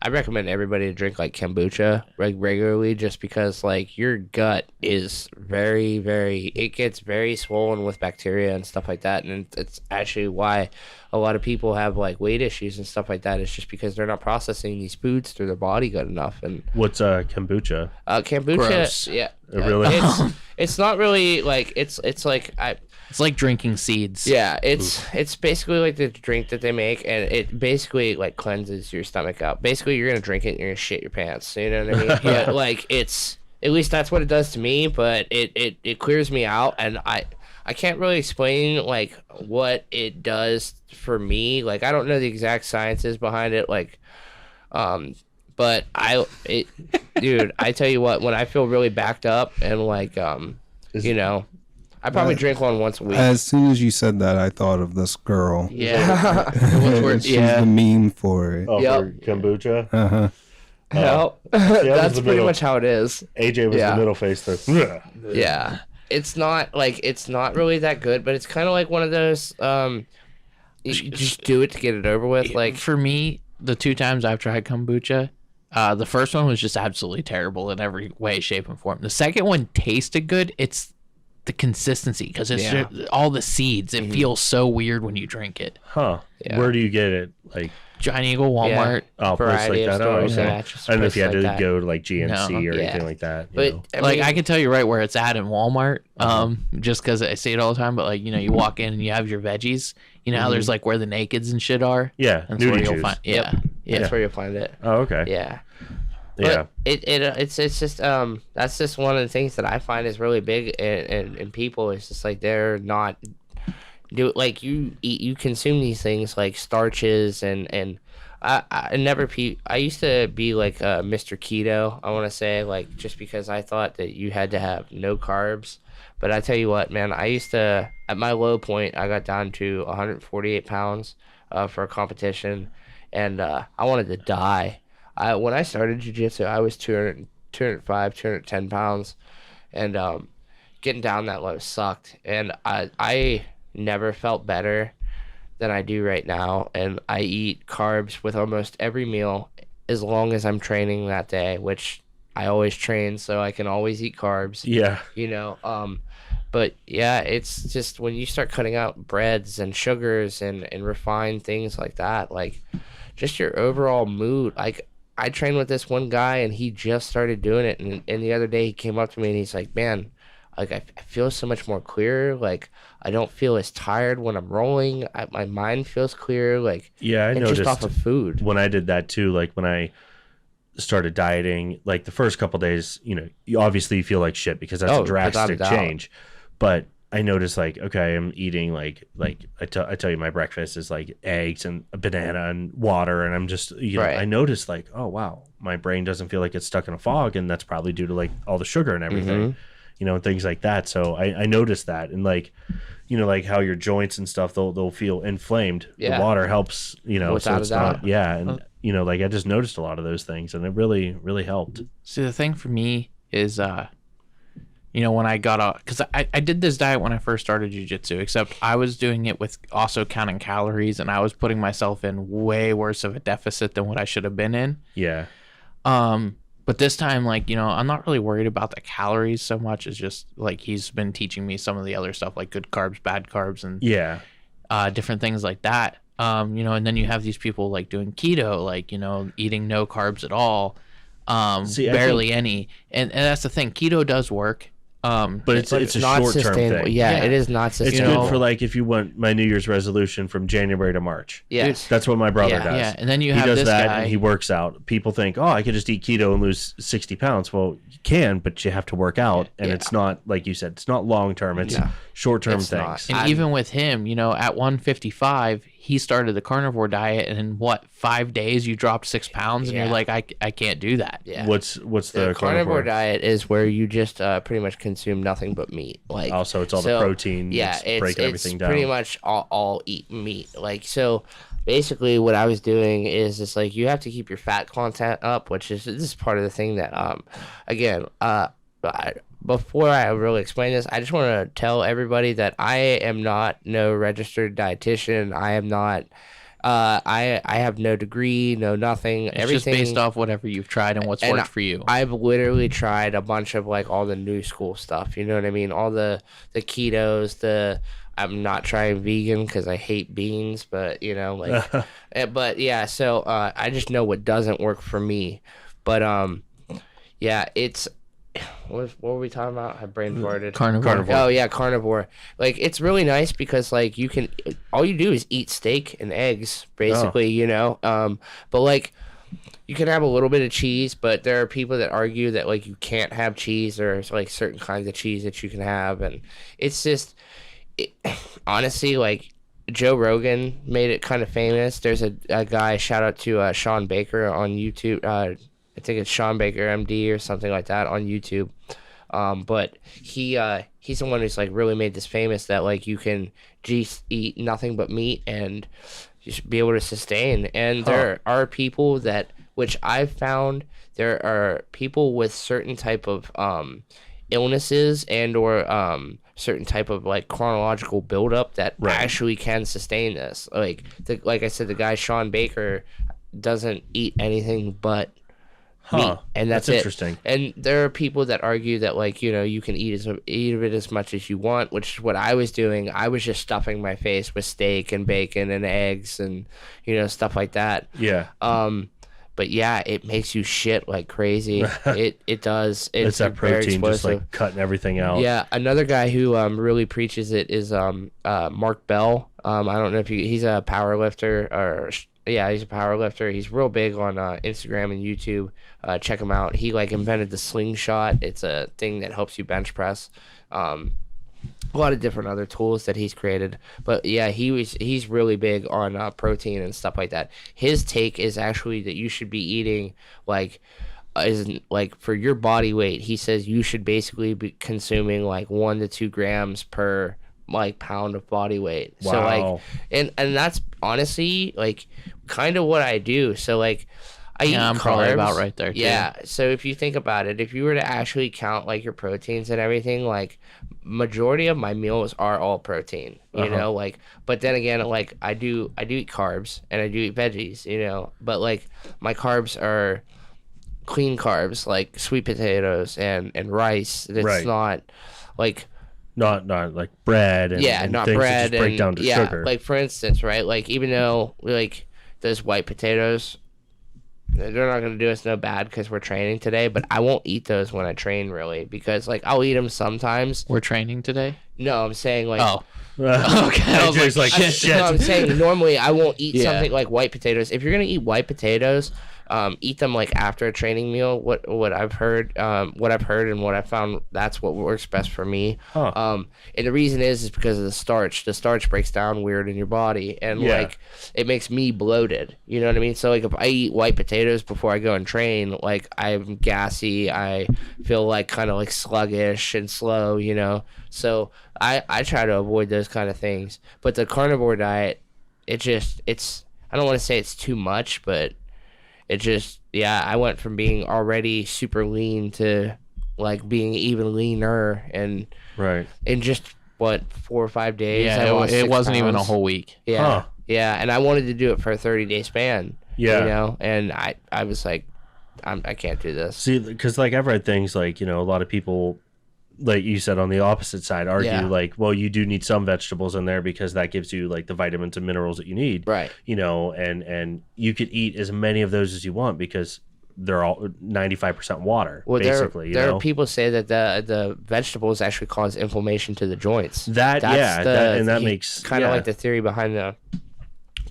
I recommend everybody to drink like kombucha regularly, just because like your gut is it gets very swollen with bacteria and stuff like that, and it's actually why a lot of people have like weight issues and stuff like that. It's just because they're not processing these foods through their body good enough. And what's kombucha? Kombucha, Gross. yeah, really? it's not really like it's like it's like drinking seeds. Yeah, it's basically like the drink that they make, and it basically like cleanses your stomach out. Basically, you're gonna drink it and you're gonna shit your pants. You know what I mean? Yeah, like it's at least that's what it does to me. But it clears me out, and I can't really explain like what it does for me. Like I don't know the exact sciences behind it. Like, but dude, I tell you what, when I feel really backed up and like you know. I probably drink one once a week. As soon as you said that, I thought of this girl. Yeah. She's the meme for it. Oh, for kombucha? Uh-huh. Well, that's pretty much how it is. AJ was the middle face there. Yeah. It's not really that good, but it's kind of like one of those, you just do it to get it over with. Like for me, the 2 times I've tried kombucha, the first one was just absolutely terrible in every way, shape, and form. The second one tasted good. It's the consistency, because it's just all the seeds. It feels so weird when you drink it. Huh. Yeah. Where do you get it? Like Giant Eagle, Walmart. Oh, place like that. Oh, okay. I don't know if you had to go to like GNC or anything like that. But I can tell you right where it's at in Walmart, just because I see it all the time. But like, you know, you walk in and you have your veggies. You know how there's like where the nakeds and shit are. Yeah, that's where you'll find. Yeah, that's where you'll find it. Oh, okay. Yeah. But it's just that's just one of the things that I find is really big in people. It's just like they're not like you consume these things like starches and I used to be like Mr. Keto, I want to say, like just because I thought that you had to have no carbs. But I tell you what, man, I used to, at my low point, I got down to 148 pounds for a competition, and I wanted to die. When I started jiu-jitsu, I was 205, 210 pounds, and getting down that low sucked. And I never felt better than I do right now, and I eat carbs with almost every meal as long as I'm training that day, which I always train, so I can always eat carbs. Yeah. You know, but yeah, it's just when you start cutting out breads and sugars and refined things like that, like just your overall mood. Like I trained with this one guy and he just started doing it, and the other day he came up to me and he's like, man, like I feel so much more clear. Like I don't feel as tired when I'm rolling. My mind feels clear. Like I noticed just off of food. When I did that too, like when I started dieting, like the first couple days, you know, you obviously feel like shit because that's a drastic change. But I noticed like, okay, I'm eating like I tell you my breakfast is like eggs and a banana and water, and I'm just, you know, I noticed like, oh wow, my brain doesn't feel like it's stuck in a fog, and that's probably due to like all the sugar and everything, you know, and things like that. So I noticed that, and like, you know, like how your joints and stuff, they'll feel inflamed. The water helps, you know, without so it's not, and you know, like I just noticed a lot of those things, and it really, really helped. See, the thing for me is, you know, when I got off, because I did this diet when I first started jiu-jitsu, except I was doing it with also counting calories, and I was putting myself in way worse of a deficit than what I should have been in. Yeah. But this time, like, you know, I'm not really worried about the calories so much. It's just like he's been teaching me some of the other stuff, like good carbs, bad carbs, and different things like that. You know, and then you have these people like doing keto, like, you know, eating no carbs at all, barely any, and that's the thing. Keto does work. But it's a short-term thing. Yeah, it is not sustainable. It's good for like if you want my New Year's resolution from January to March. Yes. That's what my brother does. Yeah, and then he does this that guy. And he works out. People think, oh, I could just eat keto and lose 60 pounds. Well, you can, but you have to work out, and it's not, like you said, it's not long-term. It's short-term things. And even with him, you know, at 155, he started the carnivore diet, and in what, 5 days you dropped 6 pounds, and you're like, I can't do that. Yeah. What's the carnivore diet is where you just pretty much consume nothing but meat. Like also, it's all the protein. Yeah, it's breaking everything down. Pretty much all eat meat. Like so, basically what I was doing is it's like you have to keep your fat content up, which is this is part of the thing that again before I really explain this, I just want to tell everybody that I am not no registered dietitian. I am not. I have no degree, no nothing. It's everything just based off whatever you've tried and what's worked for you. I've literally tried a bunch of like all the new school stuff. You know what I mean? All the ketos. I'm not trying vegan because I hate beans, but you know, like, but yeah. So I just know what doesn't work for me. But yeah, it's. What were we talking about? I brain farted. Carnivore. Oh yeah, carnivore. Like it's really nice because like you can all you do is eat steak and eggs basically, you know. But like you can have a little bit of cheese, but there are people that argue that like you can't have cheese. There's like certain kinds of cheese that you can have, and it's just honestly like Joe Rogan made it kind of famous. There's a guy, shout out to Sean Baker on YouTube. I think it's Sean Baker MD or something like that on YouTube. But he's the one who's like really made this famous that like you can just eat nothing but meat and you should be able to sustain. And there are people that, which I've found, there are people with certain type of illnesses and or certain type of like chronological buildup that actually can sustain this. Like like I said, the guy Sean Baker doesn't eat anything but meat, and that's interesting. And there are people that argue that like you know you can eat of it as much as you want, which is what I was doing. I was just stuffing my face with steak and bacon and eggs and you know stuff like that. Yeah. But yeah, it makes you shit like crazy. It does. It's that protein just like cutting everything out. Yeah. Another guy who really preaches it is Mark Bell. I don't know if he's a power lifter or. Yeah, he's a power lifter. He's real big on Instagram and YouTube. Check him out. He like invented the slingshot. It's a thing that helps you bench press. A lot of different other tools that he's created. But yeah, he's really big on protein and stuff like that. His take is actually that you should be eating like for your body weight. He says you should basically be consuming like 1 to 2 grams per like pound of body weight. Wow. So like and that's honestly like kind of what I do. So like I eat I'm carbs. probably about right there too. Yeah. So if you think about it, if you were to actually count like your proteins and everything, like majority of my meals are all protein, you know, like, but then again, like I do eat carbs and I do eat veggies, you know, but like my carbs are clean carbs, like sweet potatoes and rice. It's not like, not like bread and, and not things bread that just break and down to sugar. Like for instance, right? Like even though like those white potatoes, they're not gonna do us no bad because we're training today. But I won't eat those when I train really because like I'll eat them sometimes. We're training today? No, I'm saying like okay. I was like shit. No, I'm saying normally I won't eat something like white potatoes. If you're gonna eat white potatoes, eat them like after a training meal. What I've heard and what I've found, that's what works best for me. And the reason is because of the starch. The starch breaks down weird in your body, and like it makes me bloated. You know what I mean? So like if I eat white potatoes before I go and train, like I'm gassy. I feel like kind of like sluggish and slow. You know, so I try to avoid those kind of things. But the carnivore diet, it's I don't want to say it's too much, but it just, I went from being already super lean to like being even leaner, and in just 4 or 5 days. Yeah, it wasn't even a whole week. Yeah, and I wanted to do it for a 30-day span. Yeah, you know, and I was like, I can't do this. See, because like I've read things like, you know, a lot of people, like you said, on the opposite side argue like, well, you do need some vegetables in there because that gives you like the vitamins and minerals that you need, right? You know, and you could eat as many of those as you want because they're all 95% water. Well, basically, there are people say that the vegetables actually cause inflammation to the joints. That makes kind of like the theory behind the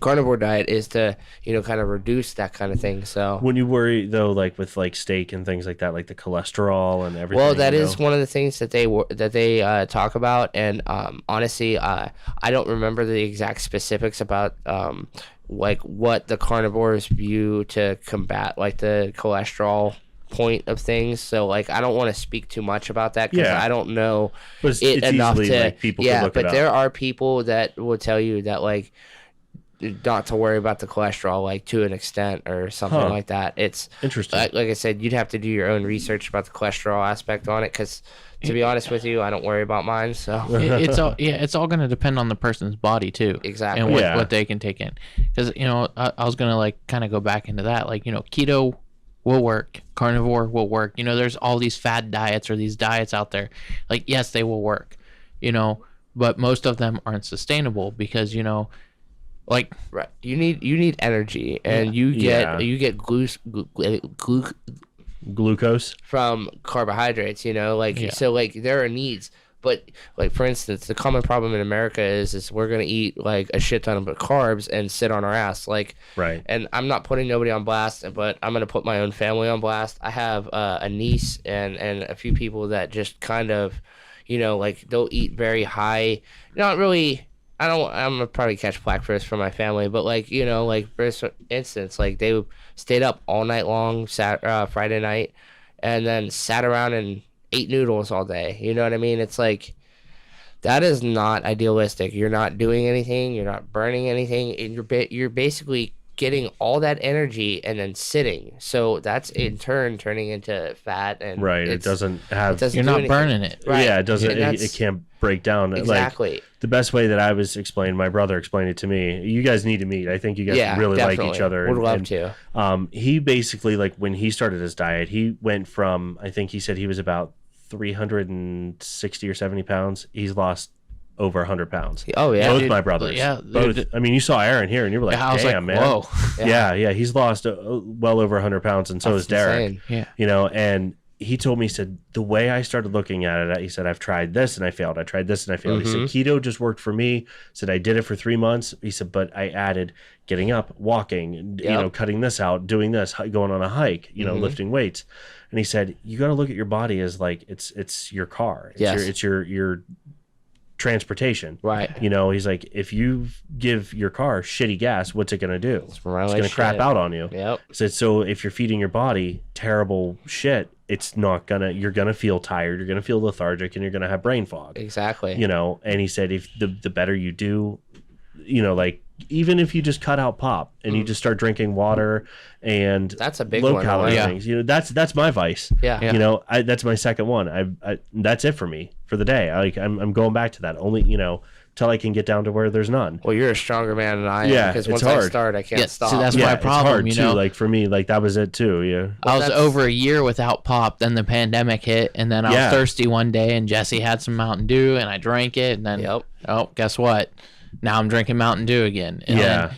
carnivore diet is to, you know, kind of reduce that kind of thing. So when you worry though, like with like steak and things like that, like the cholesterol and everything, well, that is one of the things that they talk about. And honestly, I don't remember the exact specifics about like what the carnivores view to combat like the cholesterol point of things. So like I don't want to speak too much about that because I don't know it's enough easily, to like, people can look but it up. there are people that will tell you that like not to worry about the cholesterol, like to an extent or something like that. It's interesting. Like I said, you'd have to do your own research about the cholesterol aspect on it, because to be honest with you, I don't worry about mine. So it's all going to depend on the person's body too. Exactly. And what they can take in. Because, I was going to like kind of go back into that. Like, keto will work. Carnivore will work. There's all these fad diets or these diets out there. Like, yes, they will work, but most of them aren't sustainable because, like, right. You need energy, and you get glucose from carbohydrates, so like there are needs. But like, for instance, the common problem in America is we're gonna eat like a shit ton of carbs and sit on our ass, like, right. And I'm not putting nobody on blast, but I'm gonna put my own family on blast. I have a niece and a few people that just kind of, like they'll eat very high, not really. I'm gonna probably catch flack for this from my family, but like, like for instance, like they stayed up all night long Friday night, and then sat around and ate noodles all day. You know what I mean? It's like, that is not idealistic. You're not doing anything. You're not burning anything. And you're basically getting all that energy and then sitting. So that's in turn turning into fat. And right. It doesn't have. You're not burning it. Right. Yeah. It doesn't. It can't break down. Exactly. Like, the best way that I was explained, my brother explained it to me. You guys need to meet. I think you guys really definitely like each other. Would love to. He basically, like, when he started his diet, he went from, I think he said he was about 360 or 70 pounds. He's lost over 100 pounds. Oh yeah, both my brothers. Yeah, both. I mean, you saw Aaron here, and you were like, "Damn, man!" Whoa. Yeah. He's lost well over 100 pounds, and so is Derek. Insane. Yeah, and he told me, he said, the way I started looking at it, he said, I've tried this and I failed. I tried this and I failed. He said, keto just worked for me. He said, I did it for 3 months. He said, but I added getting up, walking, cutting this out, doing this, going on a hike, lifting weights. And he said, you got to look at your body as like it's your car. It's your transportation. Right. He's like, if you give your car shitty gas, what's it going to do? It's going to crap out on you. Yep. So if you're feeding your body terrible shit, you're gonna feel tired, you're gonna feel lethargic, and you're gonna have brain fog. Exactly. And he said, if the better you do, like, even if you just cut out pop and you just start drinking water and that's a big low one, calorie things, that's my vice. Yeah. That's my second one. I that's it for me for the day. I'm going back to that only, till I can get down to where there's none. Well, you're a stronger man than I am, because once I start, I can't stop. So that's my problem. It's hard too. Like for me, like that was it too. Yeah. I was over a year without pop. Then the pandemic hit, and then I was thirsty one day, and Jesse had some Mountain Dew, and I drank it, and then guess what? Now I'm drinking Mountain Dew again. And then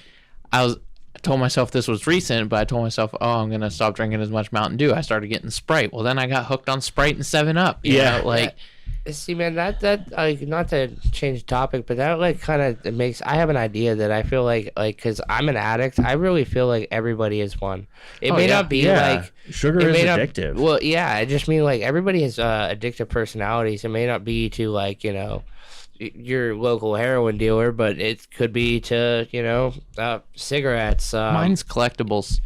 I told myself this was recent, but I told myself, I'm gonna stop drinking as much Mountain Dew. I started getting Sprite. Well, then I got hooked on Sprite and 7-Up. You know, see, man, that like, not to change the topic, but that like kind of makes, I have an idea that I feel like because I'm an addict, I really feel like everybody is one. It may not be like sugar is addictive. Well, yeah, I just mean like everybody has addictive personalities. It may not be to like your local heroin dealer, but it could be to cigarettes. Mine's collectibles.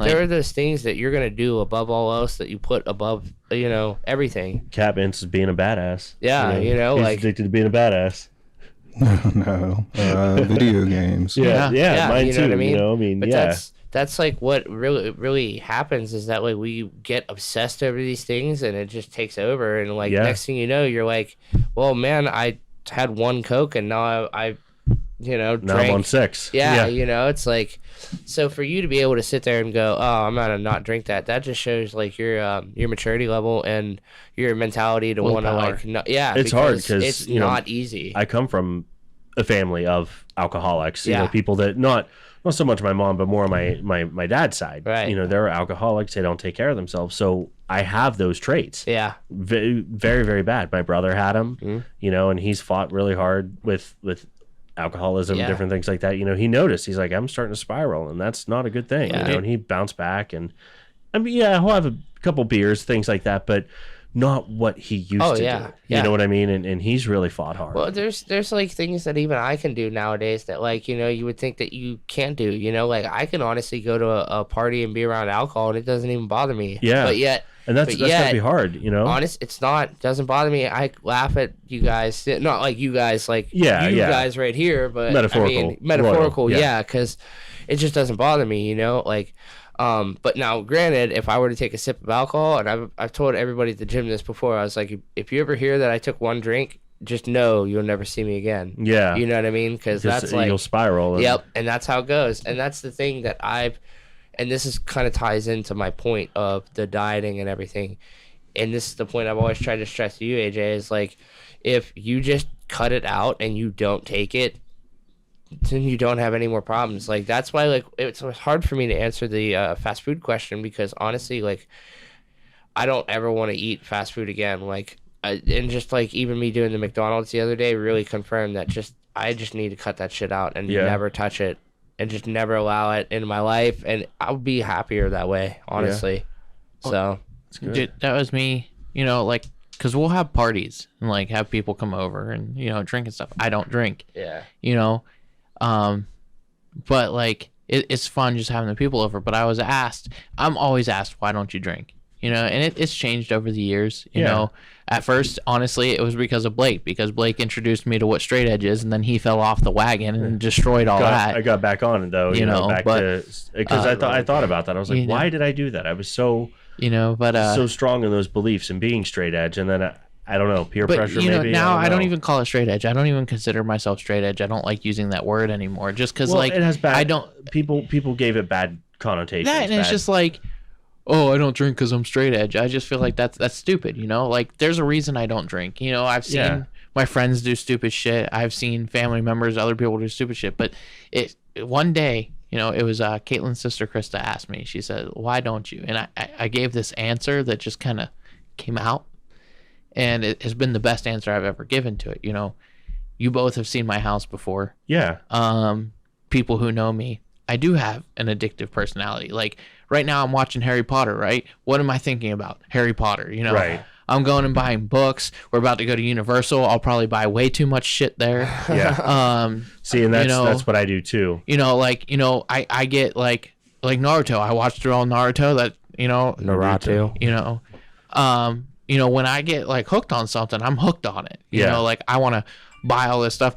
There are those things that you're gonna do above all else that you put above everything. Catman's being a badass. Yeah, he's like addicted to being a badass. No, video games. Yeah, mine too. What I mean? I mean, but that's like what really happens is that like we get obsessed over these things and it just takes over, and like next thing you know, you're like, well, man, I had one Coke and now I drank. Now I'm on 6. It's like, so for you to be able to sit there and go, I'm gonna not drink that just shows like your maturity level and your mentality to want to like it's hard because it's not easy. I come from a family of alcoholics, people that not so much my mom, but more my dad's side. Right. They're alcoholics. They don't take care of themselves. So I have those traits. Yeah. Very, very bad. My brother had them, and he's fought really hard with alcoholism, different things like that. He noticed, he's like, I'm starting to spiral, and that's not a good thing. And he bounced back, and I mean, he'll have a couple beers, things like that. But not what he used to do. You know what I mean? And he's really fought hard. Well, there's like things that even I can do nowadays that, like, you know, you would think that you can't do. You know, like I can honestly go to a party and be around alcohol and it doesn't even bother me. Yeah. But yet, and that's gotta be hard, you know. Honest, it's not. Doesn't bother me. I laugh at you guys. Not like you guys, like you guys right here, but metaphorical. Yeah, because it just doesn't bother me. You know, like. But now, granted, if I were to take a sip of alcohol, and I've told everybody at the gym this before, I was like, if you ever hear that I took one drink, just know you'll never see me again. Yeah. You know what I mean? Because that's like... You'll spiral. Yep, and that's how it goes. And that's the thing that and this is kind of ties into my point of the dieting and everything. And this is the point I've always tried to stress to you, AJ, is like, if you just cut it out and you don't take it, then you don't have any more problems. Like, that's why, like, it's hard for me to answer the fast food question, because honestly, like, I don't ever want to eat fast food again. Like, and just like even me doing the McDonald's the other day really confirmed that I just need to cut that shit out and never touch it and just never allow it in my life, and I'll be happier that way, honestly. So dude, that was me, you know, like, because we'll have parties and like have people come over and, you know, drink and stuff. I don't drink. Yeah. You know. But like it's fun just having the people over. But I'm always asked, why don't you drink? You know, and it's changed over the years. You know, at first, honestly, it was because of Blake, because Blake introduced me to what straight edge is, and then he fell off the wagon and destroyed all that. I got back on it though, you know, because I thought about that. I was like, why did I do that? I was so, you know, but so strong in those beliefs and being straight edge, and then I don't know, peer pressure maybe. But now I don't even call it straight edge. I don't even consider myself straight edge. I don't like using that word anymore, just because like it has bad. People gave it bad connotations. And it's just like, oh, I don't drink because I'm straight edge. I just feel like that's stupid. You know, like there's a reason I don't drink. You know, I've seen my friends do stupid shit. I've seen family members, other people do stupid shit. But one day, you know, it was Caitlin's sister Krista asked me. She said, "Why don't you?" And I gave this answer that just kind of came out. And it has been the best answer I've ever given to it. You know, you both have seen my house before. Yeah. People who know me, I do have an addictive personality. Like right now I'm watching Harry Potter, right? What am I thinking about? Harry Potter, you know? Right. I'm going and buying books. We're about to go to Universal. I'll probably buy way too much shit there. Yeah. See, and that's what I do too. You know, like, you know, I get like Naruto. I watched through all Naruto, that, you know, Naruto. You know, when I get like hooked on something, I'm hooked on it. You know, like I want to buy all this stuff.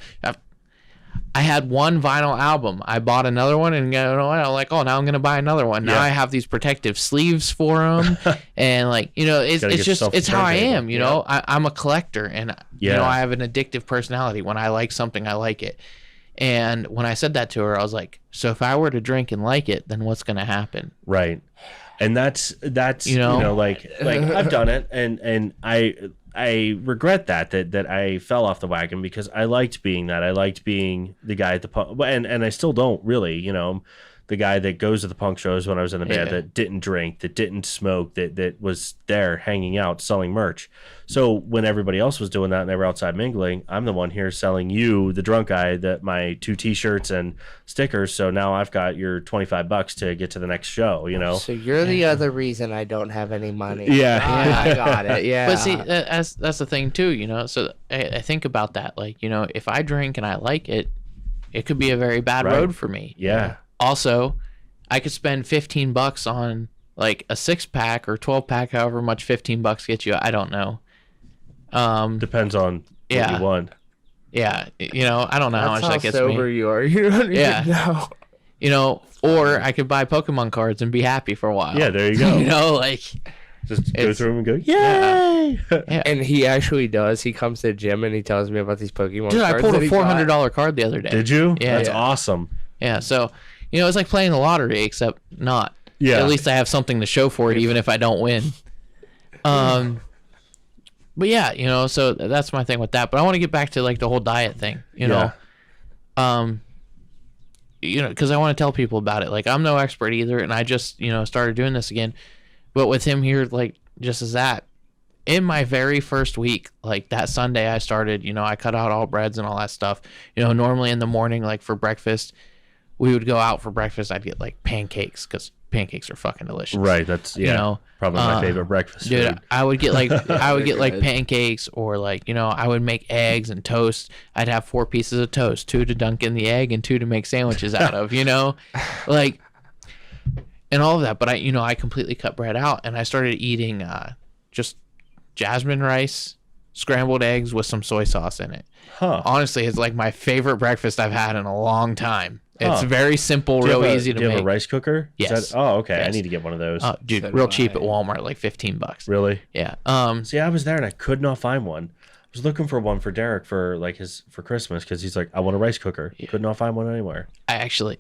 I had one vinyl album. I bought another one, and you know what? I'm like, oh, now I'm gonna buy another one. Now I have these protective sleeves for them, and like, you know, it's how I am. You know, I'm a collector, and you know, I have an addictive personality. When I like something, I like it. And when I said that to her, I was like, so if I were to drink and like it, then what's gonna happen? Right. And that's you know like I've done it, and I regret that I fell off the wagon, because I liked being that. I liked being the guy at the punk, and I still don't really, you know, the guy that goes to the punk shows when I was in the band, that didn't drink, that didn't smoke, that was there hanging out selling merch. So when everybody else was doing that and they were outside mingling, I'm the one here selling you, the drunk guy, my 2 t-shirts and stickers. So now I've got your $25 to get to the next show, you know? So you're the other reason I don't have any money. Yeah. I got it. Yeah. But see, that's the thing too, you know? So I think about that. Like, you know, if I drink and I like it, it could be a very bad road for me. Yeah. Also, I could spend $15 on like a 6-pack or 12-pack, however much $15 gets you. I don't know. Depends on what you want. Yeah, you know, I don't know how much that gets me. That's how sober you are. You don't even know. You know, or I could buy Pokemon cards and be happy for a while. Yeah, there you go. You know, like just go through them and go, yay! Yeah. And he actually does. He comes to the gym and he tells me about these Pokemon cards. Dude, I pulled a $400 card the other day. Did you? Yeah, that's awesome. Yeah, so you know, it's like playing the lottery, except not. Yeah. At least I have something to show for it, even if I don't win. But yeah, you know, so that's my thing with that. But I want to get back to like the whole diet thing, you know. You know, because I want to tell people about it. Like, I'm no expert either, and I just, you know, started doing this again. But with him here, like, just as that, in my very first week, like that Sunday I started, you know, I cut out all breads and all that stuff. You know, normally in the morning, like for breakfast, we would go out for breakfast. I'd get like pancakes, because pancakes are fucking delicious. Right. That's probably my favorite breakfast dude, food. I would get like pancakes, or like, I would make eggs and toast. I'd have 4 pieces of toast, 2 to dunk in the egg and 2 to make sandwiches out of, like, and all of that. But I completely cut bread out, and I started eating just jasmine rice, scrambled eggs with some soy sauce in it. Honestly, it's like my favorite breakfast I've had in a long time. It's very simple, real easy to make. Do you have a rice cooker? Yes. Okay. Yes. I need to get one of those. Dude, real cheap at Walmart, like $15. Really? Yeah. See, I was there and I could not find one. I was looking for one for Derek for Christmas, because he's like, I want a rice cooker. Could not find one anywhere. I actually,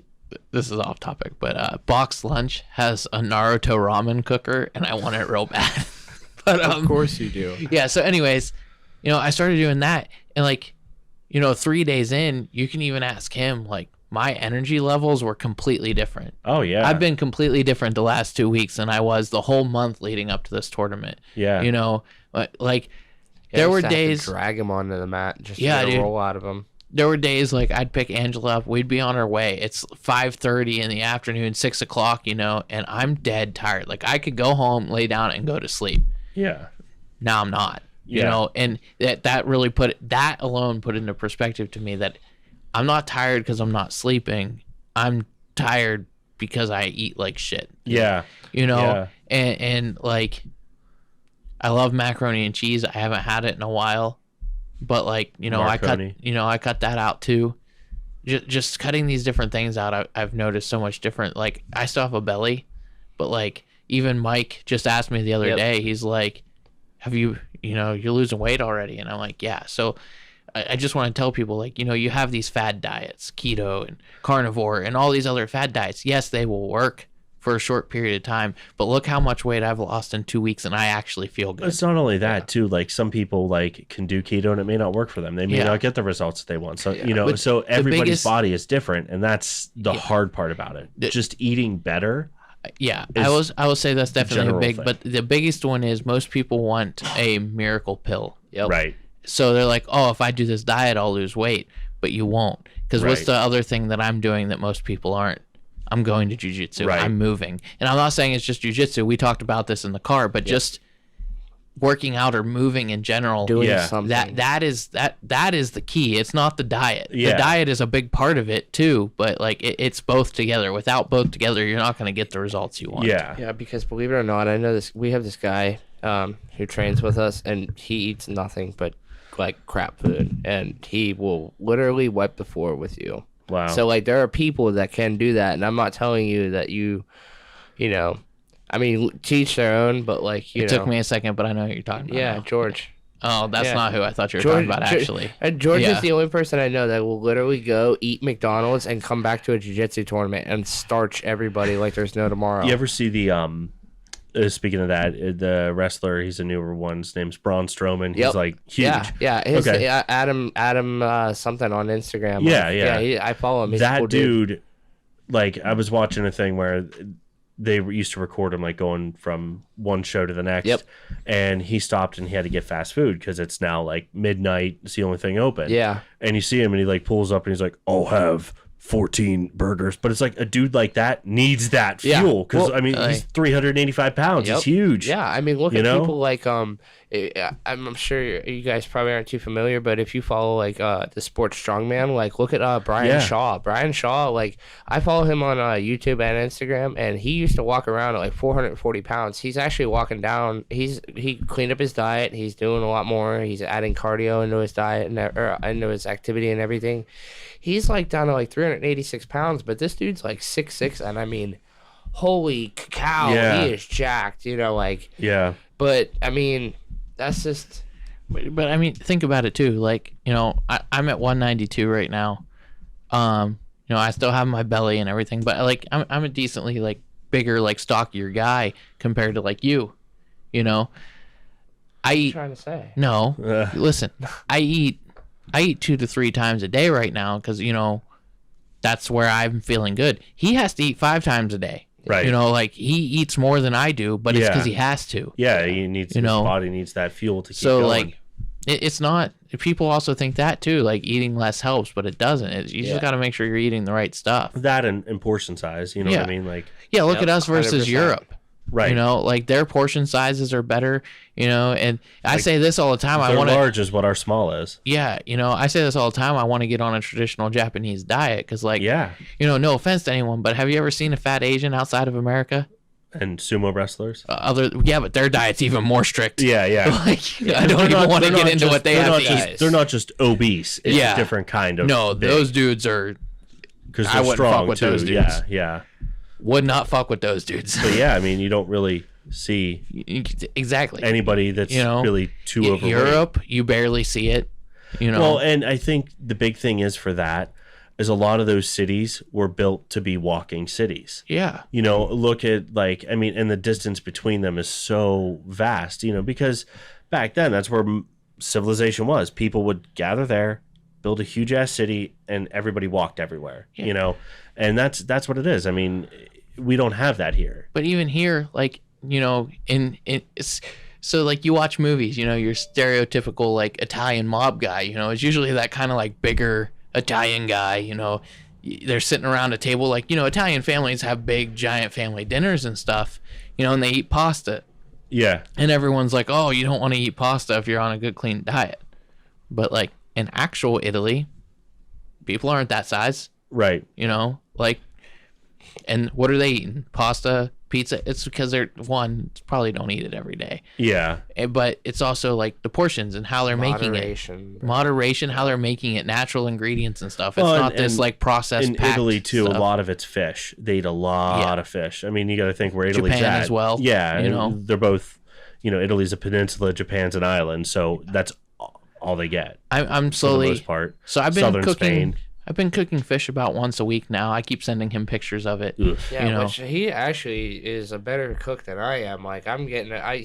this is off topic, but Box Lunch has a Naruto ramen cooker, and I want it real bad. But of course you do. Yeah. So, anyways, I started doing that, and like, 3 days in, you can even ask him, like, my energy levels were completely different. Oh, yeah. I've been completely different the last 2 weeks than I was the whole month leading up to this tournament. Yeah. Like, there were days... drag him onto the mat just to dude. roll out of him. There were days, like, I'd pick Angela up. We'd be on our way. It's 5:30 in the afternoon, 6 o'clock, and I'm dead tired. Like, I could go home, lay down, and go to sleep. Yeah. Now I'm not. And that really that alone put into perspective to me that I'm not tired because I'm not sleeping. I'm tired because I eat like shit. Yeah. And like, I love macaroni and cheese. I haven't had it in a while, but like, I cut that out too. Just cutting these different things out, I've noticed so much different. Like, I still have a belly, but like, even Mike just asked me the other day, he's like, have you, you're losing weight already? And I'm like, yeah. So I just want to tell people, like, you have these fad diets, keto and carnivore and all these other fad diets. Yes, they will work for a short period of time, but look how much weight I've lost in 2 weeks, and I actually feel good. It's not only that too. Like, some people can do keto and it may not work for them. They may not get the results that they want. So But so everybody's body is different, and that's the hard part about it. Just eating better. Yeah, I will say that's definitely a big thing. But the biggest one is most people want a miracle pill. Right. So they're like, oh, if I do this diet, I'll lose weight. But you won't. Because what's the other thing that I'm doing that most people aren't? I'm going to jiu-jitsu. Right. I'm moving. And I'm not saying it's just jiu-jitsu. We talked about this in the car, but just working out or moving in general, doing something. That is the key. It's not the diet. Yeah. The diet is a big part of it too, but like it's both together. Without both together, you're not going to get the results you want. Yeah, because believe it or not, I know this. We have this guy who trains with us, and he eats nothing but like crap food, and he will literally wipe the floor with you. Wow. So like, there are people that can do that, and I'm not telling you that I mean, teach their own, but like, it took me a second, but I know what you're talking about. Yeah, now. George. Oh, that's not who I thought you were talking about, actually. George is the only person I know that will literally go eat McDonald's and come back to a jiu-jitsu tournament and starch everybody like there's no tomorrow. You ever see the speaking of that, the wrestler, he's a newer one. His name's Braun Strowman. He's like huge. Yeah. Adam something on Instagram. I follow him. He's that a cool dude. Like, I was watching a thing where they used to record him like going from one show to the next. Yep. And he stopped and he had to get fast food because it's now like midnight. It's the only thing open. Yeah. And you see him and he like pulls up and he's like, I'll have 14 burgers. But it's like, a dude like that needs that fuel because he's 385 pounds. He's huge. Yeah, I mean, look at people like I'm sure you guys probably aren't too familiar, but if you follow like the sports strongman, like look at Brian Shaw. Brian Shaw, like I follow him on YouTube and Instagram, and he used to walk around at like 440 pounds. He's actually walking down. He cleaned up his diet. He's doing a lot more. He's adding cardio into his diet and into his activity and everything. He's like down to like 386 pounds, but this dude's like 6'6", and I mean, holy cow, he is jacked. Yeah. But I mean, that's just. But I mean, think about it too. Like, I'm at 192 right now. I still have my belly and everything, but like, I'm a decently like bigger, like stockier guy compared to like you. I eat. What are you trying to say? No, listen. I eat 2 to 3 times a day right now because that's where I'm feeling good. He has to eat 5 times a day. Right. Like he eats more than I do, but it's because he has to. Yeah, he needs his body needs that fuel to keep going. So like, it's not people also think that too, like eating less helps, but it doesn't. You just got to make sure you're eating the right stuff. That and portion size, you know what I mean? Like, look at us versus 100%. Europe. Right. You know, like their portion sizes are better, you know, and I say this all the time. Their large is what our small is. Yeah. You know, I say this all the time. I want to get on a traditional Japanese diet because, like, you know, no offense to anyone, but have you ever seen a fat Asian outside of America? And sumo wrestlers? But their diet's even more strict. Yeah. Like, I don't even want to get into what they have to eat. They're not just obese. It's a different kind of big. Those dudes are... Because they're strong, fuck with too. Those dudes. Yeah. Would not fuck with those dudes. But yeah, I mean, you don't really see anybody that's really too overweight. Europe, you barely see it. You know. Well, and I think the big thing is for that is a lot of those cities were built to be walking cities. Yeah. You know, look at and the distance between them is so vast, you know, because back then that's where civilization was. People would gather there, build a huge ass city, and everybody walked everywhere, you know, and that's what it is. I mean, we don't have that here. But even here, like, you know, so like you watch movies, you know, your stereotypical like Italian mob guy, you know, is usually that kind of like bigger Italian guy, you know, they're sitting around a table, like, you know, Italian families have big giant family dinners and stuff, you know, and they eat pasta. Yeah. And everyone's like, oh, you don't want to eat pasta if you're on a good clean diet. But like in actual Italy, people aren't that size. Right. You know, like, and what are they eating? Pasta, pizza? It's because they're probably don't eat it every day. Yeah. But it's also like the portions and how they're making it. Moderation, how they're making it, natural ingredients and stuff. It's not this like processed. In Italy too, stuff. a lot of it's fish. They eat a lot of fish. I mean, you got to think where Italy's Japan at as well. Yeah, you know, they're both. You know, Italy's a peninsula, Japan's an island, so that's all they get. I'm slowly for the most part. So I've been Southern cooking. Spain. I've been cooking fish about once a week now. I keep sending him pictures of it. Yeah, you know? which he actually is a better cook than I am. Like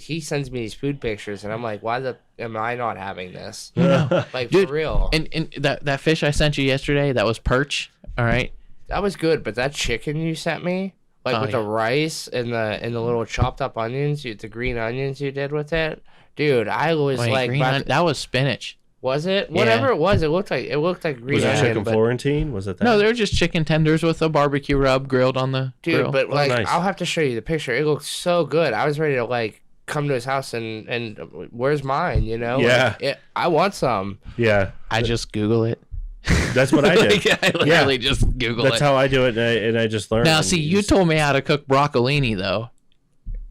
he sends me these food pictures, and I'm like, why am I not having this? Like, dude, for real. And that fish I sent you yesterday, that was perch. All right, that was good. But that chicken you sent me, like with the rice and the little chopped up onions, the green onions you did with it, dude. I was that was spinach. Was it? Whatever it was, it looked like green was onion. it chicken Florentine? Was it that? No, they were just chicken tenders with a barbecue rub grilled on the grill. But like, nice. I'll have to show you the picture. It looked so good. I was ready to like come to his house and where's mine? You know? Yeah. Like, I want some. Yeah. I just Google it. That's what I did. I literally just Google it. That's how I do it, and I just learned. Now, see, you told me how to cook broccolini, though.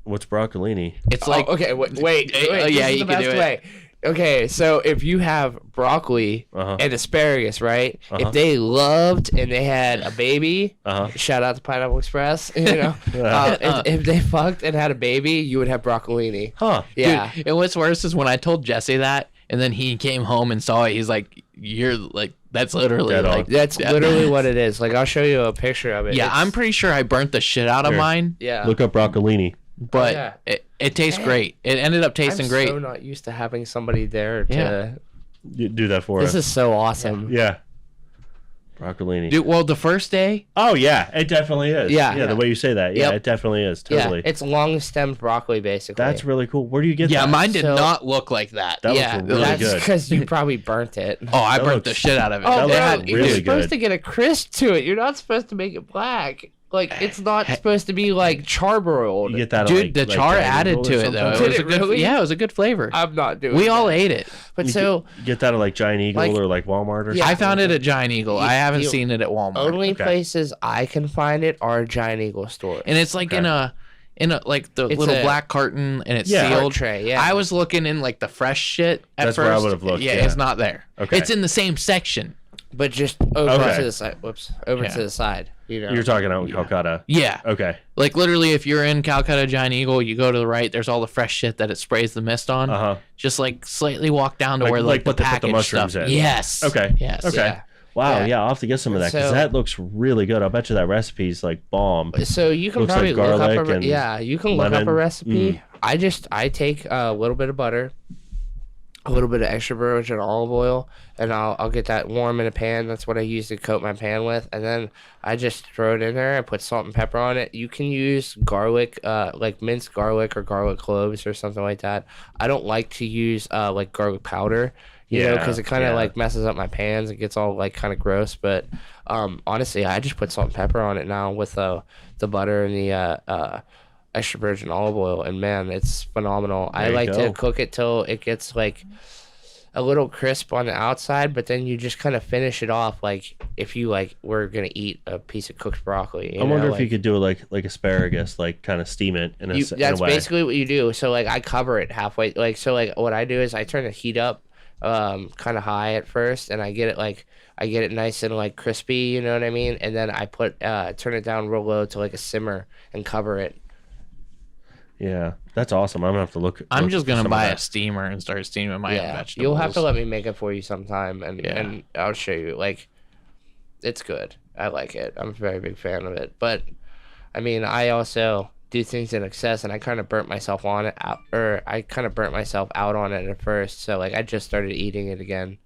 What's broccolini? It's like okay, wait. Yeah, you can do it. Okay, so if you have broccoli and asparagus, right? If they loved and they had a baby, shout out to Pineapple Express, you know, if they fucked and had a baby, you would have broccolini. Huh. Yeah. Dude, and what's worse is when I told Jesse that, and then he came home and saw it, he's like, you're like, that's literally like... That's literally what it is. Like, I'll show you a picture of it. Yeah, I'm pretty sure I burnt the shit out of mine. Yeah. Look up broccolini. But it tastes great. It ended up tasting great. I'm so not used to having somebody there to do that for us. This is so awesome. Yeah. Broccolini. Dude, well, the first day... Oh, yeah. It definitely is. Yeah. The way you say that. Yeah, it definitely is. Totally. Yeah, it's long-stemmed broccoli, basically. That's really cool. Where do you get that? Yeah, mine did not look like that. That looks really that's good. because you probably burnt it. Oh, I burnt the shit out of it. Oh, that bro, looks really you're supposed good. to get a crisp to it. You're not supposed to make it black. Like, it's not supposed to be, like, charbroiled. You get that Dude, the char added to it, though. Did it really? Yeah, it was a good flavor. I'm not doing We that. all ate it. But You get that at, like, Giant Eagle or, like, Walmart or something? I found it at Giant Eagle. I haven't seen it at Walmart. Only places I can find it are Giant Eagle stores. And it's like in a like the little black carton, and it's Yeah. sealed. Tray, yeah. I was looking in like the fresh shit at That's first. where I would have looked, yeah. It's not there. Okay. It's in the same section. But just over Okay. to the side. Whoops. Over to the side. You know. You're talking about Calcutta. Yeah. Okay. Like literally, if you're in Calcutta Giant Eagle, you go to the right. There's all the fresh shit that it sprays the mist on. Just like slightly walk down to where like the what they put the packaged mushrooms stuff. in. Yes. Okay. Yes. Okay. Yeah. Wow. Yeah. I'll have to get some of that because So- that looks really good. I'll bet you that recipe's like bomb. So you can Looks probably like look up garlic and you can look up lemon. a recipe. I take a little bit of butter, a little bit of extra virgin olive oil, and I'll get that warm in a pan. That's what I use to coat my pan with, and then I just throw it in there. I put salt and pepper on it. You can use garlic, like minced garlic or garlic cloves or something like that. I don't like to use like garlic powder. you know, because it kind of like messes up my pans. It gets all like kind of gross. But honestly, I just put salt and pepper on it now with the butter and the extra virgin olive oil, and man, it's phenomenal. I like to cook it till it gets like a little crisp on the outside, but then you just kind of finish it off like if you like were gonna eat a piece of cooked broccoli. I wonder if you could do it like asparagus, like kind of steam it in a way. That's basically what you do. So like I cover it halfway. Like so like what I do is I turn the heat up kind of high at first, and I get it nice and like crispy. You know what I mean? And then I turn it down real low to like a simmer and cover it. Yeah, that's awesome. I'm gonna have to look. I'm just gonna buy a steamer and start steaming my own vegetables. You'll have to let me make it for you sometime, and I'll show you. Like, it's good. I like it. I'm a very big fan of it. But I mean, I also do things in excess, and I kind of burnt myself on it, I kind of burnt myself out on it at first. So like, I just started eating it again.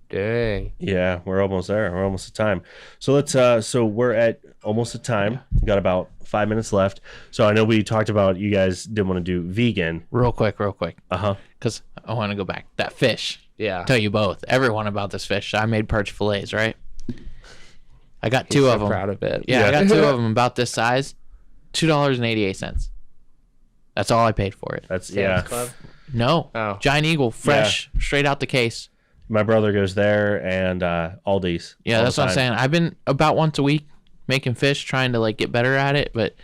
Dang. Yeah, we're almost there. We're almost at time. So let's. So we're at almost at time. We got about 5 minutes left. So I know we talked about you guys didn't want to do vegan. Real quick. Uh-huh. Because I want to go back. That fish. Yeah. Tell you both, everyone about this fish. I made perch fillets, right? I got two of them. Proud of it. Yeah, I got two of them about this size. $2.88. That's all I paid for it. That's Sam's Club? No. Oh. Giant Eagle, fresh, straight out the case. My brother goes there and Aldi's. Yeah, that's what I'm saying. I've been about once a week making fish, trying to like get better at it. But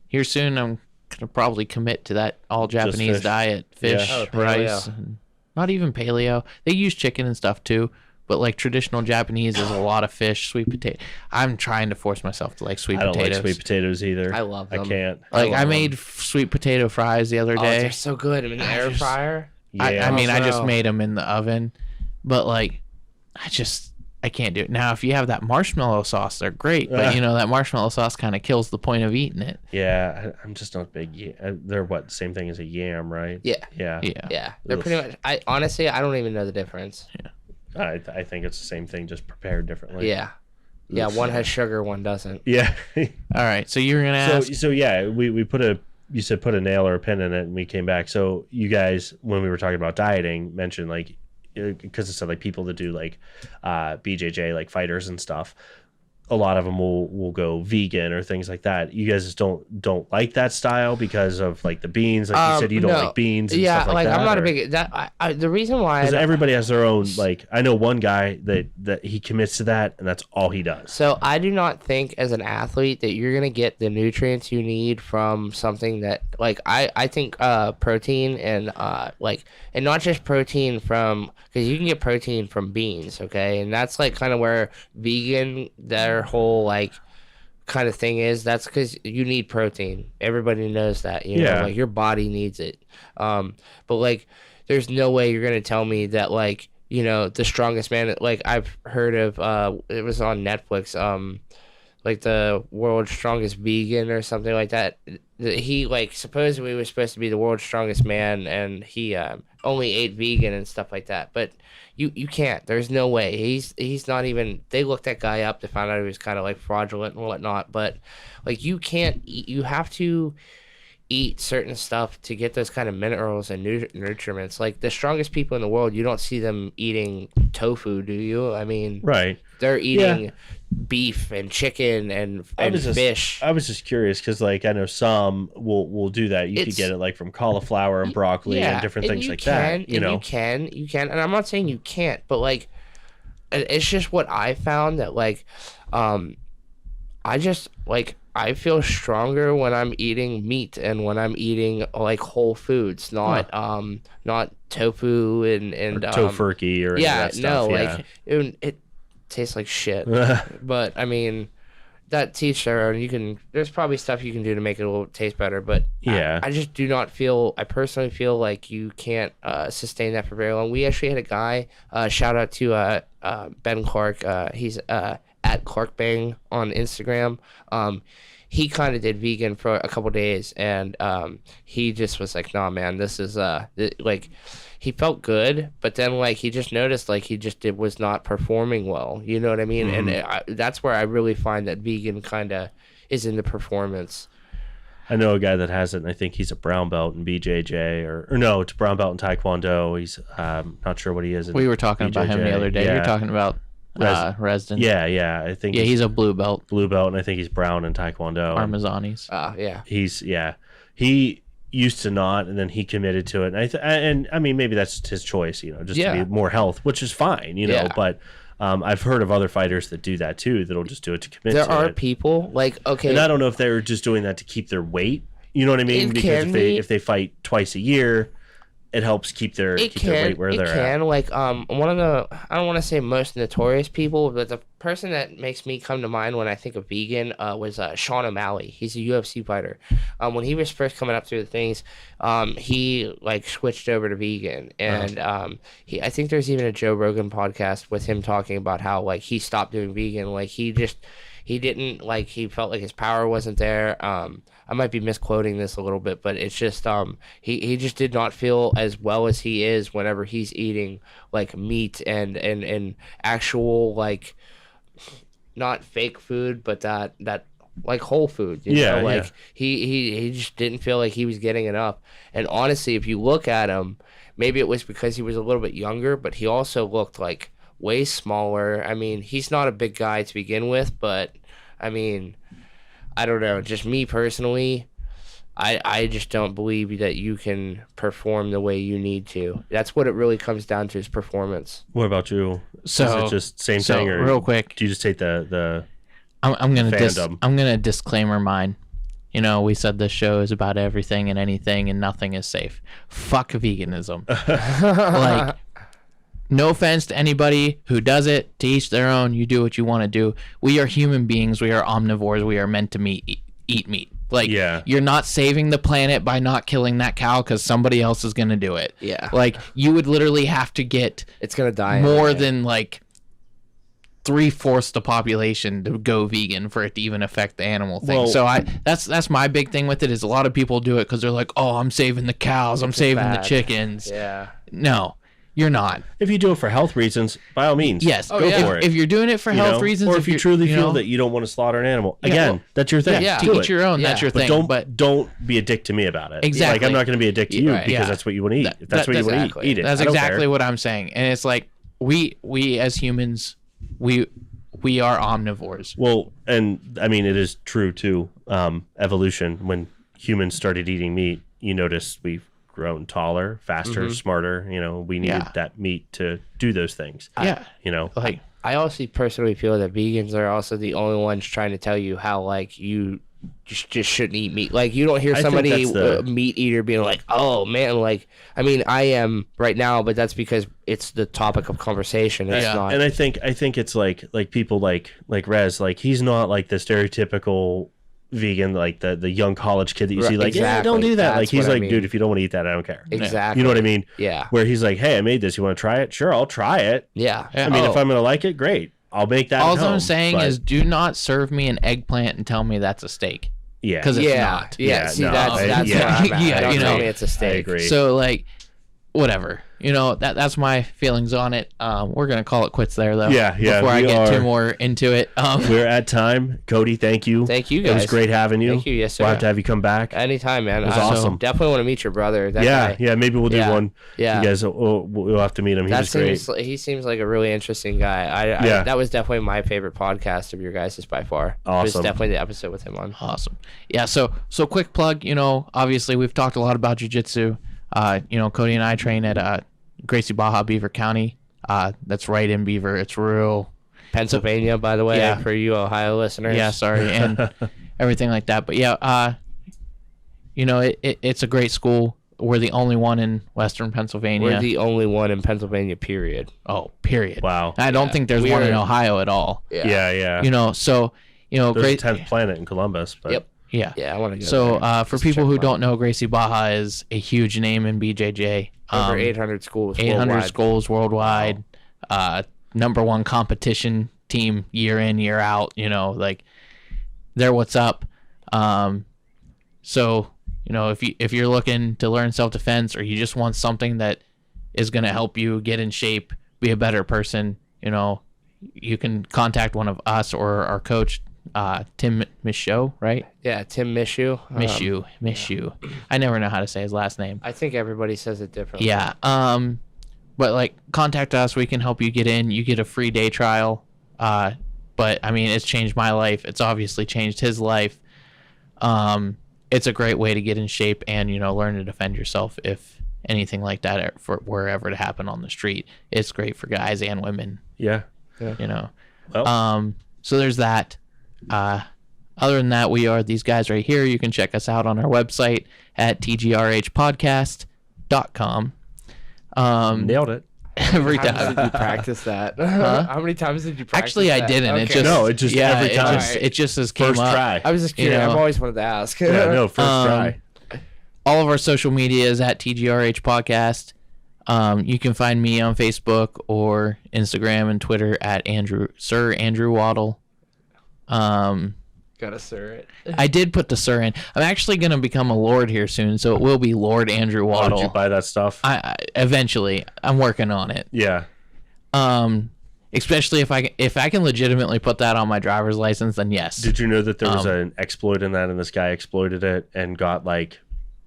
here soon, I'm gonna probably commit to that all Japanese diet: fish, rice, and not even paleo. They use chicken and stuff too, but like traditional Japanese is a lot of fish, sweet potato. I'm trying to force myself to like sweet potatoes. I don't like sweet potatoes either. I love them. I can't. Like I made sweet potato fries the other day. They're so good in the air fryer. Yeah. I mean, I just made them in the oven, but like, I can't do it. Now, if you have that marshmallow sauce, they're great, but you know, that marshmallow sauce kind of kills the point of eating it. Yeah, I'm just not big. They're same thing as a yam, right? Yeah. Yeah. They're pretty much. I honestly don't even know the difference. Yeah. I think it's the same thing, just prepared differently. Yeah. Yeah, one has sugar, one doesn't. Yeah. All right, so you were gonna ask. So yeah, we put a nail or a pin in it, and we came back. So you guys, when we were talking about dieting, mentioned like, because it said like people that do like BJJ, like fighters and stuff, a lot of them will go vegan or things like that. You guys just don't like that style because of like the beans, like you said you don't like beans and stuff like that. I'm not a big the reason why because everybody has their own, like I know one guy that he commits to that and that's all he does. So I do not think as an athlete that you're gonna get the nutrients you need from something that like I think protein and and not just protein from, because you can get protein from beans, okay, and that's like kind of where vegan their whole like kind of thing is. That's because you need protein. Everybody knows that, you know, like your body needs it. But like, there's no way you're gonna tell me that like, you know, the strongest man. Like I've heard of, it was on Netflix. Like the world's strongest vegan or something like that. He like supposedly was supposed to be the world's strongest man, and he only ate vegan and stuff like that. But you can't. There's no way. He's not even. They looked that guy up to find out he was kind of like fraudulent and whatnot. But like you can't eat. You have to eat certain stuff to get those kind of minerals and nutriments. Like the strongest people in the world, you don't see them eating tofu, do you? I mean, right? They're eating beef and chicken and fish. I was just curious because like I know some will do that. You could get it like from cauliflower and broccoli and different things like that. You know, you can, and I'm not saying you can't, but like it's just what I found that like I just like I feel stronger when I'm eating meat and when I'm eating like whole foods, not tofu and or tofurkey or any of that stuff. Like it tastes like shit. But I mean, that teach their own. There's probably stuff you can do to make it a little taste better, but I just do not feel. I personally feel like you can't sustain that for very long. We actually had a guy. Shout out to Ben Clark. He's at Clark on Instagram. He kind of did vegan for a couple days, and he just was like, "Nah, man, this is like." He felt good, but then like he just noticed like he just was not performing well. You know what I mean? Mm-hmm. And that's where I really find that vegan kind of is in the performance. I know a guy that has it, and I think he's a brown belt in BJJ, or no, it's a brown belt in Taekwondo. He's not sure what he is. We were talking about him the other day. Yeah. You're talking about Resden. Yeah. I think he's a blue belt. And I think he's brown in Taekwondo. Parmesanis. Yeah. He used to not, and then he committed to it. And I mean, maybe that's his choice, just to be more health, which is fine, But I've heard of other fighters that do that too. That'll just do it to commit. There to are it. people okay, and I don't know if they're just doing that to keep their weight. You know what I mean? Because if they fight twice a year, it helps keep their weight where they're at. One of the, I don't want to say most notorious people, but the person that makes me come to mind when I think of vegan was Sean O'Malley. He's a UFC fighter. When he was first coming up through the things, he switched over to vegan, and I think there's even a Joe Rogan podcast with him talking about how he stopped doing vegan. He didn't he felt like his power wasn't there. I might be misquoting this a little bit, but it's just he just did not feel as well as he is whenever he's eating meat and actual not fake food, but that whole food. You know? He just didn't feel like he was getting enough. And honestly, if you look at him, maybe it was because he was a little bit younger, but he also looked way smaller. I mean, he's not a big guy to begin with, but I mean, I don't know. Just me personally, I just don't believe that you can perform the way you need to. That's what it really comes down to, is performance. What about you? So is it just same thing, or real quick? Do you just take the I'm gonna fandom? I'm gonna disclaimer mine. We said this show is about everything and anything, and nothing is safe. Fuck veganism. No offense to anybody who does it. To each their own. You do what you want to do. We are human beings. We are omnivores. We are meant to eat meat. You're not saving the planet by not killing that cow because somebody else is going to do it. Yeah. You would literally have to get it's going to die more than 3/4 the population to go vegan for it to even affect the animal thing. Well, so that's my big thing with it, is a lot of people do it because they're like, oh, I'm saving the cows. I'm saving the chickens. Yeah. No. You're not. If you do it for health reasons, by all means, yes, go for it. If you're doing it for health reasons, or if you truly feel that you don't want to slaughter an animal, again, that's your thing. Yeah, do to it. each your own. That's your thing. Don't be a dick to me about it. Exactly. I'm not going to be a dick to you because that's what you want to eat. If that's what you want to eat it. That's exactly what I'm saying. And it's we as humans, we are omnivores. Well, and I mean, it is true too. Evolution. When humans started eating meat, you notice we've grown taller, faster, smarter. We needed that meat to do those things. Yeah. I also personally feel that vegans are also the only ones trying to tell you how you just shouldn't eat meat. You don't hear somebody meat eater being like, oh man, I mean, I am right now, but that's because it's the topic of conversation. It's not. And I think it's like people like Rez, he's not the stereotypical vegan, the young college kid that you see don't do that. That's He's I mean. dude, if you don't want to eat that, I don't care. Exactly. You know what I mean? Yeah. Where he's like, hey, I made this, you want to try it? Sure, I'll try it. Yeah. I mean, if I'm gonna like it, great, I'll make that All at home, I'm saying is, do not serve me an eggplant and tell me that's a steak. Yeah. Because it's not. Yeah. See, no, that's where I'm at. Don't tell me it's a steak. I agree. So whatever. That's my feelings on it. We're gonna call it quits there, though. Yeah. Before I get too more into it. We're at time. Cody, thank you. Thank you, guys. It was great having you. Thank you. Yes, sir. We'll have to have you come back. Anytime, man. It was awesome. Definitely want to meet your brother. That guy. Yeah. Maybe we'll do one. Yeah. You guys, we'll have to meet him. He was great. He seems like a really interesting guy. That was definitely my favorite podcast of your guys' by far. Awesome. It was definitely the episode with him on. Awesome. Yeah. So quick plug. Obviously we've talked a lot about jiu-jitsu. Cody and I train at Gracie, Beaver County. That's right in Beaver. It's rural Pennsylvania, by the way, for you Ohio listeners. Yeah, sorry, and everything like that. But yeah, it's a great school. We're the only one in Western Pennsylvania. We're the only one in Pennsylvania, period. Oh, period. Wow. I don't think there's one in Ohio at all. Yeah. There's great 10th planet in Columbus. But Yep. Yeah. Yeah, I want to go So there. For people who don't know, Gracie Baja is a huge name in BJJ. Over 800 schools 800 worldwide. schools worldwide. Number one competition team year in, year out. They're what's up. So if you're looking to learn self-defense, or you just want something that is going to help you get in shape, be a better person, you can contact one of us or our coach, Tim Michaud, right? Yeah, Tim Michaud. Michaud. I never know how to say his last name. I think everybody says it differently. Yeah. But like, contact us. We can help you get in. You get a free day trial. But I mean, it's changed my life. It's obviously changed his life. It's a great way to get in shape and, you know, learn to defend yourself if anything like that were ever to happen on the street. It's great for guys and women. Yeah. You know. Well. So there's that. Other than that, we are these guys right here. You can check us out on our website at tgrhpodcast.com. Nailed it. Every How many times time. did you practice that? How many times did you practice Actually, I that? didn't. Okay. It just every time. It just as came First up. try. I was just curious. You know. I've always wanted to ask. Yeah, no, first try. All of our social media is at TGRH Podcast. You can find me on Facebook or Instagram and Twitter at Sir Andrew Waddle. Gotta sir it. I did put the Sir in. I'm actually gonna become a Lord here soon, so it will be Lord Andrew Waddle. Did you buy that stuff? I eventually. I'm working on it. Yeah. Especially if I can legitimately put that on my driver's license, then yes. Did you know that there was an exploit in that, and this guy exploited it and got like,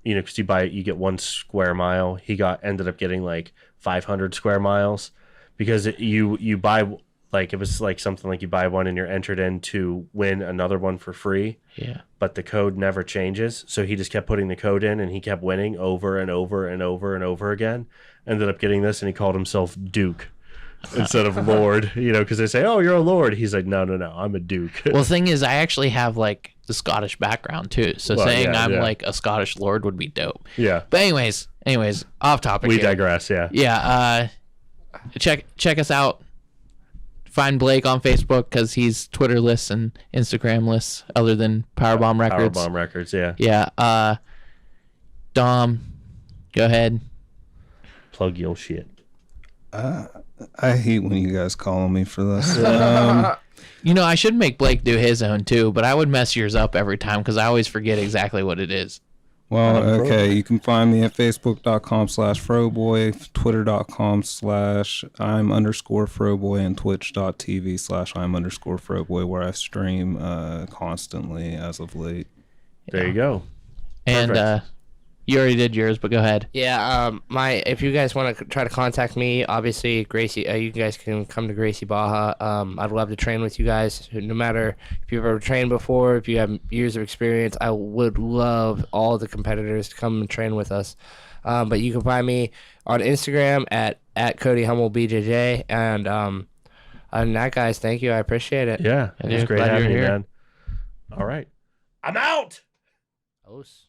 you know, because you get 1 square mile. He ended up getting like 500 square miles because you buy, like, it was like something like you buy one and you're entered in to win another one for free. Yeah. But the code never changes, so he just kept putting the code in and he kept winning over and over and over and over again. Ended up getting this, and he called himself Duke instead of Lord, you know, because they say, oh, you're a Lord. He's like, no, I'm a Duke. Well, the thing is, I actually have like the Scottish background too, so saying I'm like a Scottish Lord would be dope. Yeah. But anyways, off topic. We here. digress. Yeah. Yeah. Check us out. Find Blake on Facebook because he's Twitterless and Instagramless, other than Powerbomb Records. Powerbomb Records. Yeah. Yeah. Dom, go ahead. Plug your shit. I hate when you guys call me for this. You know, I should make Blake do his own too, but I would mess yours up every time because I always forget exactly what it is. Well, okay, you can find me at facebook.com/froboy, twitter.com/I'm_froboy, and twitch.tv/I'm_froboy, where I stream constantly as of late. There you go. And Perfect. you already did yours, but go ahead. Yeah, if you guys want to try to contact me, obviously Gracie, you guys can come to Gracie Baja. I'd love to train with you guys. No matter if you've ever trained before, if you have years of experience, I would love all the competitors to come and train with us. But you can find me on Instagram at Cody Hummel BJJ. And other than that, guys, thank you. I appreciate it. Yeah, it was great glad having you're you, here. man. All right. I'm out. Os.